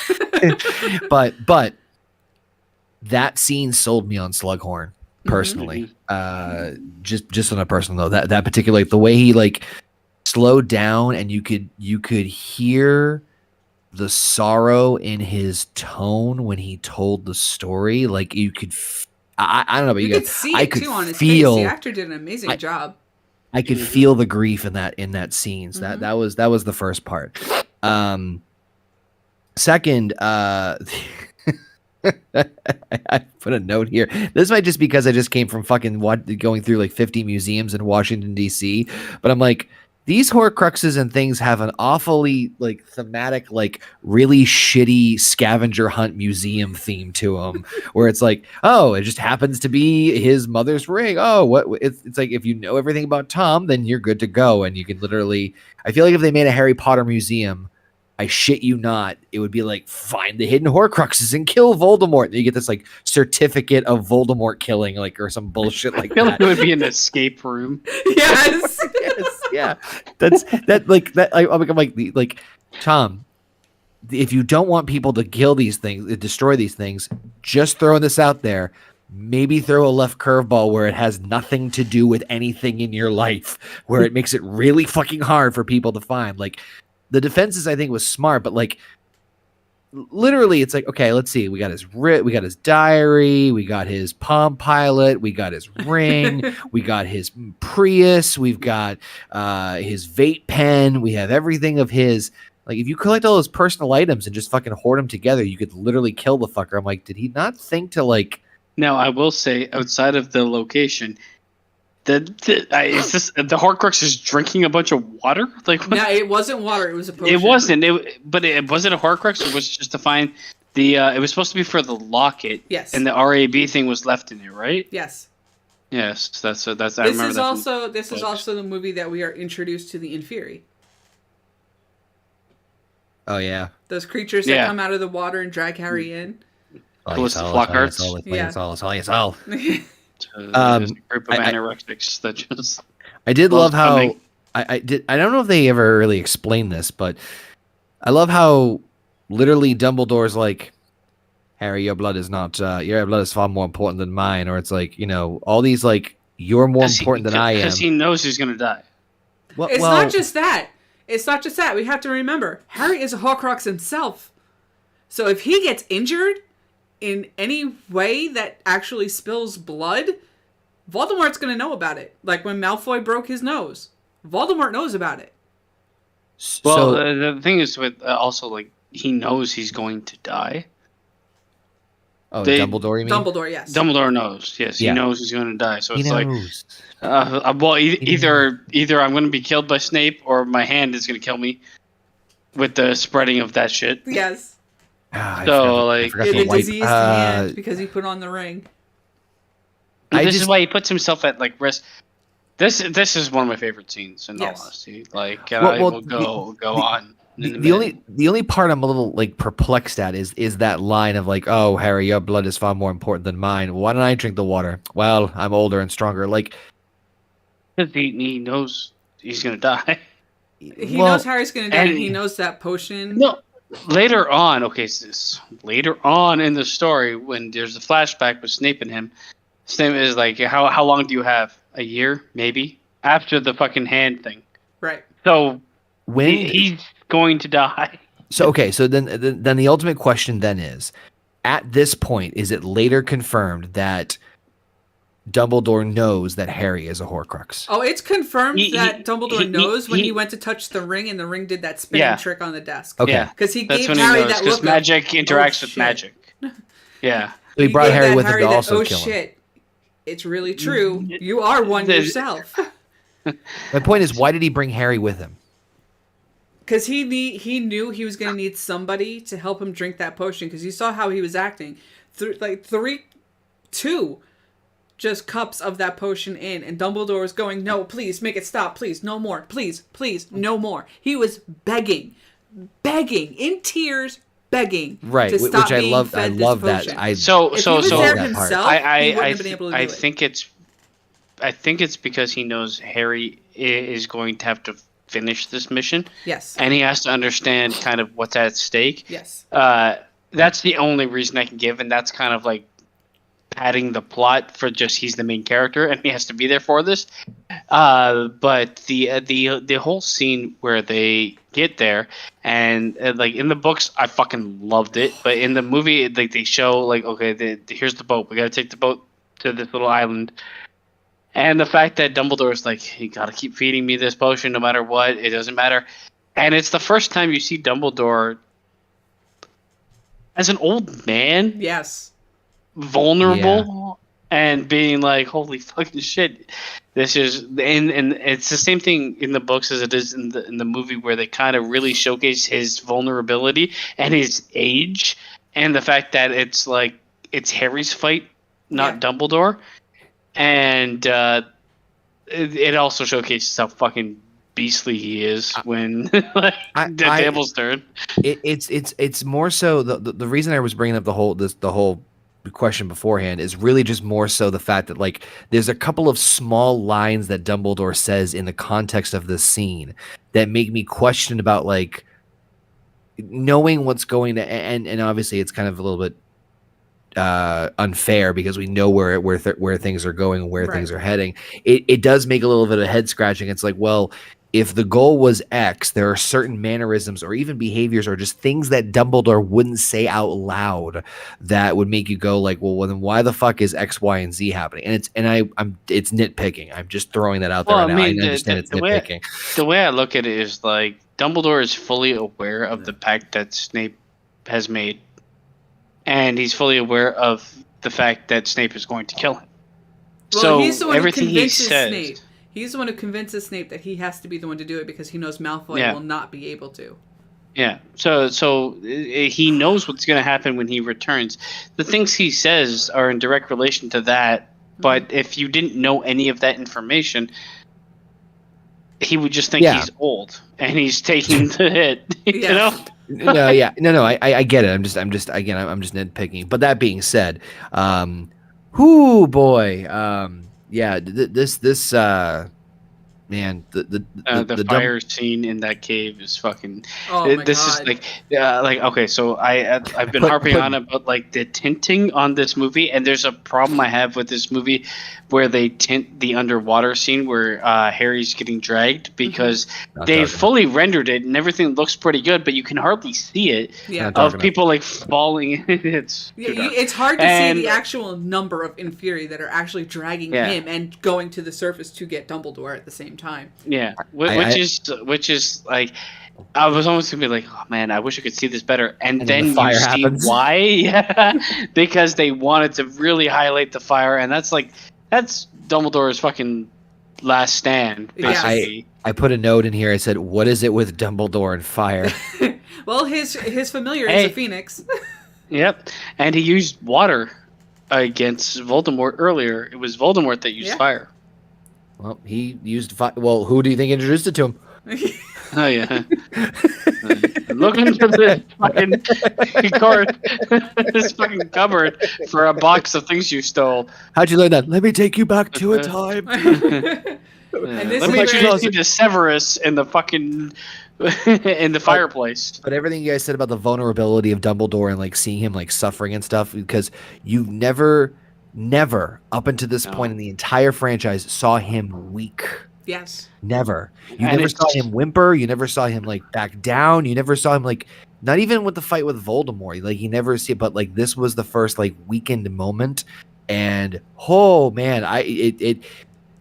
but that scene sold me on Slughorn personally. Just on a personal note, that particular, like, the way he like slowed down and you could hear the sorrow in his tone when he told the story. Like you could, I don't know about you guys. Could see I it could too on his feel. face. The actor did an amazing job. I could feel the grief in that scene. So that was the first part. Second, I put a note here. This might just because I just came from fucking going through like 50 museums in Washington D.C. But I'm like, these Horcruxes and things have an awfully like thematic, like really shitty scavenger hunt museum theme to them, where it's like, oh, it just happens to be his mother's ring. Oh, what? It's like if you know everything about Tom, then you're good to go, and you can literally. I feel like if they made a Harry Potter museum, I shit you not, it would be like, find the hidden Horcruxes and kill Voldemort. And you get this like certificate of Voldemort killing, like, or some bullshit like I feel that. like it would be an escape room. Yes. Yes, yeah. I'm like, Tom, if you don't want people to kill these things, destroy these things, just throwing this out there. Maybe throw a left curveball where it has nothing to do with anything in your life, where it makes it really fucking hard for people to find. Like, the defenses, I think, was smart, but like literally, it's like, okay, let's see. We got his diary, we got his Palm Pilot, we got his ring, we got his Prius, we've got his vape pen, we have everything of his. Like, if you collect all those personal items and just fucking hoard them together, you could literally kill the fucker. I'm like, did he not think to like? Now, I will say, outside of the location, is this the Horcrux is drinking a bunch of water? Like, what? No, it wasn't water. It was a potion. It wasn't. Was it a Horcrux, or was it just to find the? It was supposed to be for the locket. Yes. And the RAB thing was left in it, right? Yes. Yes, that's. I This remember is that also the movie that we are introduced to the Inferi. Oh yeah, Those creatures that come out of the water and drag Harry in. Flockhart. A group of anorexics that just. I did love how I don't know if they ever really explained this, but I love how literally Dumbledore's like, Harry, your blood is far more important than mine, or it's like, you know, all these like, you're more important than I am, because he knows he's gonna die. It's not just that. It's not just that. We have to remember, Harry is a Horcrux himself. So if he gets injured in any way that actually spills blood, Voldemort's going to know about it. Like when Malfoy broke his nose. Voldemort knows about it. Well, the thing is with also, like, he knows he's going to die. Oh, Dumbledore, you mean? Dumbledore, yes. Dumbledore knows. Yes, he knows he's going to die. So it's like, either I'm going to be killed by Snape, or my hand is going to kill me with the spreading of that shit. Yes. The diseased hand because he put on the ring. This is why he puts himself at like risk. This is one of my favorite scenes in all Yes. honesty. Like, and I will go on. The only part I'm a little like perplexed at is that line of like, oh, Harry, your blood is far more important than mine. Why don't I drink the water? Well, I'm older and stronger. Like, because he knows he's gonna die. He knows Harry's gonna die. And he knows that potion. No, later on. Okay, later on in the story, when there's a flashback with Snape and him, Snape is like, how long do you have? A year, maybe, after the fucking hand thing. Right. So when he's going to die. So okay, so then the ultimate question then is, at this point, is it later confirmed that Dumbledore knows that Harry is a Horcrux? Oh, it's confirmed that Dumbledore knows when he went to touch the ring and the ring did that spinning trick on the desk. Okay. Because he gave Harry that look. Because magic interacts with magic. Yeah. So he brought Harry with him to also kill him. Shit. It's really true. You are one yourself. My point is, why did he bring Harry with him? Because he knew he was going to need somebody to help him drink that potion. Because you saw how he was acting. Two just cups of that potion in, and Dumbledore was going, "No, please make it stop. Please, no more. Please, no more." He was begging in tears. Begging right, to stop which I being love. fed I love this that. potion. So if he was there himself, he wouldn't have been able to do it. I think it's because he knows Harry is going to have to finish this mission. Yes. And he has to understand kind of what's at stake. Yes. That's the only reason I can give, and that's kind of like padding the plot for just he's the main character and he has to be there for this. But the whole scene where they get there and like in the books, I fucking loved it. But in the movie, like they show like, okay, here's the boat. We got to take the boat to this little island. And the fact that Dumbledore is like, you got to keep feeding me this potion no matter what. It doesn't matter. And it's the first time you see Dumbledore as an old man. Yes. Vulnerable and being like, holy fucking shit, this is and it's the same thing in the books as it is in the movie, where they kind of really showcase his vulnerability and his age and the fact that it's like it's Harry's fight, not Dumbledore, and it also showcases how fucking beastly he is when the tables turn. It's more so the reason I was bringing up the whole question beforehand is really just more so the fact that like there's a couple of small lines that Dumbledore says in the context of this scene that make me question about like knowing what's going to and obviously it's kind of a little bit unfair because we know where things are going and where things are heading. It does make a little bit of head scratching. It's like, well, if the goal was X, there are certain mannerisms or even behaviors or just things that Dumbledore wouldn't say out loud that would make you go like, well, then why the fuck is X, Y, and Z happening? And it's nitpicking. I'm just throwing that out there. Well, I understand it's nitpicking. The way I look at it is like Dumbledore is fully aware of the pact that Snape has made, and he's fully aware of the fact that Snape is going to kill him. Well, so he's the one everything who he convinces says. Snape. He's the one who convinces Snape that he has to be the one to do it because he knows Malfoy will not be able to. Yeah. So he knows what's going to happen when he returns. The things he says are in direct relation to that. But if you didn't know any of that information, he would just think he's old and he's taking the hit. You know? No, I get it. I'm just nitpicking. But that being said, this man, the fire scene in that cave is fucking. Oh my this God. is like okay. So I've been harping on about like the tinting on this movie, and there's a problem I have with this movie where they tint the underwater scene where Harry's getting dragged because they fully rendered it and everything looks pretty good, but you can hardly see it of people like falling. It's hard to see the actual number of Inferi that are actually dragging him and going to the surface to get Dumbledore at the same time. Yeah, which is like, I was almost gonna be like, oh man, I wish I could see this better, and then the fire you happens. see why, because they wanted to really highlight the fire, and that's Dumbledore's fucking last stand. Basically. I put a note in here. I said, "What is it with Dumbledore and fire?" Well, his familiar is a phoenix. Yep, and he used water against Voldemort earlier. It was Voldemort that used fire. Well, he used well, who do you think introduced it to him? Oh yeah. Look into this fucking this fucking cupboard for a box of things you stole. How'd you learn that? Let me take you back to a time. And this Let is me where- introduce you to Severus in the fucking in the fireplace. But everything you guys said about the vulnerability of Dumbledore and like seeing him like suffering and stuff, because you never up until this point in the entire franchise saw him weak. Yes. Never. You And never saw him whimper. You never saw him like back down. You never saw him like, not even with the fight with Voldemort. Like you never see it, but like this was the first like weakened moment. And oh man,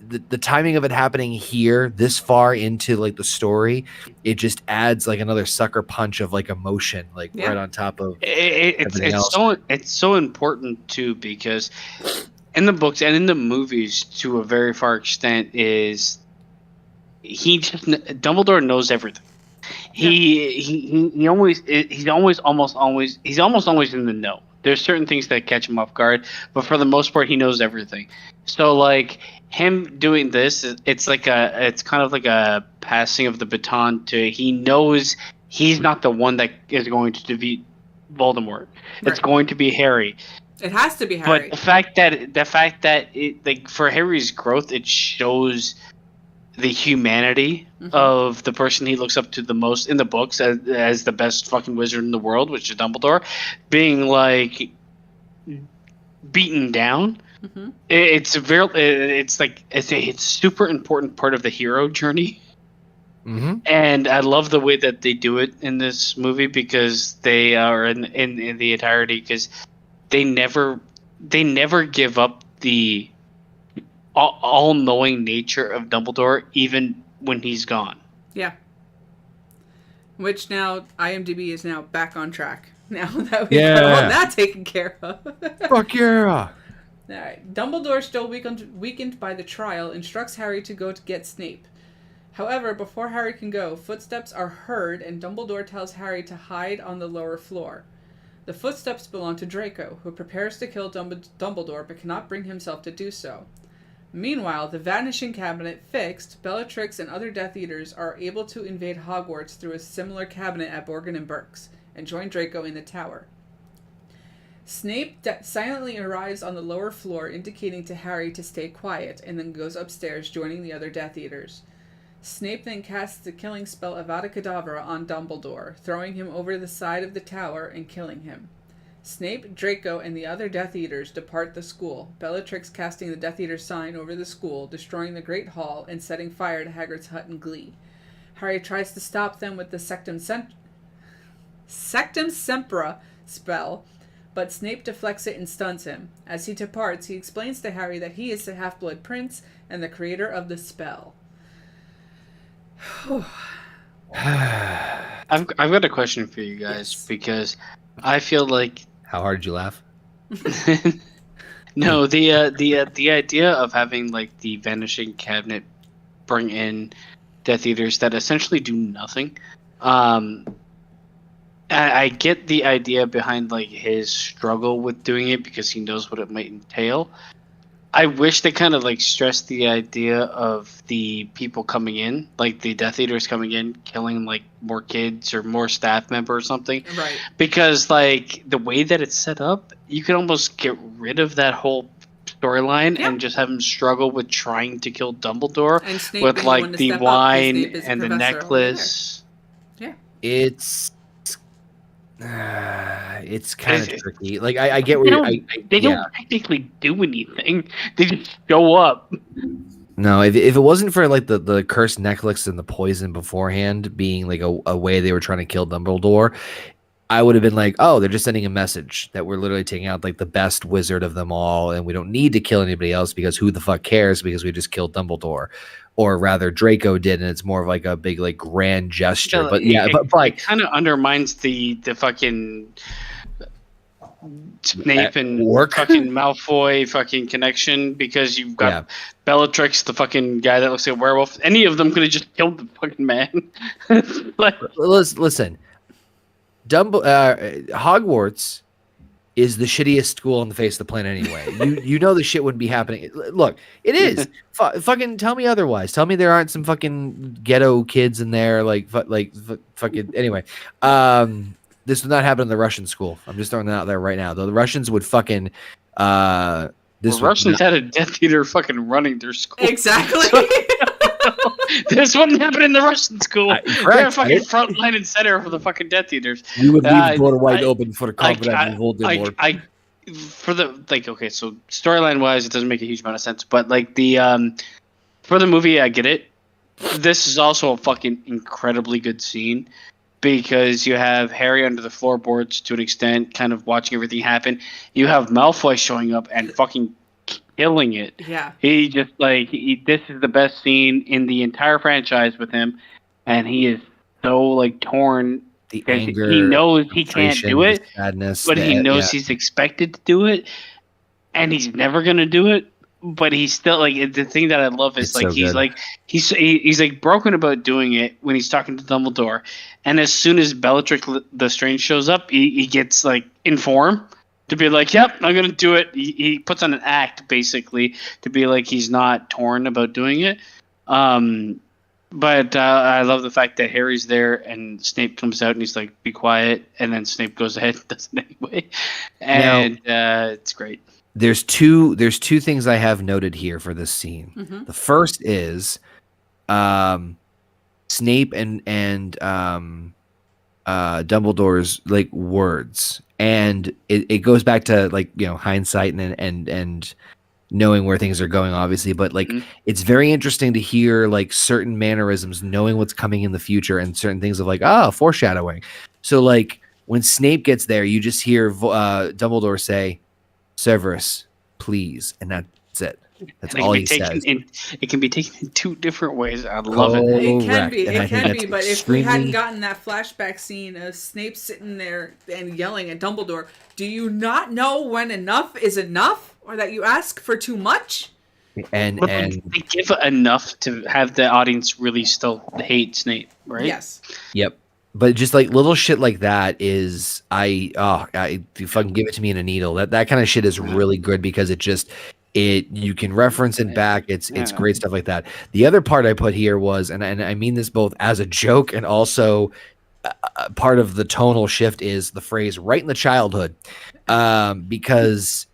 the timing of it happening here this far into like the story, it just adds like another sucker punch of like emotion, like right on top of everything else. It's so important too, because in the books and in the movies to a very far extent is Dumbledore knows everything. He's almost always in the know. There's certain things that catch him off guard, but for the most part, he knows everything. So like him doing this, it's kind of like a passing of the baton to. He knows he's not the one that is going to defeat Voldemort. It's going to be Harry. It has to be Harry. But the fact that it, like, for Harry's growth, it shows the humanity of the person he looks up to the most in the books as the best fucking wizard in the world, which is Dumbledore, being like beaten down. It's a super important part of the hero journey. And I love the way that they do it in this movie, because they are in the entirety, because they never give up the all-knowing nature of Dumbledore, even when he's gone. Yeah. Which now IMDb is now back on track. Now that we got all that taken care of. Fuck yeah. Alright. Dumbledore, still weakened by the trial, instructs Harry to go to get Snape. However, before Harry can go, footsteps are heard, and Dumbledore tells Harry to hide on the lower floor. The footsteps belong to Draco, who prepares to kill Dumbledore but cannot bring himself to do so. Meanwhile, the Vanishing Cabinet fixed, Bellatrix and other Death Eaters are able to invade Hogwarts through a similar cabinet at Borgin and Burke's, and join Draco in the tower. Snape silently arrives on the lower floor, indicating to Harry to stay quiet, and then goes upstairs, joining the other Death Eaters. Snape then casts the killing spell Avada Kedavra on Dumbledore, throwing him over the side of the tower and killing him. Snape, Draco, and the other Death Eaters depart the school, Bellatrix casting the Death Eater sign over the school, destroying the Great Hall, and setting fire to Hagrid's hut in glee. Harry tries to stop them with the Sectum Sempra spell, but Snape deflects it and stuns him. As he departs, he explains to Harry that he is the Half-Blood Prince and the creator of the spell. I've got a question for you guys, because I feel like How hard did you laugh? no, the idea of having like the Vanishing Cabinet bring in Death Eaters that essentially do nothing. I get the idea behind like his struggle with doing it, because he knows what it might entail. I wish they kind of like stressed the idea of the people coming in, like the Death Eaters coming in, killing like more kids or more staff member or something. Right. Because like the way that it's set up, you could almost get rid of that whole storyline and just have him struggle with trying to kill Dumbledore with like the wine and the necklace. Yeah. It's kind of tricky. Like I get where they don't technically do anything. They just show up. No, if it wasn't for like the cursed necklace and the poison beforehand being like a way they were trying to kill Dumbledore, I would have been like, oh, they're just sending a message that we're literally taking out like the best wizard of them all, and we don't need to kill anybody else because who the fuck cares, because we just killed Dumbledore. Or rather, Draco did, and it's more of like a big, like, grand gesture. But yeah, but like, it kind of undermines the fucking Snape and fucking Malfoy fucking connection, because you've got Bellatrix, the fucking guy that looks like a werewolf. Any of them could have just killed the fucking man. Listen, Hogwarts is the shittiest school on the face of the planet anyway. You know the shit wouldn't be happening. Look, it is. Fucking tell me otherwise. Tell me there aren't some fucking ghetto kids in there, fucking. Anyway, this would not happen in the Russian school. I'm just throwing that out there right now. Though the Russians would fucking. The Russians had a Death Eater fucking running their school. Exactly. This wouldn't happen in the Russian school. They're fucking front line and center for the fucking Death Eaters. We would leave the door wide open for the confident Voldemort. For the okay, so storyline wise, it doesn't make a huge amount of sense. But like for the movie, I get it. This is also a fucking incredibly good scene because you have Harry under the floorboards to an extent, kind of watching everything happen. You have Malfoy showing up and fucking killing it. Yeah. He just this is the best scene in the entire franchise with him, and he is so like torn. The anger, he knows he can't do it, sadness, but he knows he's expected to do it, and he's never gonna do it. But he's still like the thing that I love is he's like broken about doing it when he's talking to Dumbledore, and as soon as Bellatrix Lestrange shows up, he gets like informed to be like, yep, I'm gonna do it. He puts on an act basically to be like he's not torn about doing it. But I love the fact that Harry's there and Snape comes out and he's like, be quiet. And then Snape goes ahead and does it anyway. And it's great. There's two things I have noted here for this scene. Mm-hmm. The first is Snape and Dumbledore's like words. And it goes back to like, hindsight and knowing where things are going, obviously, but like it's very interesting to hear like certain mannerisms, knowing what's coming in the future, and certain things of like foreshadowing. So like when Snape gets there, you just hear Dumbledore say, "Severus, please," and that's it. That's all he says. It can be taken in two different ways. I love it. It can be. It can be. But if we hadn't gotten that flashback scene of Snape sitting there and yelling at Dumbledore, do you not know when enough is enough? Or that you ask for too much? And they give enough to have the audience really still hate Snape, right? Yes. Yep. But just like little shit like that is you fucking give it to me in a needle. That kind of shit is really good because you can reference it back. It's great stuff like that. The other part I put here was, and I mean this both as a joke and also part of the tonal shift, is the phrase "right in the childhood," because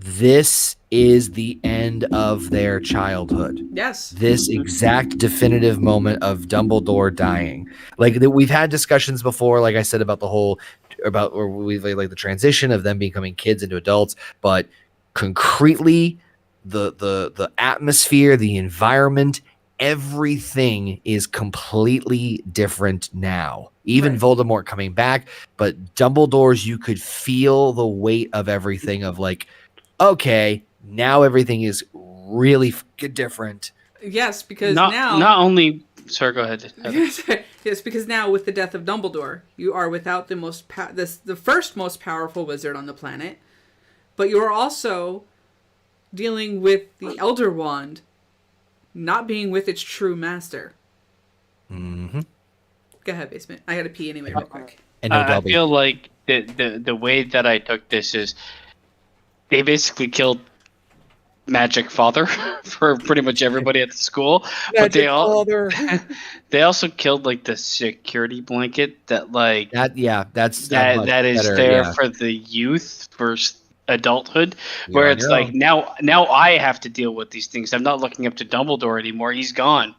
this is the end of their childhood. Yes. This exact definitive moment of Dumbledore dying. Like we've had discussions before, like I said, about we've like the transition of them becoming kids into adults, but concretely the atmosphere, the environment, everything is completely different now. Even Voldemort coming back, but Dumbledore's, you could feel the weight of everything of like, okay, now everything is really different. Yes, because not only. Sorry, go ahead. Yes, because now with the death of Dumbledore, you are without the first most powerful wizard on the planet, but you are also dealing with the Elder Wand not being with its true master. Mm-hmm. Go ahead, Basement. I gotta pee anyway, real quick. And I feel like the way that I took this is, they basically killed Magic Father for pretty much everybody at the school. But they also killed like the security blanket that like that is there for the youth versus adulthood, where it's like now I have to deal with these things. I'm not looking up to Dumbledore anymore. He's gone.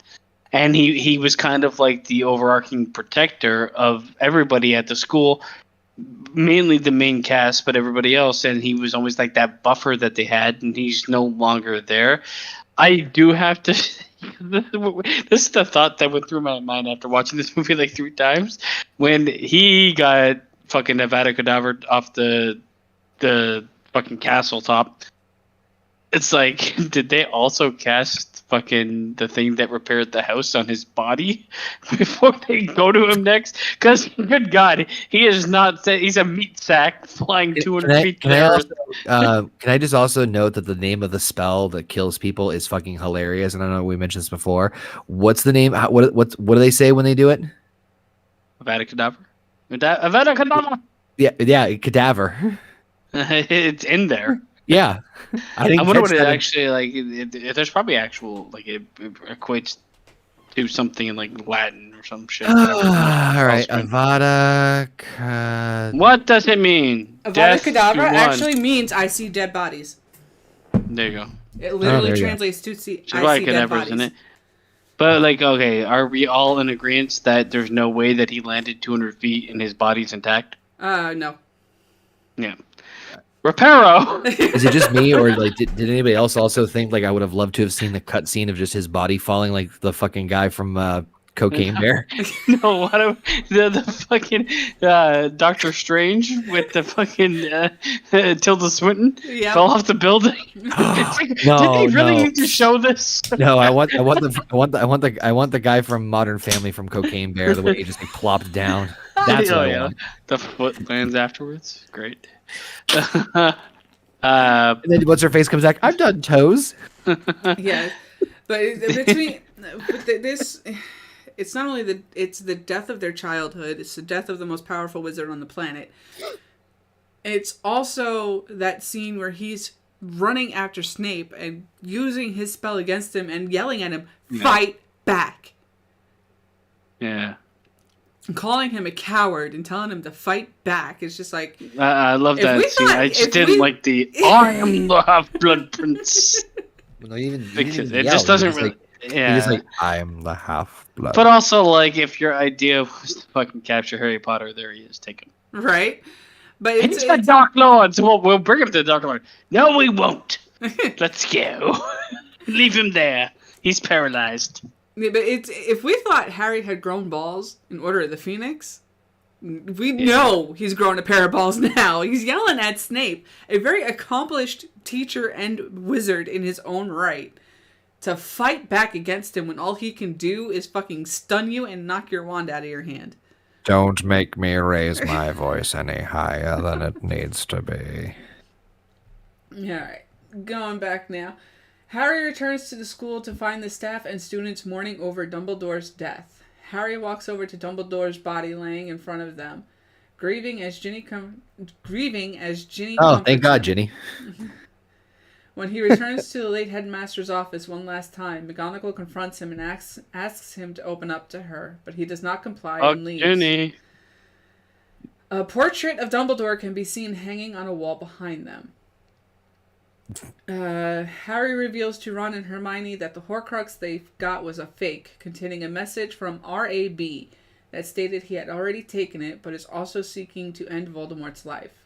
And he was kind of like the overarching protector of everybody at the school, mainly the main cast, but everybody else, and he was always like that buffer that they had, and he's no longer there. I do have to this is the thought that went through my mind after watching this movie like 3 times, when he got fucking Avada Kedavra off the fucking castle top. It's like, did they also cast fucking the thing that repaired the house on his body before they go to him next? Because, good God, he is not. He's a meat sack flying 200 feet. Can I just also note that the name of the spell that kills people is fucking hilarious? And I know we mentioned this before. What's the name? What do they say when they do it? Avada Kedavra. Avada Kedavra. Yeah, cadaver. It's in there. Yeah, I I think wonder what it actually like. There's probably actual like it equates to something in like Latin or some shit. All right, Avada. What does it mean? Avada Death to Kedavra one. actually means I see dead bodies. There you go. It literally there you go. translates to see So I see dead Kedavra's bodies. in it. But like, okay, are we all in agreement that there's no way that he landed 200 feet and his body's intact? No. Yeah. Reparo. Is it just me, or like did anybody else also think like I would have loved to have seen the cutscene of just his body falling like the fucking guy from Cocaine Bear? No, what the fucking Doctor Strange with the fucking Tilda Swinton Yeah. fell off the building. It's like, No, did they really no. need to show this? No, I want the guy from Modern Family from Cocaine Bear, the way he just like, plopped down. That's what I want. The foot lands afterwards. Great. And then what's her face comes back? I've done toes. Yeah, but between but this, it's not only it's the death of their childhood. It's the death of the most powerful wizard on the planet. It's also that scene where he's running after Snape and using his spell against him and yelling at him, "Fight back!" Yeah. And calling him a coward and telling him to fight back. It's just like I love that scene. I just didn't like the I am the Half-Blood Prince. No, even Because it just doesn't really. Yeah. He's like, I am the Half-Blood. But also, like, if your idea was to fucking capture Harry Potter, there he is. Take him. right, but It's the Dark Lords. We'll bring him to the Dark Lord. No, we won't. Let's go. Leave him there. He's paralyzed. Yeah, but if we thought Harry had grown balls in Order of the Phoenix, we know he's grown a pair of balls now. He's yelling at Snape, a very accomplished teacher and wizard in his own right, to fight back against him when all he can do is fucking stun you and knock your wand out of your hand. Don't make me raise my voice any higher than it needs to be. Alright, going back now. Harry returns to the school to find the staff and students mourning over Dumbledore's death. Harry walks over to Dumbledore's body laying in front of them, grieving as Ginny Oh, thank God, Ginny. When he returns to the late headmaster's office one last time, McGonagall confronts him and asks him to open up to her, but he does not comply and leaves. Ginny. A portrait of Dumbledore can be seen hanging on a wall behind them. Harry reveals to Ron and Hermione that the Horcrux they got was a fake, containing a message from R.A.B. that stated he had already taken it, but is also seeking to end Voldemort's life.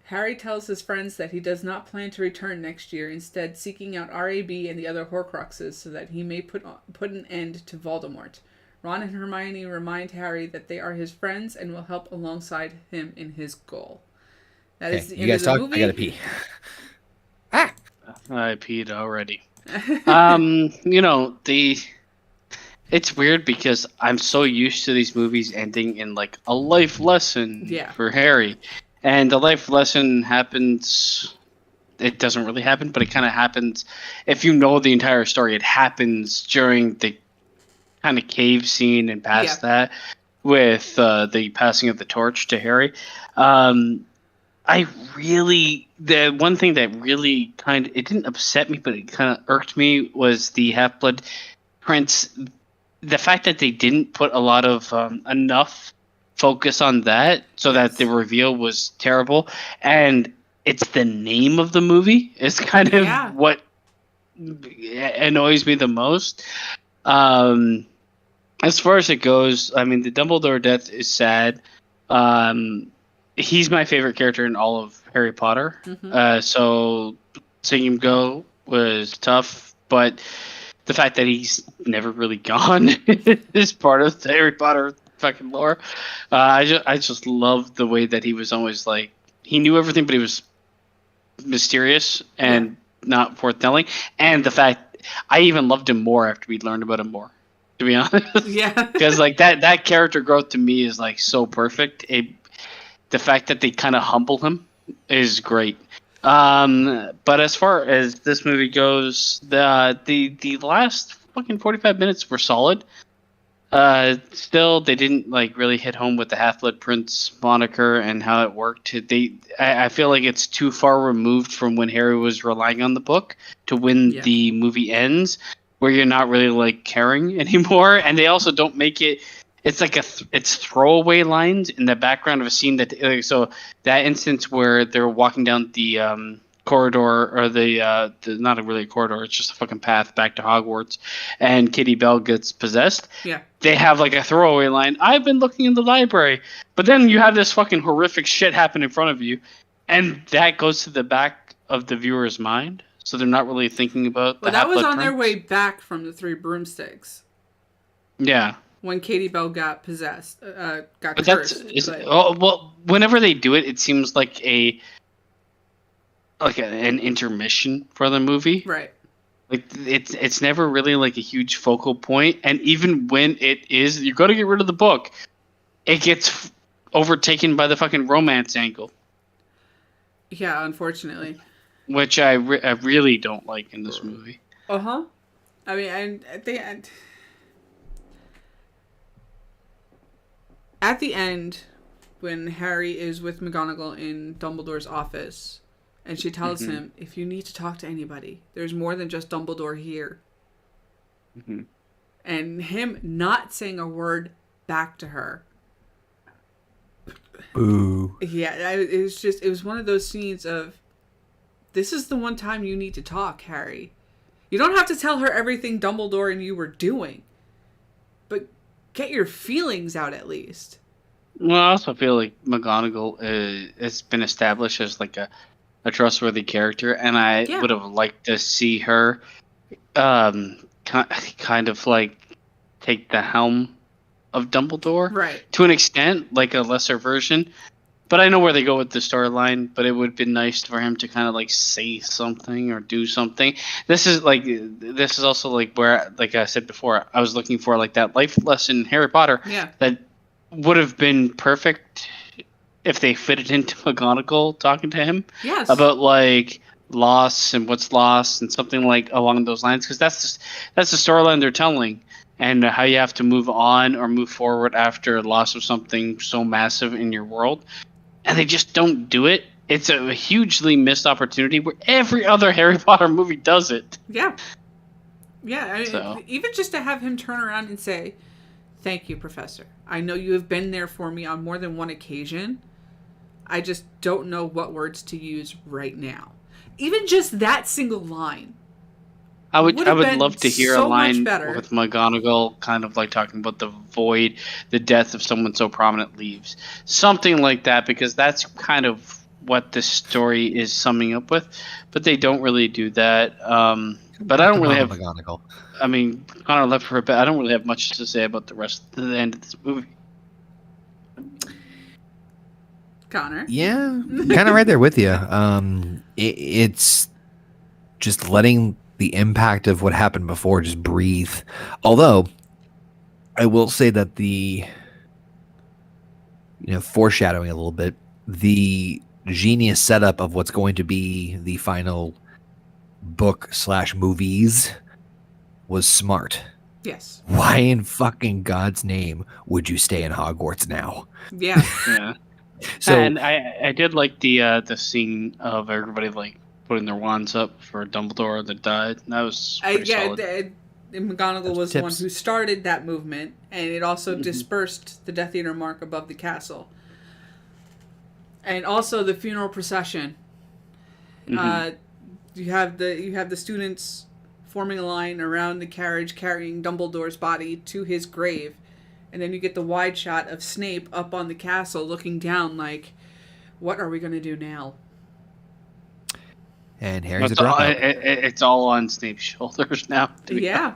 Harry tells his friends that he does not plan to return next year, instead seeking out R.A.B. and the other Horcruxes so that he may put an end to Voldemort. Ron and Hermione remind Harry that they are his friends and will help alongside him in his goal. That is the end of the movie. I gotta pee. I peed already. It's weird because I'm so used to these movies ending in like a life lesson for Harry. And the life lesson happens, it doesn't really happen, but it kind of happens. If you know the entire story, it happens during the kind of cave scene and past that with the passing of the torch to Harry. The one thing that really it didn't upset me, but it kind of irked me was the Half-Blood Prince. The fact that they didn't put a lot of enough focus on that so that the reveal was terrible. And it's the name of the movie is kind of what annoys me the most. As far as it goes, I mean, the Dumbledore death is sad. He's my favorite character in all of Harry Potter. Mm-hmm. So seeing him go was tough, but the fact that he's never really gone is part of the Harry Potter fucking lore. I just love the way that he was always like, he knew everything, but he was mysterious and not worth telling. And the fact, I even loved him more after we learned about him more, to be honest. Yeah. Because like that character growth to me is like so perfect. The fact that they kind of humble him is great. But as far as this movie goes, the last fucking 45 minutes were solid. Still, they didn't like really hit home with the Half-Blood Prince moniker and how it worked. I feel like it's too far removed from when Harry was relying on the book to when Yeah. the movie ends, where you're not really like caring anymore. And they also don't make it. It's like it's throwaway lines in the background of a scene that so that instance where they're walking down the corridor or the not really a corridor, it's just a fucking path back to Hogwarts, and Kitty Bell gets possessed. Yeah. They have like a throwaway line. I've been looking in the library, but then you have this fucking horrific shit happen in front of you, and that goes to the back of the viewer's mind. So they're not really thinking about. Well, that was on their way back from the Three Broomsticks. Yeah. When Katie Bell got possessed, got But cursed. well, whenever they do it, it seems like an intermission for the movie. Right. Like it's never really like a huge focal point, and even when it is, you got to get rid of the book. It gets overtaken by the fucking romance angle, Yeah, unfortunately. which I really don't like in this movie. I mean, at the end, when Harry is with McGonagall in Dumbledore's office, and she tells him, if you need to talk to anybody, there's more than just Dumbledore here. Mm-hmm. And him not saying a word back to her. Boo. Yeah, it was one of those scenes of, this is the one time you need to talk, Harry. You don't have to tell her everything Dumbledore and you were doing, but get your feelings out at least. Well, I also feel like McGonagall has been established as like a trustworthy character, and I would have liked to see her kind of like take the helm of Dumbledore, right? To an extent, like a lesser version. But I know where they go with the storyline. But it would be nice for him to kind of like say something or do something. This is also like where, like I said before, I was looking for like that life lesson in Harry Potter. Yeah. That would have been perfect if they fit it into McGonagall talking to him. Yes. About like loss and what's lost and something like along those lines, because that's the storyline they're telling, and how you have to move on or move forward after loss of something so massive in your world. And they just don't do it. It's a hugely missed opportunity where every other Harry Potter movie does it. Yeah. Yeah, even just to have him turn around and say, thank you, Professor. I know you have been there for me on more than one occasion. I just don't know what words to use right now. Even just that single line. I would love to hear a line better. With McGonagall kind of like talking about the void, the death of someone so prominent leaves. Something like that, because that's kind of what this story is summing up with. But they don't really do that. But I don't really have McGonagall. I mean, Connor left for a bit. I don't really have much to say about the rest of the end of this movie. Connor? Yeah, kind of right there with you. It's just letting the impact of what happened before just breathe. Although, I will say that the, foreshadowing a little bit, the genius setup of what's going to be the final book/movies was smart. Yes. Why in fucking God's name would you stay in Hogwarts now? Yeah. Yeah. So, and I did like the scene of everybody like putting their wands up for Dumbledore that died. That was pretty solid. McGonagall was the one tips. who started that movement, and it also dispersed the Death Eater mark above the castle. And also the funeral procession. Mm-hmm. You have the students forming a line around the carriage carrying Dumbledore's body to his grave. And then you get the wide shot of Snape up on the castle looking down like, what are we going to do now? And Harry's a dropout. It's all on Snape's shoulders now. Yeah.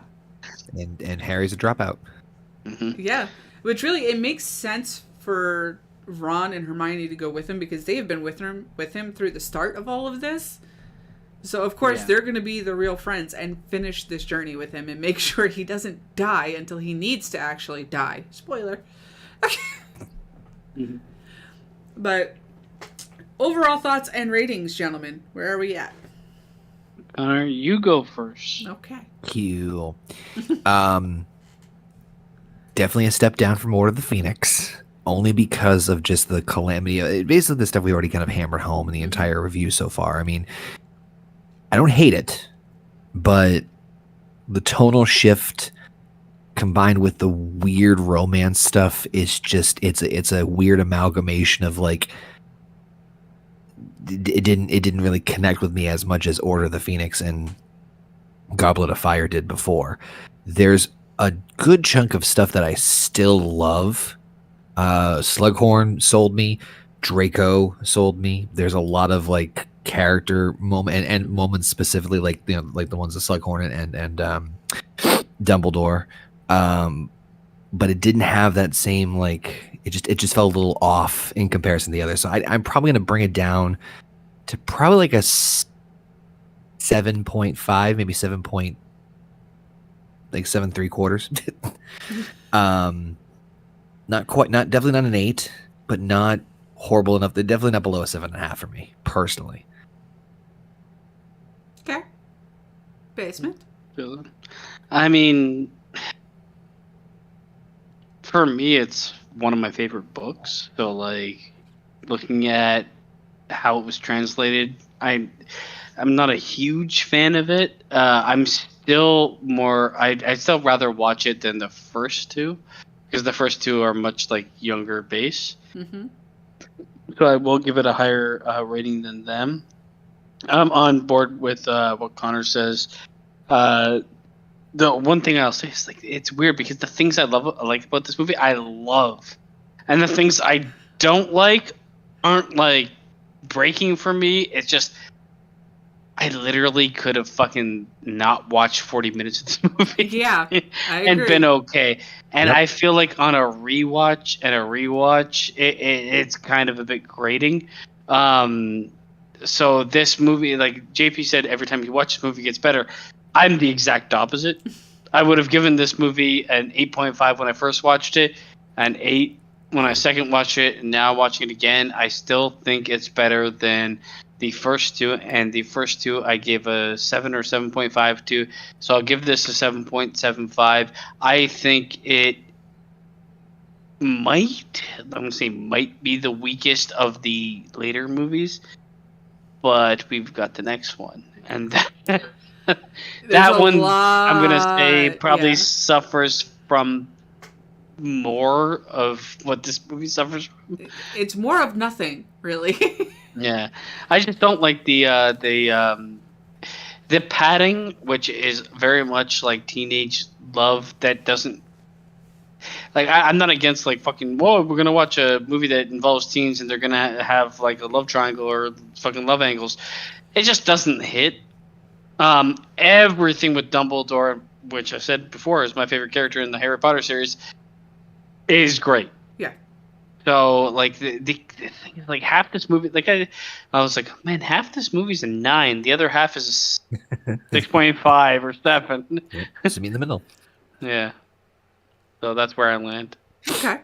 And Harry's a dropout. Mm-hmm. Yeah. Which really, it makes sense for Ron and Hermione to go with him because they have been with him through the start of all of this. So, of course, they're going to be the real friends and finish this journey with him and make sure he doesn't die until he needs to actually die. Spoiler. Mm-hmm. But overall thoughts and ratings, gentlemen. Where are we at? Connor, you go first. Okay. Cool. definitely a step down from Order of the Phoenix, only because of just the calamity. Basically, the stuff we already kind of hammered home in the entire review so far. I mean, I don't hate it, but the tonal shift combined with the weird romance stuff is just it's a weird amalgamation of like it didn't really connect with me as much as Order of the Phoenix and Goblet of Fire did before. There's a good chunk of stuff that I still love. Slughorn sold me. Draco sold me. There's a lot of like character moment and moments specifically like like the ones of Slughorn and Dumbledore. But it didn't have that same like it just felt a little off in comparison to the others. So I'm probably gonna bring it down to probably like a 7.5, maybe 7 point, like 7.75. Not quite, not definitely not an 8, but not horrible enough. They're definitely not below a 7.5 for me personally. Okay. Basement. I mean, for me, it's one of my favorite books. So, like, looking at how it was translated, I'm not a huge fan of it. I'm still more. I still rather watch it than the first two, because the first two are much like younger base. Mm-hmm. So I will give it a higher rating than them. I'm on board with what Connor says. The one thing I'll say is like it's weird because the things I like about this movie I love, and the things I don't like aren't like breaking for me. It's just I literally could have fucking not watched 40 minutes of this movie. Yeah, I and agree. been okay. And Yep. I feel like on a rewatch, it's kind of a bit grating. So this movie, like JP said, every time you watch this movie, it gets better. I'm the exact opposite. I would have given this movie an 8.5 when I first watched it, an 8 when I second watched it, and now watching it again, I still think it's better than the first two, and the first two I gave a 7 or 7.5 to, so I'll give this a 7.75. I think it might be the weakest of the later movies, but we've got the next one, and that one I'm gonna say probably suffers from more of what this movie suffers from. It's more of nothing, really. Yeah, I just don't like the padding, which is very much like teenage love that doesn't. Like I'm not against like fucking. Whoa, we're gonna watch a movie that involves teens and they're gonna have like a love triangle or fucking love angles. It just doesn't hit. Everything with Dumbledore, which I said before is my favorite character in the Harry Potter series, is great. Yeah. So like the thing is, like half this movie, like I was like, man, half this movie's a 9, the other half is a 6.5 or 7. Just me in the middle. Yeah. So that's where I land. Okay.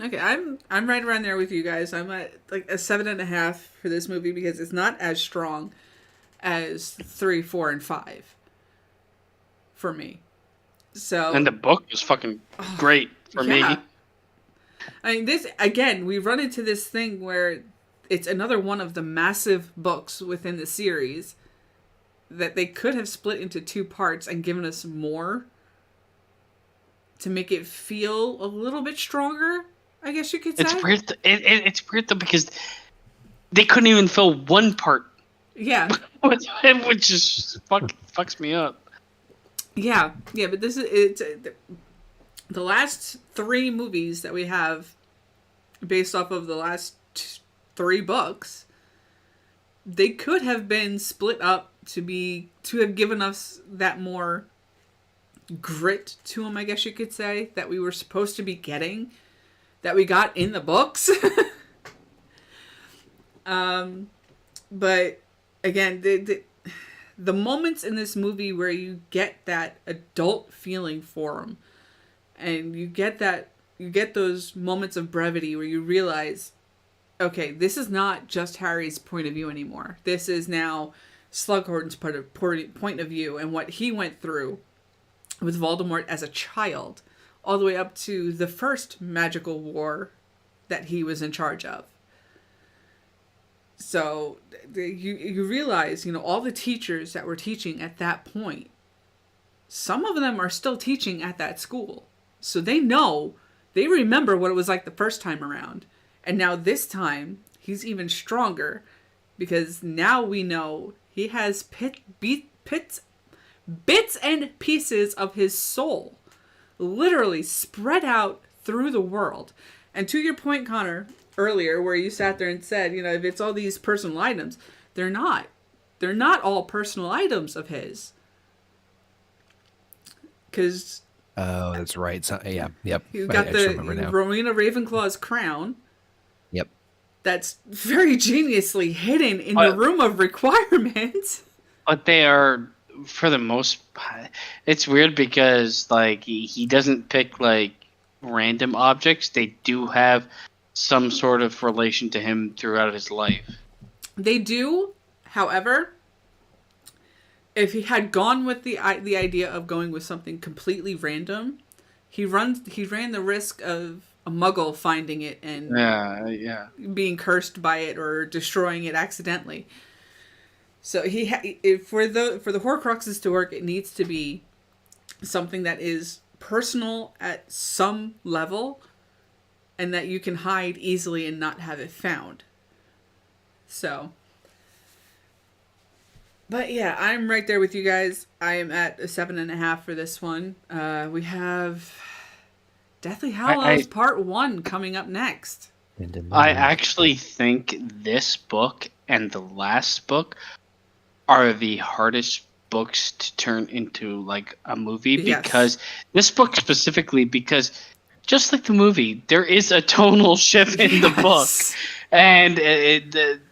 I'm right around there with you guys. I'm at like a 7.5 for this movie because it's not as strong as 3, 4, and 5 for me. So And the book was fucking great for me. I mean, this again, we run into this thing where it's another one of the massive books within the series that they could have split into 2 parts and given us more to make it feel a little bit stronger, I guess you could say. It's weird. It's weird though because they couldn't even fill one part. Yeah. Which just fucks me up. Yeah, but this is the last 3 movies that we have based off of the last 3 books. They could have been split up to have given us that more grit to them, I guess you could say, that we were supposed to be getting, that we got in the books. But again, the moments in this movie where you get that adult feeling for them, and you get those moments of brevity where you realize, okay, this is not just Harry's point of view anymore. This is now Slughorn's point of view and what he went through with Voldemort as a child, all the way up to the first magical war that he was in charge of. So you realize, all the teachers that were teaching at that point, some of them are still teaching at that school. So they remember what it was like the first time around. And now this time, he's even stronger because now we know he has bits and pieces of his soul literally spread out through the world. And to your point, Connor, earlier, where you sat there and said, if it's all these personal items, they're not. They're not all personal items of his. Because... Oh, that's right. So, yeah, yep. You got the Rowena Ravenclaw's crown. Yep. That's very geniusly hidden in the room of requirements. But they are, for the most part, it's weird because, like, he doesn't pick, like, random objects. They do have some sort of relation to him throughout his life. They do, however, if he had gone with the idea of going with something completely random, he ran the risk of a muggle finding it and being cursed by it or destroying it accidentally. So for the Horcruxes to work, it needs to be something that is personal at some level and that you can hide easily and not have it found. So, but yeah, I'm right there with you guys. I am at a 7.5 for this one. We have Deathly Hallows Part 1 coming up next. I actually think this book and the last book are the hardest books to turn into like a movie because this book specifically, because just like the movie, there is a tonal shift in the book, and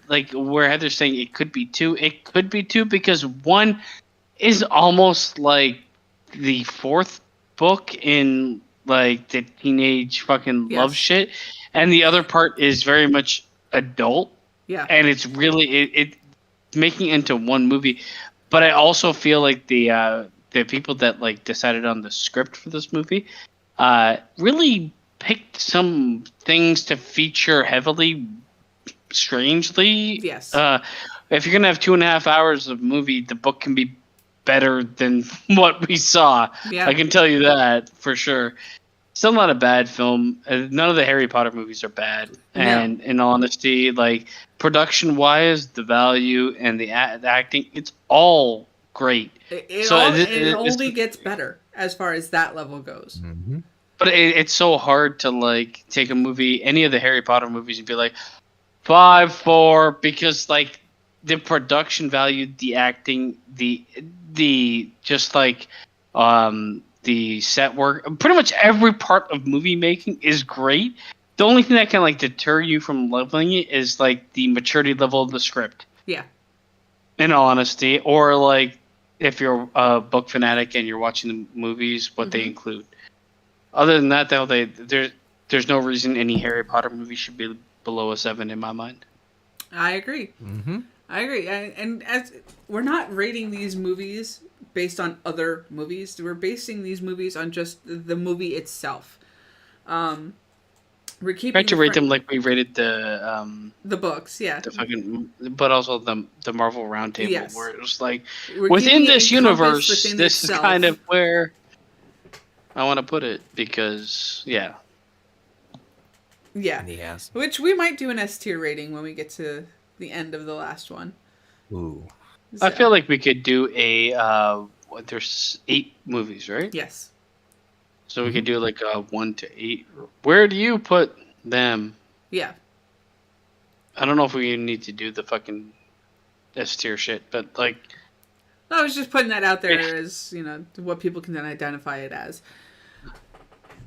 like where Heather's saying it could be two because one is almost like the fourth book in like the teenage fucking love shit, and the other part is very much adult, and it's really it making it into one movie. But I also feel like the people that like decided on the script for this movie really picked some things to feature heavily, strangely. Yes. If you're gonna have 2.5 hours of movie, the book can be better than what we saw. Yeah. I can tell you that for sure. Still not a bad film. None of the Harry Potter movies are bad. And in all honesty, like production-wise, the value and the acting, it's all great. It only gets better as far as that level goes. Mm-hmm. But it's so hard to like take a movie, any of the Harry Potter movies, and be like 5-4 because like the production value, the acting, the just like the set work, pretty much every part of movie making is great. The only thing that can like deter you from loving it is like the maturity level of the script. Yeah. In all honesty, or like if you're a book fanatic and you're watching the movies, what they include. Other than that, though, there's no reason any Harry Potter movie should be below a 7 in my mind. I agree. Mm-hmm. I agree. And as we're not rating these movies based on other movies, we're basing these movies on just the movie itself. We're keeping to rate them like we rated the books, yeah. The fucking, but also the Marvel Roundtable, where it was like we're within this universe, this is kind of where I want to put it because yeah. Yes. Which we might do an S tier rating when we get to the end of the last one. Ooh. So. I feel like we could do a there's 8 movies, right? Yes. So we could do like a 1 to 8. Where do you put them? Yeah. I don't know if we need to do the fucking S tier shit, but like. I was just putting that out there as, what people can then identify it as.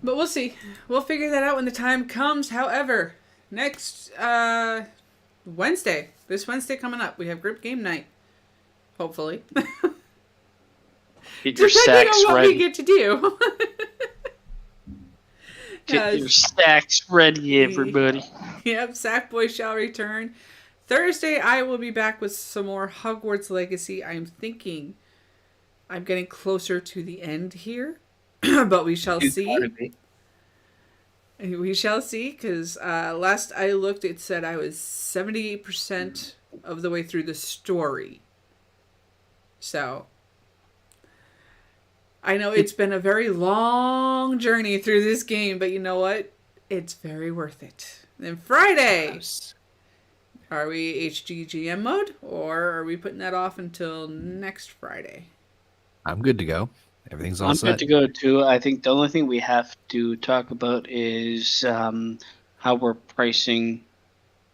But we'll see. We'll figure that out when the time comes. However, next Wednesday, this Wednesday coming up, we have group game night. Hopefully. Get your sacks what ready. We get to do. Get your stacks ready, everybody. Yep, Sackboy shall return. Thursday, I will be back with some more Hogwarts Legacy. I'm thinking I'm getting closer to the end here. but we shall It's see. gotta be. We shall see, because last I looked, it said I was 78% of the way through the story. So, I know it's been a very long journey through this game, but you know what? It's very worth it. Then Friday, are we HGGM mode, or are we putting that off until next Friday? I'm good to go. Everything's all I'm set. good to go too. I think the only thing we have to talk about is how we're pricing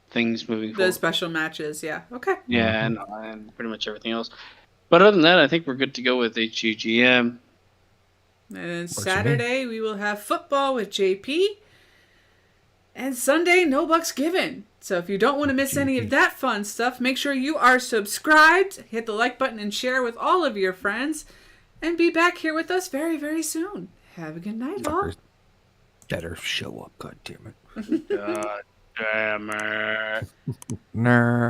things moving The forward. special matches, yeah. Okay. Yeah, and pretty much everything else. But other than that, I think we're good to go with HGGM. And then for me. Saturday, we will have football with JP. And Sunday, no bucks given. So if you don't want to miss any of that fun stuff, make sure you are subscribed. Hit the like button and share with all of your friends. And be back here with us very, very soon. Have a good night, all. Better show up, God damn it. God damn it. Ner.